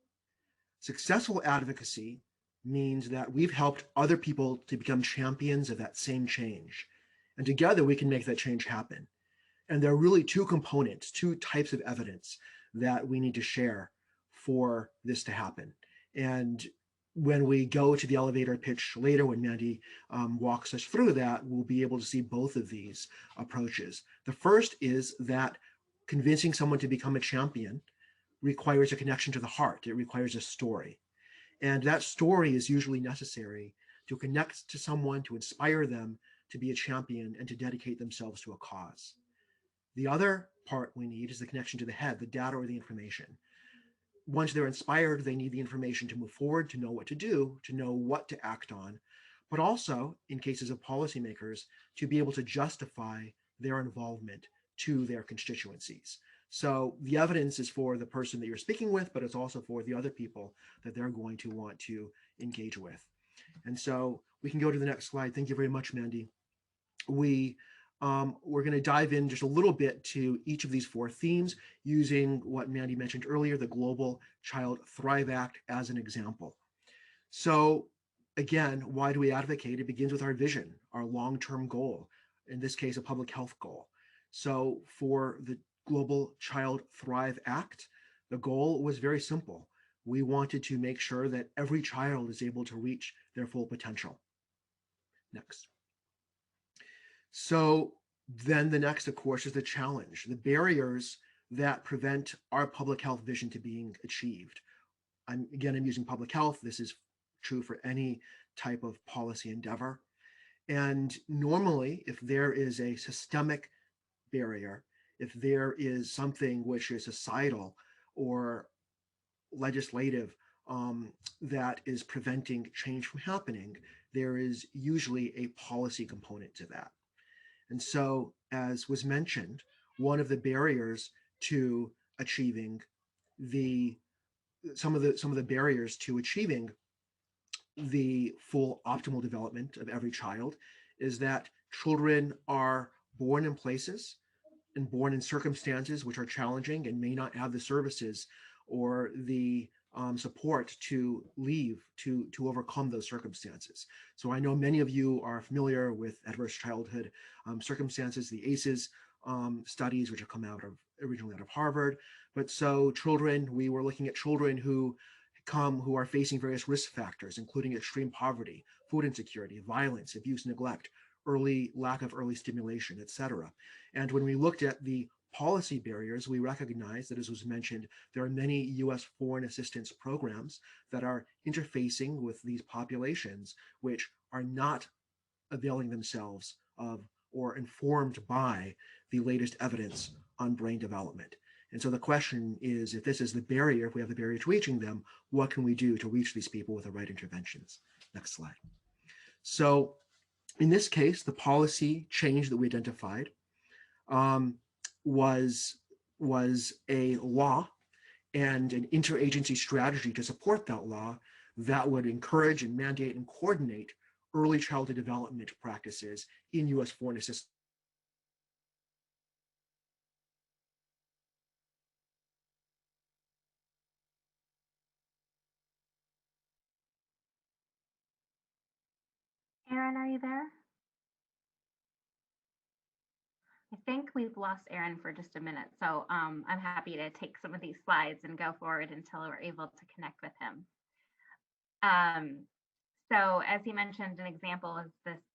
Successful advocacy means that we've helped other people to become champions of that same change. And together we can make that change happen. And there are really two components, two types of evidence that we need to share for this to happen. And when we go to the elevator pitch later, when Mandy walks us through that, we'll be able to see both of these approaches. The first is that convincing someone to become a champion requires a connection to the heart. It requires a story. And that story is usually necessary to connect to someone, to inspire them to be a champion and to dedicate themselves to a cause. The other part we need is the connection to the head, the data or the information. Once they're inspired, they need the information to move forward, to know what to do, to know what to act on, but also, in cases of policymakers, to be able to justify their involvement to their constituencies. So the evidence is for the person that you're speaking with, but it's also for the other people that they're going to want to engage with. And so we can go to the next slide. Thank you very much, Mandy. We're going to dive in just a little bit to each of these four themes using what Mandy mentioned earlier, the Global Child Thrive Act as an example. So again, why do we advocate? It begins with our vision, our long-term goal, in this case, a public health goal. So for the Global Child Thrive Act, the goal was very simple. We wanted to make sure that every child is able to reach their full potential. Next. So then the next, of course, is the challenge, the barriers that prevent our public health vision to being achieved. I'm using public health. This is true for any type of policy endeavor. And normally, if there is a systemic barrier, if there is something which is societal or legislative that is preventing change from happening, there is usually a policy component to that. And so, as was mentioned, one of the barriers to achieving some of the barriers to achieving the full optimal development of every child is that children are born in places and born in circumstances which are challenging and may not have the services or the support to leave to overcome those circumstances. So I know many of you are familiar with adverse childhood circumstances, the ACEs studies, which have come out of originally out of Harvard. But so children, we were looking at children who are facing various risk factors, including extreme poverty, food insecurity, violence, abuse, neglect, lack of early stimulation, etc. And when we looked at the policy barriers, we recognize that, as was mentioned, there are many U.S. foreign assistance programs that are interfacing with these populations, which are not availing themselves of or informed by the latest evidence on brain development. And so the question is, if this is the barrier, if we have the barrier to reaching them, what can we do to reach these people with the right interventions? Next slide. So in this case, the policy change that we identified was a law and an interagency strategy to support that law that would encourage and mandate and coordinate early childhood development practices in U.S. foreign assistance. Aaron, are you there? I think we've lost Aaron for just a minute, so I'm happy to take some of these slides and go forward until we're able to connect with him. So as he mentioned, an example is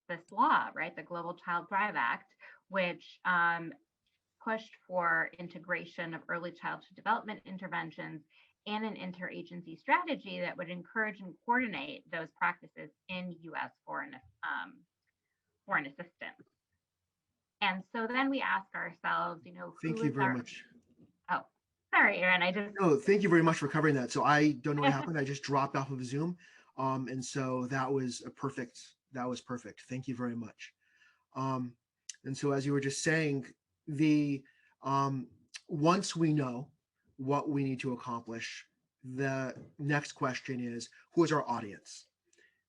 this law, right, the Global Child Thrive Act, which pushed for integration of early childhood development interventions and an interagency strategy that would encourage and coordinate those practices in U.S. foreign assistance. And so then we ask ourselves, who Thank you very much. Oh, Sorry, Erin, I just. No, thank you very much for covering that. So I don't know what happened. I just dropped off of Zoom. And so that was perfect. Thank you very much. And so as you were just saying, the once we know what we need to accomplish, the next question is, who is our audience?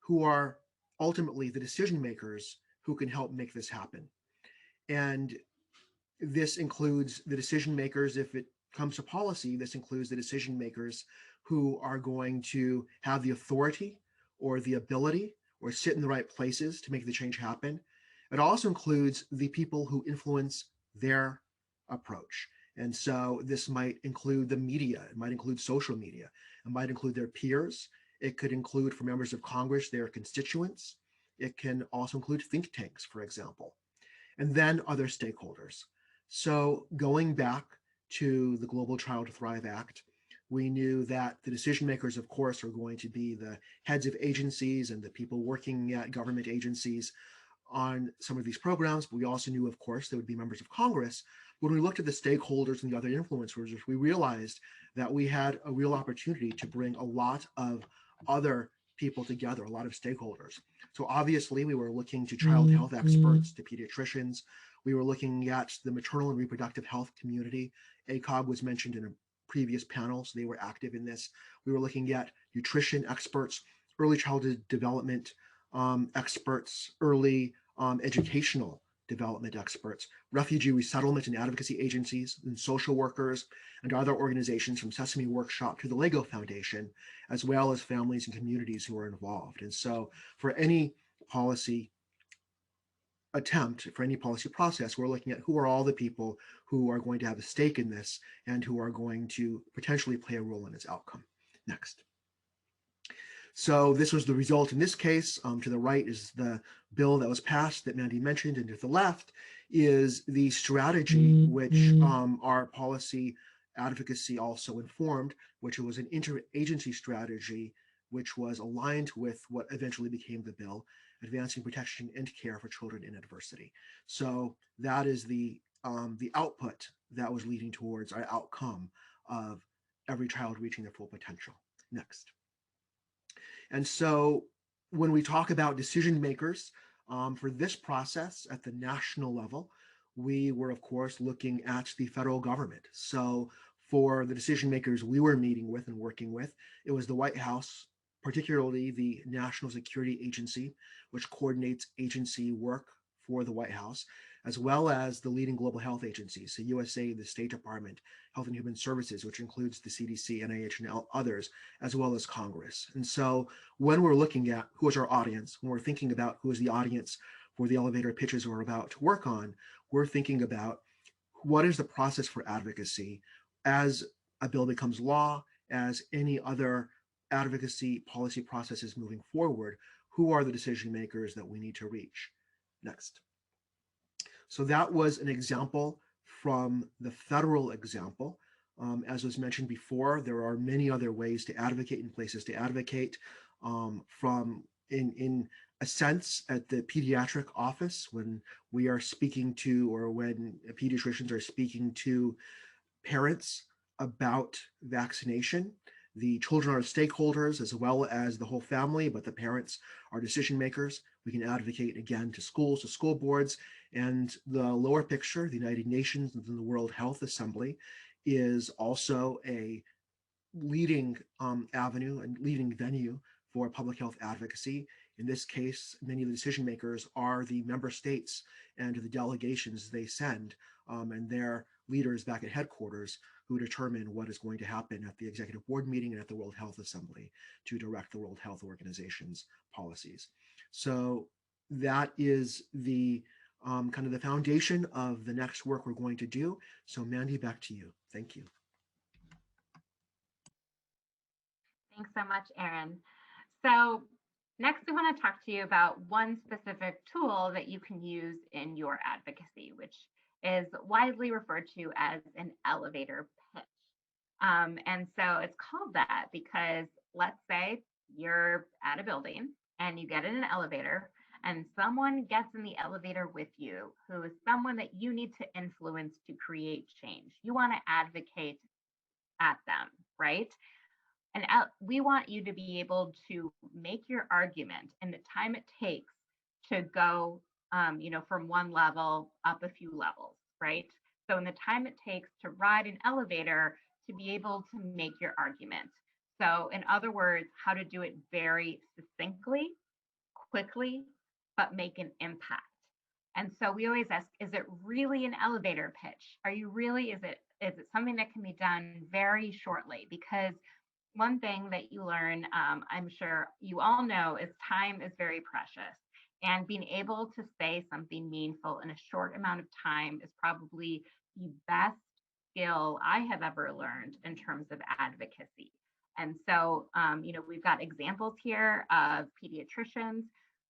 Who are ultimately the decision makers who can help make this happen? And this includes the decision makers. If it comes to policy, this includes the decision makers who are going to have the authority or the ability or sit in the right places to make the change happen. It also includes the people who influence their approach. And so this might include the media, it might include social media, it might include their peers, it could include for members of Congress, their constituents, it can also include think tanks, for example, and then other stakeholders. So going back to the Global Child to Thrive Act, we knew that the decision makers, of course, are going to be the heads of agencies and the people working at government agencies on some of these programs. But we also knew, of course, there would be members of Congress. When we looked at the stakeholders and the other influencers, we realized that we had a real opportunity to bring a lot of other people together, a lot of stakeholders. So obviously we were looking to child health experts, to pediatricians. We were looking at the maternal and reproductive health community. ACOG was mentioned in a previous panel, so they were active in this. We were looking at nutrition experts, early childhood development experts, early educational development experts, refugee resettlement and advocacy agencies, and social workers, and other organizations from Sesame Workshop to the Lego Foundation, as well as families and communities who are involved. And so for any policy attempt, for any policy process, we're looking at who are all the people who are going to have a stake in this and who are going to potentially play a role in its outcome. Next. So this was the result in this case. To the right is the bill that was passed that Mandy mentioned, and to the left is the strategy which our policy advocacy also informed, which was an interagency strategy which was aligned with what eventually became the bill, Advancing Protection and Care for Children in Adversity. So that is the output that was leading towards our outcome of every child reaching their full potential. Next. And so when we talk about decision makers for this process at the national level, we were, of course, looking at the federal government. So for the decision makers we were meeting with and working with, it was the White House, particularly the National Security Agency, which coordinates agency work for the White House, as well as the leading global health agencies, the USAID, the State Department, Health and Human Services, which includes the CDC, NIH, and others, as well as Congress. And so when we're looking at who is our audience, when we're thinking about who is the audience for the elevator pitches we're about to work on, we're thinking about what is the process for advocacy as a bill becomes law, as any other advocacy policy processes moving forward, who are the decision makers that we need to reach? Next. So that was an example from the federal example. As was mentioned before, there are many other ways to advocate and places to advocate from in a sense at the pediatric office when we are speaking to, or when pediatricians are speaking to parents about vaccination. The children are stakeholders as well as the whole family, but the parents are decision makers. We can advocate again to schools, to school boards, and the lower picture, the United Nations and the World Health Assembly is also a leading avenue and leading venue for public health advocacy. In this case, many of the decision makers are the member states and the delegations they send and their leaders back at headquarters who determine what is going to happen at the executive board meeting and at the World Health Assembly to direct the World Health Organization's policies. So that is the kind of the foundation of the next work we're going to do. So Mandy, back to you. Thank you. Thanks so much, Erin. So next, we want to talk to you about one specific tool that you can use in your advocacy, which is widely referred to as an elevator pitch. And so it's called that because let's say you're at a building and you get in an elevator and someone gets in the elevator with you, who is someone that you need to influence to create change. You want to advocate at them, right? And we want you to be able to make your argument in the time it takes to go, from one level up a few levels, right? So in the time it takes to ride an elevator to be able to make your argument. So in other words, how to do it very succinctly, quickly, but make an impact. And so we always ask, is it really an elevator pitch? Is it something that can be done very shortly? Because one thing that you learn, I'm sure you all know, is time is very precious. And being able to say something meaningful in a short amount of time is probably the best skill I have ever learned in terms of advocacy. And so, we've got examples here of pediatricians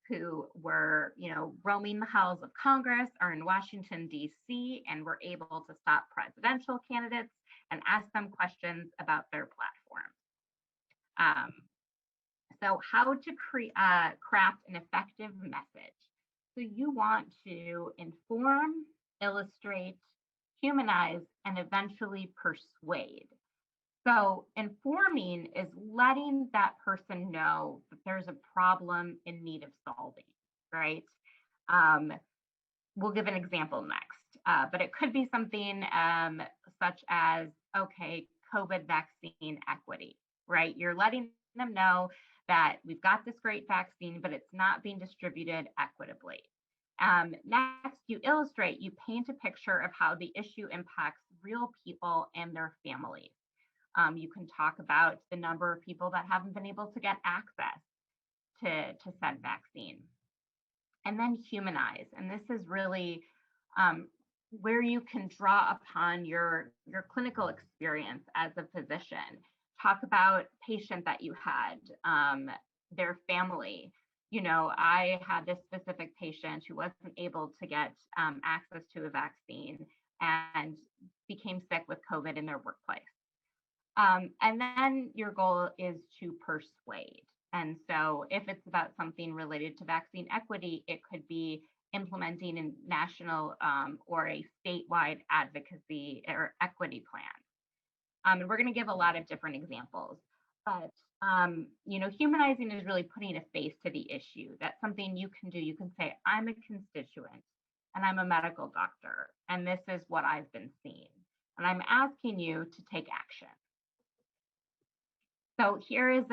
who were, roaming the halls of Congress or in Washington, D.C., and were able to stop presidential candidates and ask them questions about their platform. So how to craft an effective message. So you want to inform, illustrate, humanize, and eventually persuade. So informing is letting that person know that there's a problem in need of solving, right? We'll give an example next, but it could be something such as, okay, COVID vaccine equity, right? You're letting them know that we've got this great vaccine, but it's not being distributed equitably. Next, you illustrate, you paint a picture of how the issue impacts real people and their families. You can talk about the number of people that haven't been able to get access to said vaccine. And then humanize. And this is really where you can draw upon your clinical experience as a physician. Talk about patient that you had, their family. I had this specific patient who wasn't able to get access to a vaccine and became sick with COVID in their workplace. And then your goal is to persuade. And so if it's about something related to vaccine equity, it could be implementing a national or a statewide advocacy or equity plan. And we're going to give a lot of different examples, but humanizing is really putting a face to the issue. That's something you can do. You can say, I'm a constituent and I'm a medical doctor, and this is what I've been seeing, and I'm asking you to take action. So here is,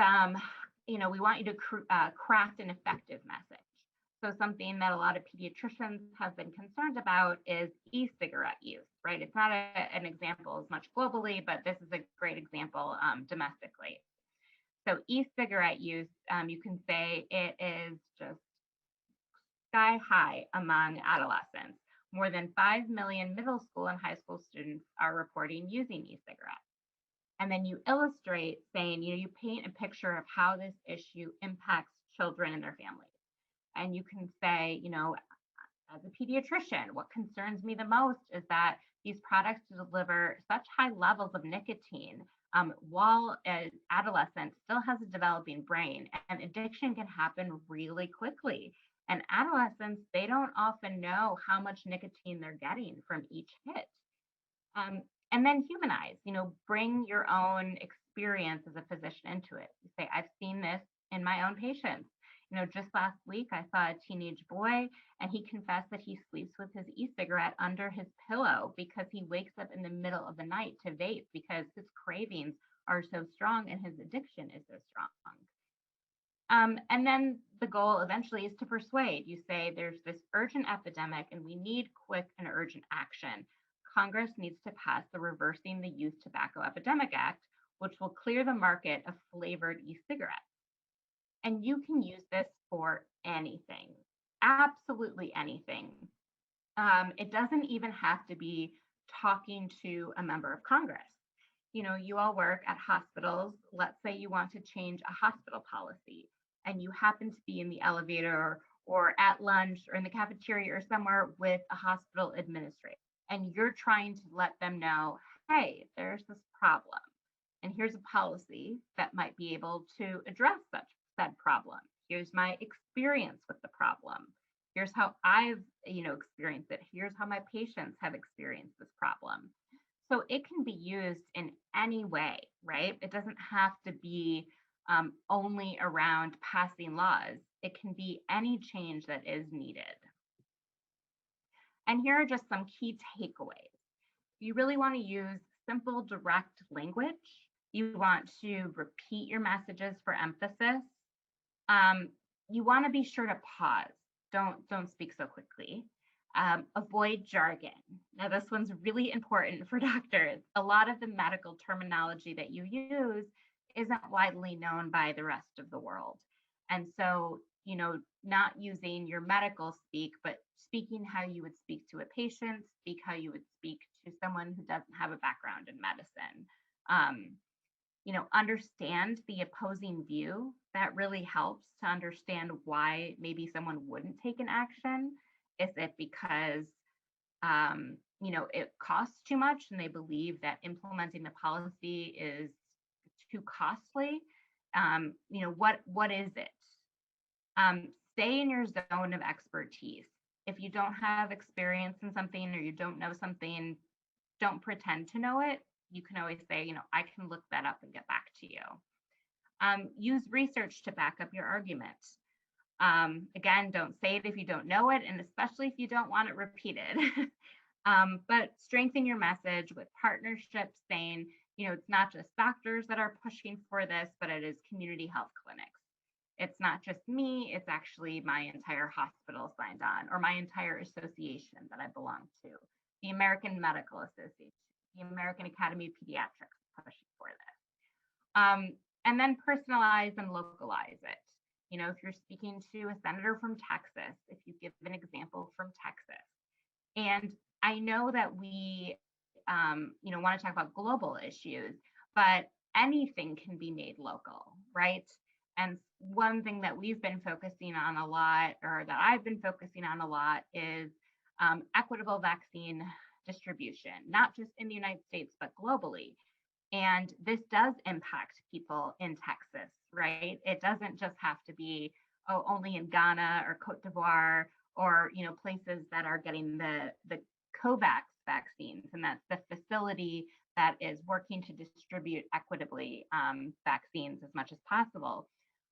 we want you to craft an effective message. So something that a lot of pediatricians have been concerned about is e-cigarette use, right? It's not an example as much globally, but this is a great example domestically. So e-cigarette use, you can say it is just sky high among adolescents. More than 5 million middle school and high school students are reporting using e-cigarettes. And then you illustrate saying, you paint a picture of how this issue impacts children and their families. And you can say, as a pediatrician, what concerns me the most is that these products deliver such high levels of nicotine while an adolescent still has a developing brain, and addiction can happen really quickly. And adolescents, they don't often know how much nicotine they're getting from each hit. And then humanize, bring your own experience as a physician into it. You say, I've seen this in my own patients. Just last week, I saw a teenage boy, and he confessed that he sleeps with his e-cigarette under his pillow because he wakes up in the middle of the night to vape because his cravings are so strong and his addiction is so strong. And then the goal eventually is to persuade. You say there's this urgent epidemic and we need quick and urgent action. Congress needs to pass the Reversing the Youth Tobacco Epidemic Act, which will clear the market of flavored e-cigarettes. And you can use this for anything, absolutely anything. It doesn't even have to be talking to a member of Congress. You all work at hospitals. Let's say you want to change a hospital policy and you happen to be in the elevator or at lunch or in the cafeteria or somewhere with a hospital administrator. And you're trying to let them know, hey, there's this problem. And here's a policy that might be able to address said problem. Here's my experience with the problem. Here's how I've, experienced it. Here's how my patients have experienced this problem. So it can be used in any way, right? It doesn't have to be only around passing laws. It can be any change that is needed. And here are just some key takeaways. You really want to use simple, direct language. You want to repeat your messages for emphasis. You want to be sure to pause. Don't speak so quickly. Avoid jargon. Now, this one's really important for doctors. A lot of the medical terminology that you use isn't widely known by the rest of the world. And so, not using your medical speak, but speaking how you would speak to a patient, speak how you would speak to someone who doesn't have a background in medicine. Understand the opposing view. That really helps to understand why maybe someone wouldn't take an action. Is it because, it costs too much and they believe that implementing the policy is too costly? What is it? Stay in your zone of expertise. If you don't have experience in something or you don't know something, don't pretend to know it. You can always say, I can look that up and get back to you. Use research to back up your argument. Again, don't say it if you don't know it, and especially if you don't want it repeated. But strengthen your message with partnerships, saying, it's not just doctors that are pushing for this, but it is community health clinics. It's not just me, it's actually my entire hospital signed on, or my entire association that I belong to, the American Medical Association, the American Academy of Pediatrics pushing for this. And then personalize and localize it. If you're speaking to a senator from Texas, if you give an example from Texas. And I know that we, want to talk about global issues, but anything can be made local, right? And one thing that we've been focusing on a lot, or that I've been focusing on a lot, is equitable vaccine distribution, not just in the United States, but globally. And this does impact people in Texas, right? It doesn't just have to be, only in Ghana or Cote d'Ivoire, or, places that are getting the CUGH vaccines. And that's the facility that is working to distribute equitably vaccines as much as possible.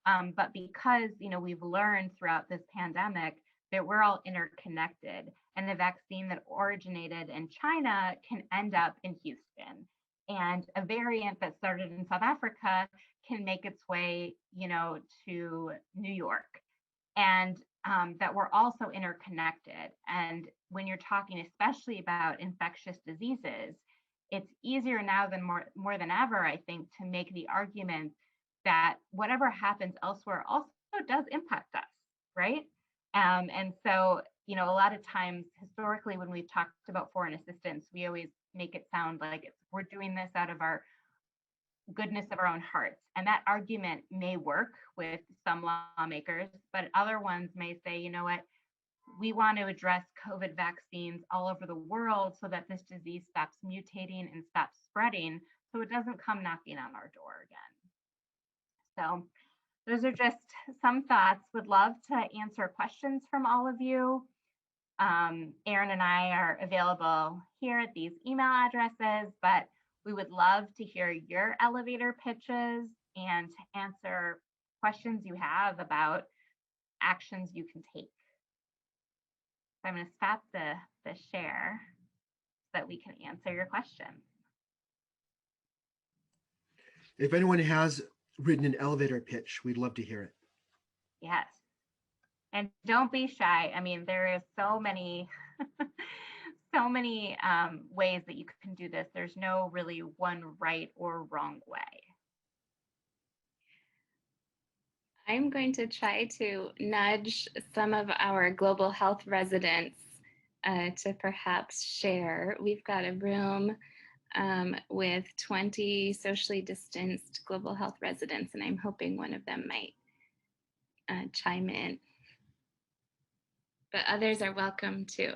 But because, we've learned throughout this pandemic that we're all interconnected, and the vaccine that originated in China can end up in Houston. And a variant that started in South Africa can make its way, to New York. And that we're also interconnected. And when you're talking especially about infectious diseases, it's easier now than more than ever, I think, to make the argument that whatever happens elsewhere also does impact us, right? And so, a lot of times historically, when we've talked about foreign assistance, we always make it sound like we're doing this out of our goodness of our own hearts. And that argument may work with some lawmakers, but other ones may say, you know what, we want to address COVID vaccines all over the world so that this disease stops mutating and stops spreading, so it doesn't come knocking on our door again. So those are just some thoughts. Would love to answer questions from all of you. Aaron and I are available here at these email addresses, but we would love to hear your elevator pitches and to answer questions you have about actions you can take. So I'm going to stop the share so that we can answer your questions. If anyone has written an elevator pitch, we'd love to hear it. Yes. And don't be shy. I mean, there is so many ways that you can do this. There's no really one right or wrong way. I'm going to try to nudge some of our global health residents to perhaps share. We've got a room with 20 socially distanced global health residents, and I'm hoping one of them might chime in. But others are welcome too.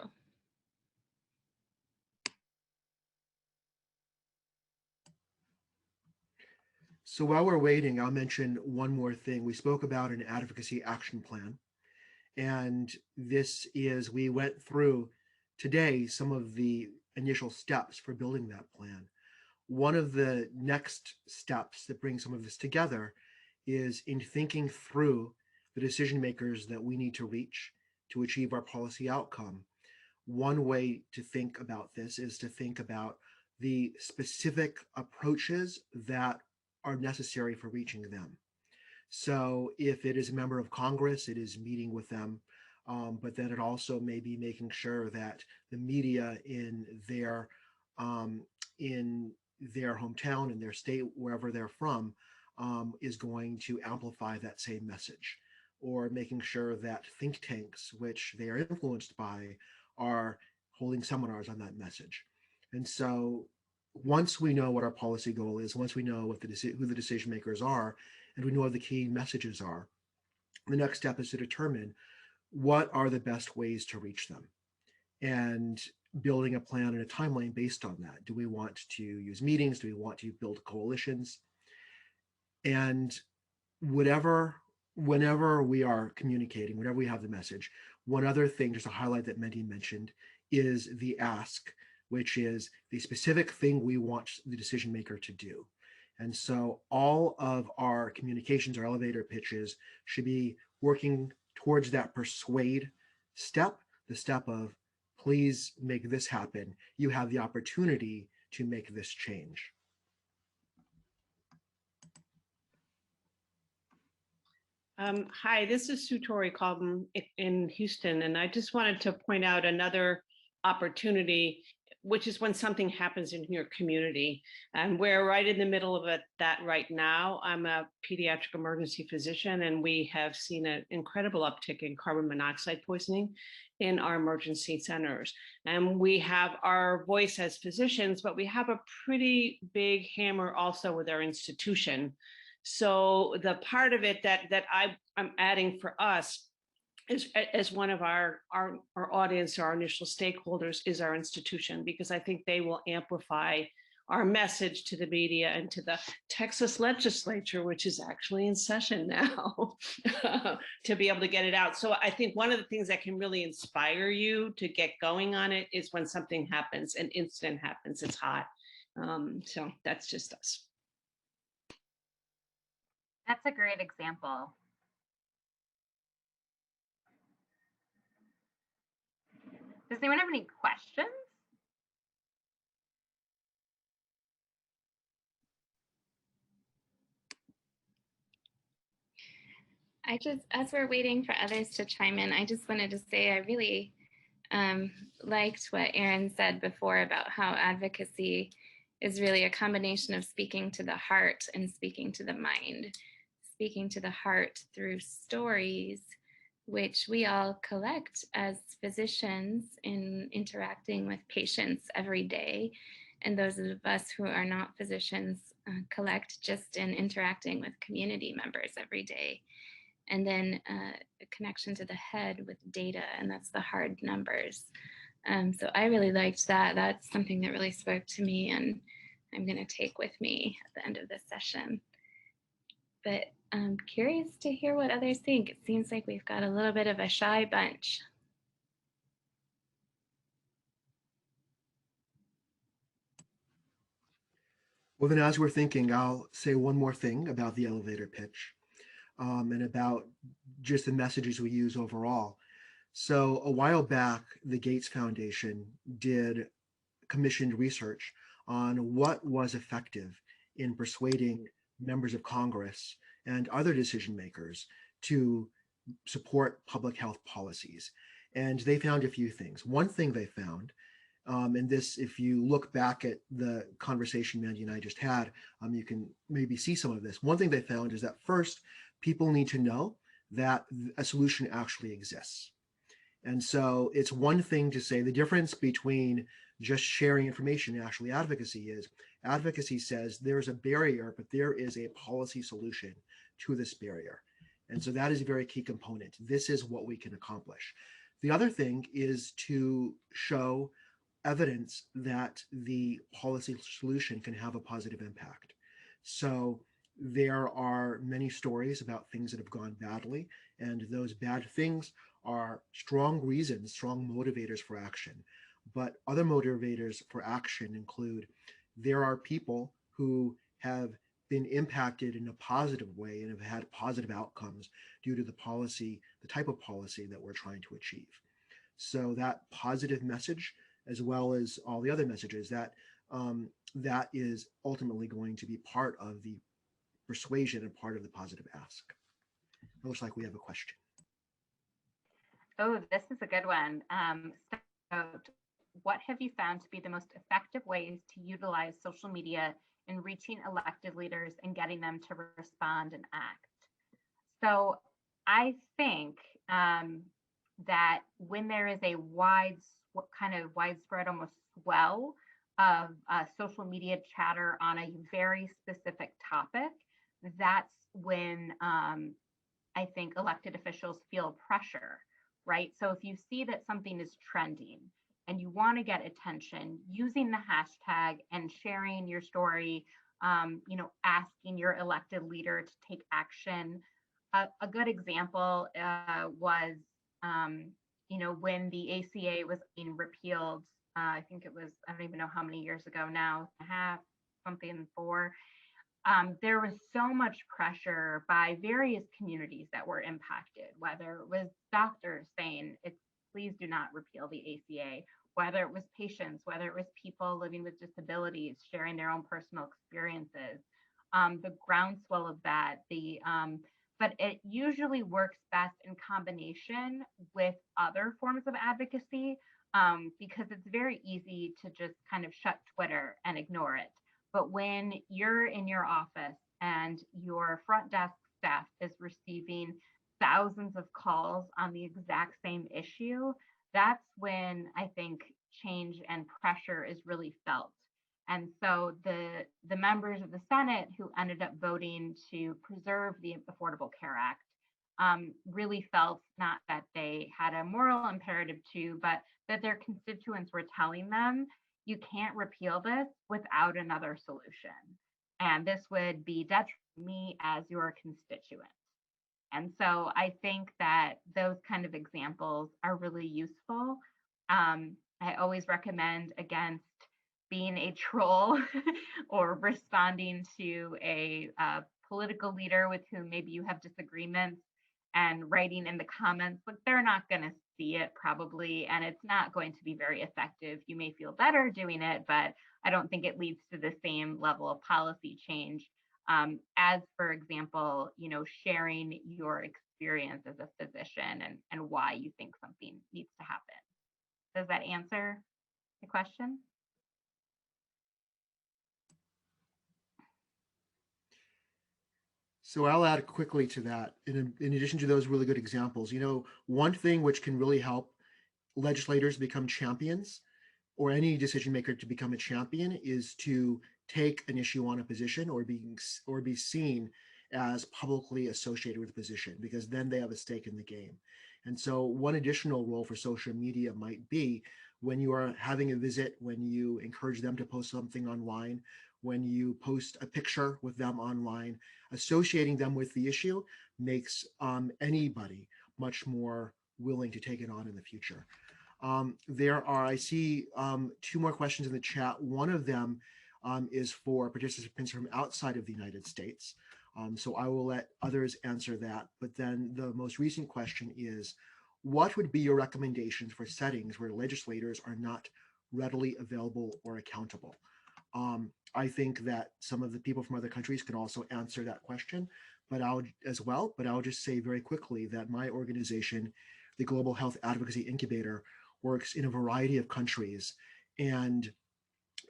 So while we're waiting, I'll mention one more thing. We spoke about an advocacy action plan. And this is, we went through today some of the initial steps for building that plan. One of the next steps that brings some of this together is in thinking through the decision makers that we need to reach to achieve our policy outcome. One way to think about this is to think about the specific approaches that are necessary for reaching them. So if it is a member of Congress, it is meeting with them, but then it also may be making sure that the media in their hometown, in their state, wherever they're from, is going to amplify that same message, or making sure that think tanks, which they are influenced by, are holding seminars on that message. And so once we know what our policy goal is, once we know what who the decision makers are, and we know what the key messages are, the next step is to determine what are the best ways to reach them, and building a plan and a timeline based on that. Do we want to use meetings? Do we want to build coalitions? And whenever we are communicating, whenever we have the message, one other thing just to highlight that Mehdi mentioned is the ask, which is the specific thing we want the decision maker to do. And so all of our communications, our elevator pitches, should be working towards that persuade step, the step of, please make this happen. You have the opportunity to make this change. Hi, this is Sutori Cobham in Houston, and I just wanted to point out another opportunity, which is when something happens in your community. And we're right in the middle of that right now. I'm a pediatric emergency physician, and we have seen an incredible uptick in carbon monoxide poisoning in our emergency centers. And we have our voice as physicians, but we have a pretty big hammer also with our institution. So the part of it that I'm adding for us is, as one of our audience, our initial stakeholders, is our institution, because I think they will amplify our message to the media and to the Texas legislature, which is actually in session now, to be able to get it out. So I think one of the things that can really inspire you to get going on it is when something happens, an incident happens, it's hot. So that's just us. That's a great example. Does anyone have any questions? As we're waiting for others to chime in, I just wanted to say I really liked what Erin said before about how advocacy is really a combination of speaking to the heart and speaking to the mind. Speaking to the heart through stories, which we all collect as physicians in interacting with patients every day. And those of us who are not physicians collect just in interacting with community members every day. And then a connection to the head with data, and that's the hard numbers. So I really liked that. That's something that really spoke to me, and I'm going to take with me at the end of this session. But I'm curious to hear what others think. It seems like we've got a little bit of a shy bunch. Well, then as we're thinking, I'll say one more thing about the elevator pitch and about just the messages we use overall. So a while back, the Gates Foundation commissioned research on what was effective in persuading members of Congress and other decision makers to support public health policies. And they found a few things. One thing they found, and this, if you look back at the conversation Mandy and I just had, you can maybe see some of this. One thing they found is that first, people need to know that a solution actually exists. And so it's one thing to say the difference between just sharing information and actually advocacy says there's a barrier, but there is a policy solution to this barrier. And so that is a very key component. This is what we can accomplish. The other thing is to show evidence that the policy solution can have a positive impact. So there are many stories about things that have gone badly, and those bad things are strong reasons, strong motivators for action. But other motivators for action include there are people who have been impacted in a positive way and have had positive outcomes due to the policy, the type of policy that we're trying to achieve. So that positive message, as well as all the other messages, that is ultimately going to be part of the persuasion and part of the positive ask. It looks like we have a question. Oh, this is a good one. So what have you found to be the most effective ways to utilize social media in reaching elected leaders and getting them to respond and act? So I think that when there is a widespread almost swell of social media chatter on a very specific topic, that's when I think elected officials feel pressure, right? So if you see that something is trending and you want to get attention, using the hashtag and sharing your story, asking your elected leader to take action. A good example was, when the ACA was being repealed, I think it was, I don't even know how many years ago now, there was so much pressure by various communities that were impacted, whether it was doctors saying, please do not repeal the ACA, whether it was patients, whether it was people living with disabilities, sharing their own personal experiences, the groundswell of that, but it usually works best in combination with other forms of advocacy, because it's very easy to just kind of shut Twitter and ignore it. But when you're in your office and your front desk staff is receiving thousands of calls on the exact same issue, that's when I think change and pressure is really felt. And so the members of the Senate who ended up voting to preserve the Affordable Care Act really felt not that they had a moral imperative to, but that their constituents were telling them, you can't repeal this without another solution. And this would be detrimental to me as your constituent. And so I think that those kind of examples are really useful. I always recommend against being a troll or responding to a political leader with whom maybe you have disagreements and writing in the comments, but they're not going to see it probably, and it's not going to be very effective. You may feel better doing it, but I don't think it leads to the same level of policy change as, for example, sharing your experience as a physician and why you think something needs to happen. Does that answer the question? So I'll add quickly to that. In addition to those really good examples, one thing which can really help legislators become champions, or any decision maker to become a champion, is to take an issue on a position or be seen as publicly associated with the position, because then they have a stake in the game. And so one additional role for social media might be when you are having a visit, when you encourage them to post something online, when you post a picture with them online, associating them with the issue makes anybody much more willing to take it on in the future. I see 2 more questions in the chat. One of them is for participants from outside of the United States. So I will let others answer that. But then the most recent question is, what would be your recommendations for settings where legislators are not readily available or accountable? I think that some of the people from other countries can also answer that question, but I'll just say very quickly that my organization, the Global Health Advocacy Incubator, works in a variety of countries. And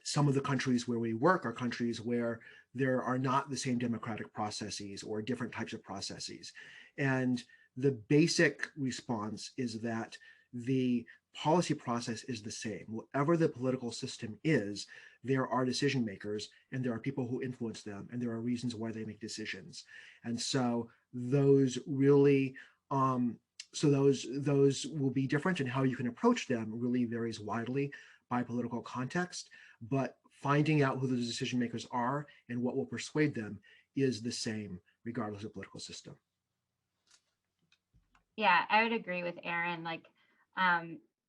some of the countries where we work are countries where there are not the same democratic processes or different types of processes. And the basic response is that the policy process is the same. Whatever the political system is, there are decision makers and there are people who influence them and there are reasons why they make decisions. And so those really, those will be different, and how you can approach them really varies widely by political context, but finding out who those decision makers are and what will persuade them is the same regardless of political system. Yeah, I would agree with Aaron.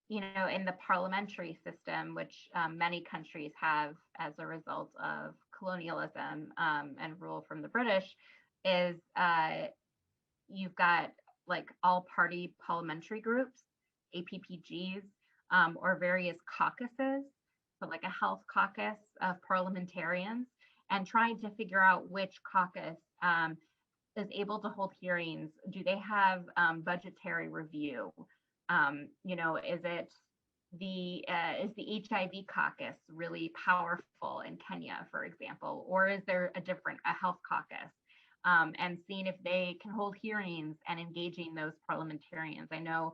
you know, in the parliamentary system, which many countries have as a result of colonialism and rule from the British, is you've got like all party parliamentary groups, APPGs, or various caucuses, so like a health caucus of parliamentarians, and trying to figure out which caucus is able to hold hearings. Do they have budgetary review? You know, is the HIV caucus really powerful in Kenya, for example, or is there a health caucus? And seeing if they can hold hearings and engaging those parliamentarians. I know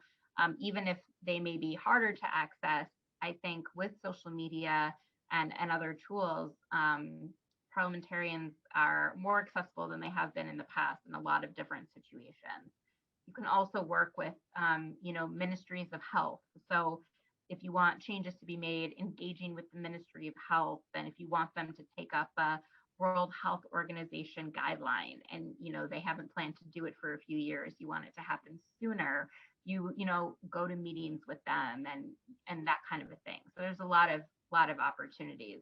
even if they may be harder to access, I think with social media and other tools, parliamentarians are more accessible than they have been in the past in a lot of different situations. You can also work with, you know, ministries of health. So if you want changes to be made, engaging with the Ministry of Health, and if you want them to take up a World Health Organization guideline, and you know they haven't planned to do it for a few years, you want it to happen sooner, you know, go to meetings with them and that kind of a thing. So there's a lot of opportunities.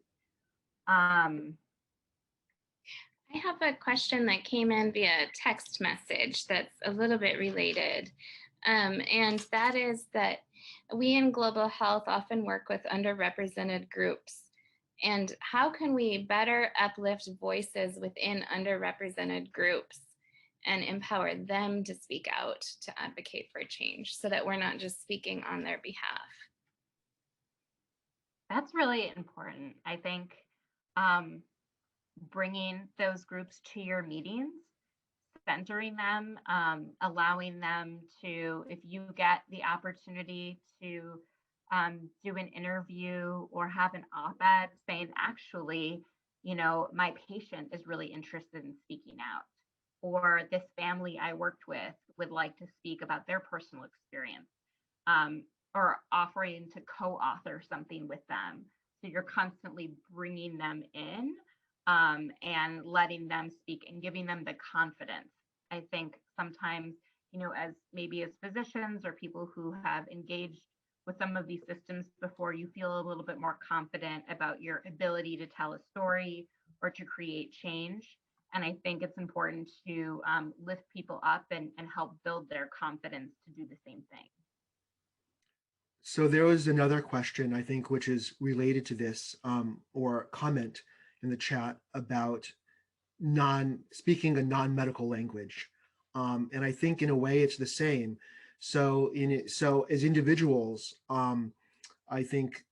I have a question that came in via text message that's a little bit related. And that is that we in global health often work with underrepresented groups. And how can we better uplift voices within underrepresented groups and empower them to speak out to advocate for change so that we're not just speaking on their behalf? That's really important. I think bringing those groups to your meetings, centering them, allowing them to, if you get the opportunity to do an interview or have an op-ed saying, actually, you know, my patient is really interested in speaking out, or this family I worked with would like to speak about their personal experience, or offering to co-author something with them. So you're constantly bringing them in and letting them speak and giving them the confidence. I think sometimes, you know, as maybe as physicians or people who have engaged with some of these systems before, you feel a little bit more confident about your ability to tell a story or to create change. And I think it's important to lift people up and help build their confidence to do the same thing. So there was another question, I think, which is related to this, or comment in the chat about speaking a non-medical language. And I think in a way it's the same. So as individuals, I think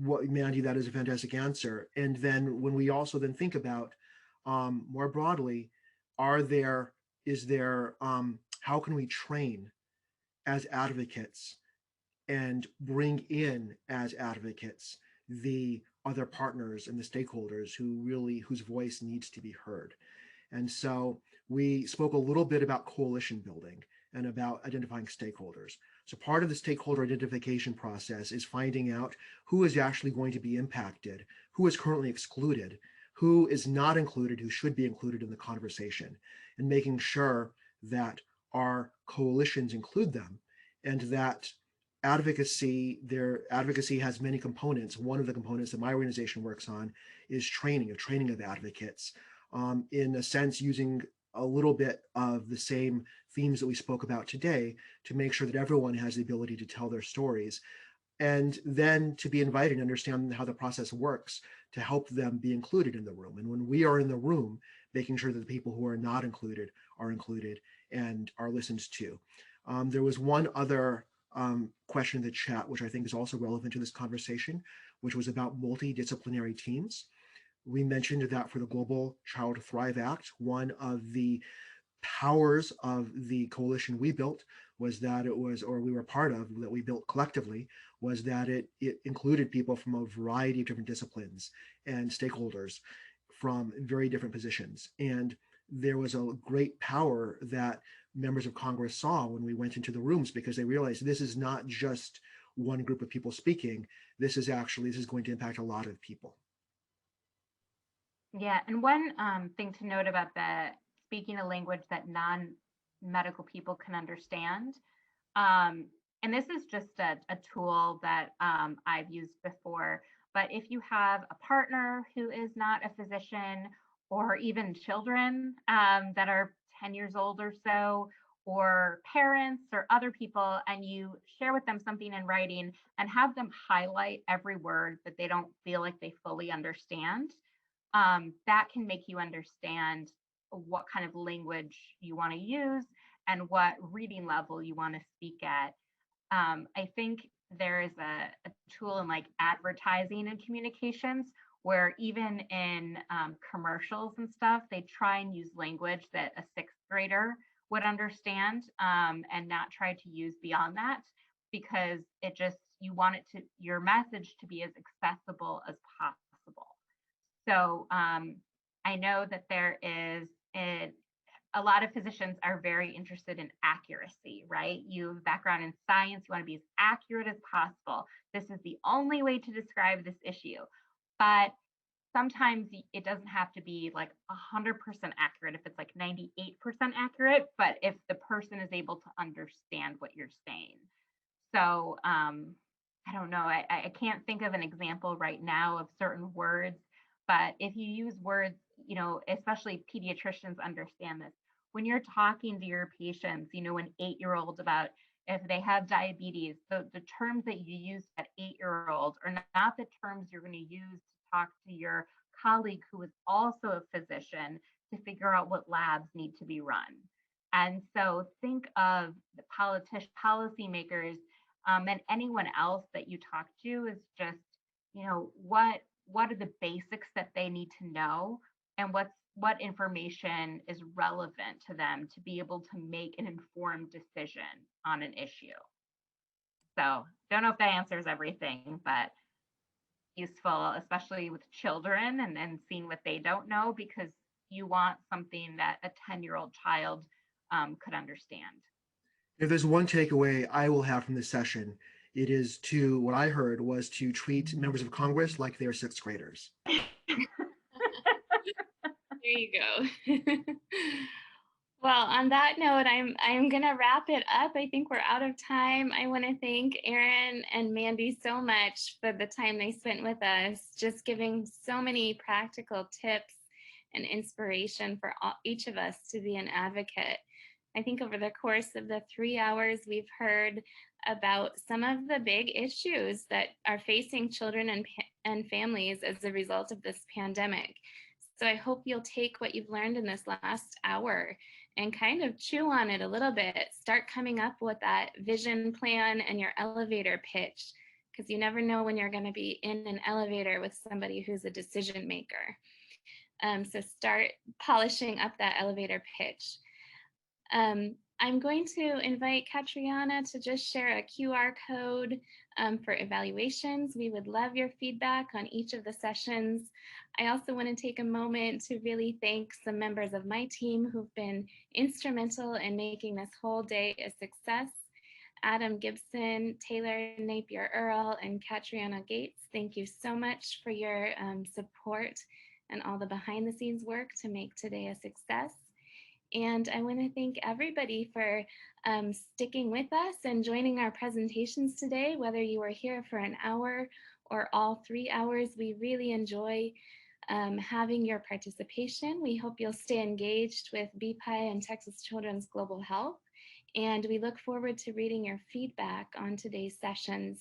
Mandy, that is a fantastic answer. And then when we also then think about more broadly, how can we train as advocates and bring in as advocates the other partners and the stakeholders whose voice needs to be heard. And so we spoke a little bit about coalition building and about identifying stakeholders. So part of the stakeholder identification process is finding out who is actually going to be impacted, who is currently excluded, who is not included, who should be included in the conversation, and making sure that our coalitions include them, and that their advocacy has many components. One of the components that my organization works on is training of advocates, in a sense using a little bit of the same themes that we spoke about today to make sure that everyone has the ability to tell their stories, and then to be invited and understand how the process works to help them be included in the room. And when we are in the room, making sure that the people who are not included are included and are listened to. There was one other question in the chat, which I think is also relevant to this conversation, which was about multidisciplinary teams. We mentioned that for the Global Child Thrive Act, one of the powers of the coalition we built was that we were part of, that we built collectively, was that it included people from a variety of different disciplines and stakeholders from very different positions. And there was a great power that members of Congress saw when we went into the rooms, because they realized this is not just one group of people speaking. This is going to impact a lot of people. Yeah, and one thing to note about the speaking a language that non-medical people can understand, and this is just a tool that I've used before, but if you have a partner who is not a physician, or even children that are 10 years old or so, or parents or other people, and you share with them something in writing and have them highlight every word that they don't feel like they fully understand, that can make you understand what kind of language you want to use and what reading level you want to speak at. I think there is a tool in like advertising and communications where even in commercials and stuff, they try and use language that a sixth grader would understand, and not try to use beyond that, because it just, you want it to, your message to be as accessible as possible. So I know that there is a lot of physicians are very interested in accuracy, right? You have a background in science, you want to be as accurate as possible. This is the only way to describe this issue. But sometimes it doesn't have to be like 100% accurate if it's like 98% accurate, but if the person is able to understand what you're saying. So I don't know, I can't think of an example right now of certain words, but if you use words, you know, especially pediatricians understand this. When you're talking to your patients, you know, an 8-year-old about if they have diabetes, the terms that you use at 8-year-old are not the terms you're going to use to talk to your colleague who is also a physician to figure out what labs need to be run. And so think of the policymakers and anyone else that you talk to is just, you know, what are the basics that they need to know, and what information is relevant to them to be able to make an informed decision on an issue. So don't know if that answers everything, but useful, especially with children and seeing what they don't know, because you want something that a 10-year-old child could understand. If there's one takeaway I will have from this session, it is to, what I heard was to treat members of Congress like they're sixth graders. There you go. Well, on that note, I'm gonna wrap it up. I think we're out of time. I want to thank Aaron and Mandy so much for the time they spent with us, just giving so many practical tips and inspiration for each of us to be an advocate. I think over the course of the 3 hours, we've heard about some of the big issues that are facing children and families as a result of this pandemic. So I hope you'll take what you've learned in this last hour and kind of chew on it a little bit. Start coming up with that vision plan and your elevator pitch, because you never know when you're going to be in an elevator with somebody who's a decision maker. So start polishing up that elevator pitch. I'm going to invite Catriona to just share a QR code for evaluations. We would love your feedback on each of the sessions. I also want to take a moment to really thank some members of my team who've been instrumental in making this whole day a success. Adam Gibson, Taylor Napier Earl, and Catriona Gates, thank you so much for your support and all the behind the scenes work to make today a success. And I want to thank everybody for sticking with us and joining our presentations today, whether you were here for an hour or all 3 hours. We really enjoy having your participation. We hope you'll stay engaged with BPI and Texas Children's Global Health. And we look forward to reading your feedback on today's sessions.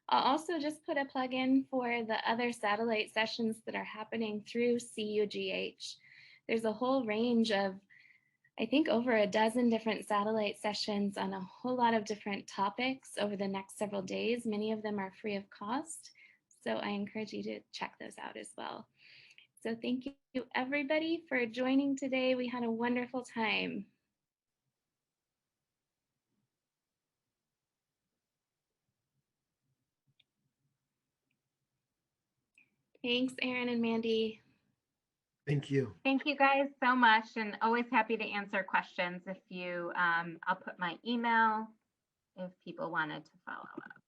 I'll also just put a plug in for the other satellite sessions that are happening through CUGH. There's a whole range of, I think, over a dozen different satellite sessions on a whole lot of different topics over the next several days. Many of them are free of cost. So I encourage you to check those out as well. So thank you everybody for joining today. We had a wonderful time. Thanks, Aaron and Mandy. Thank you. Thank you guys so much, and always happy to answer questions if you, I'll put my email if people wanted to follow up.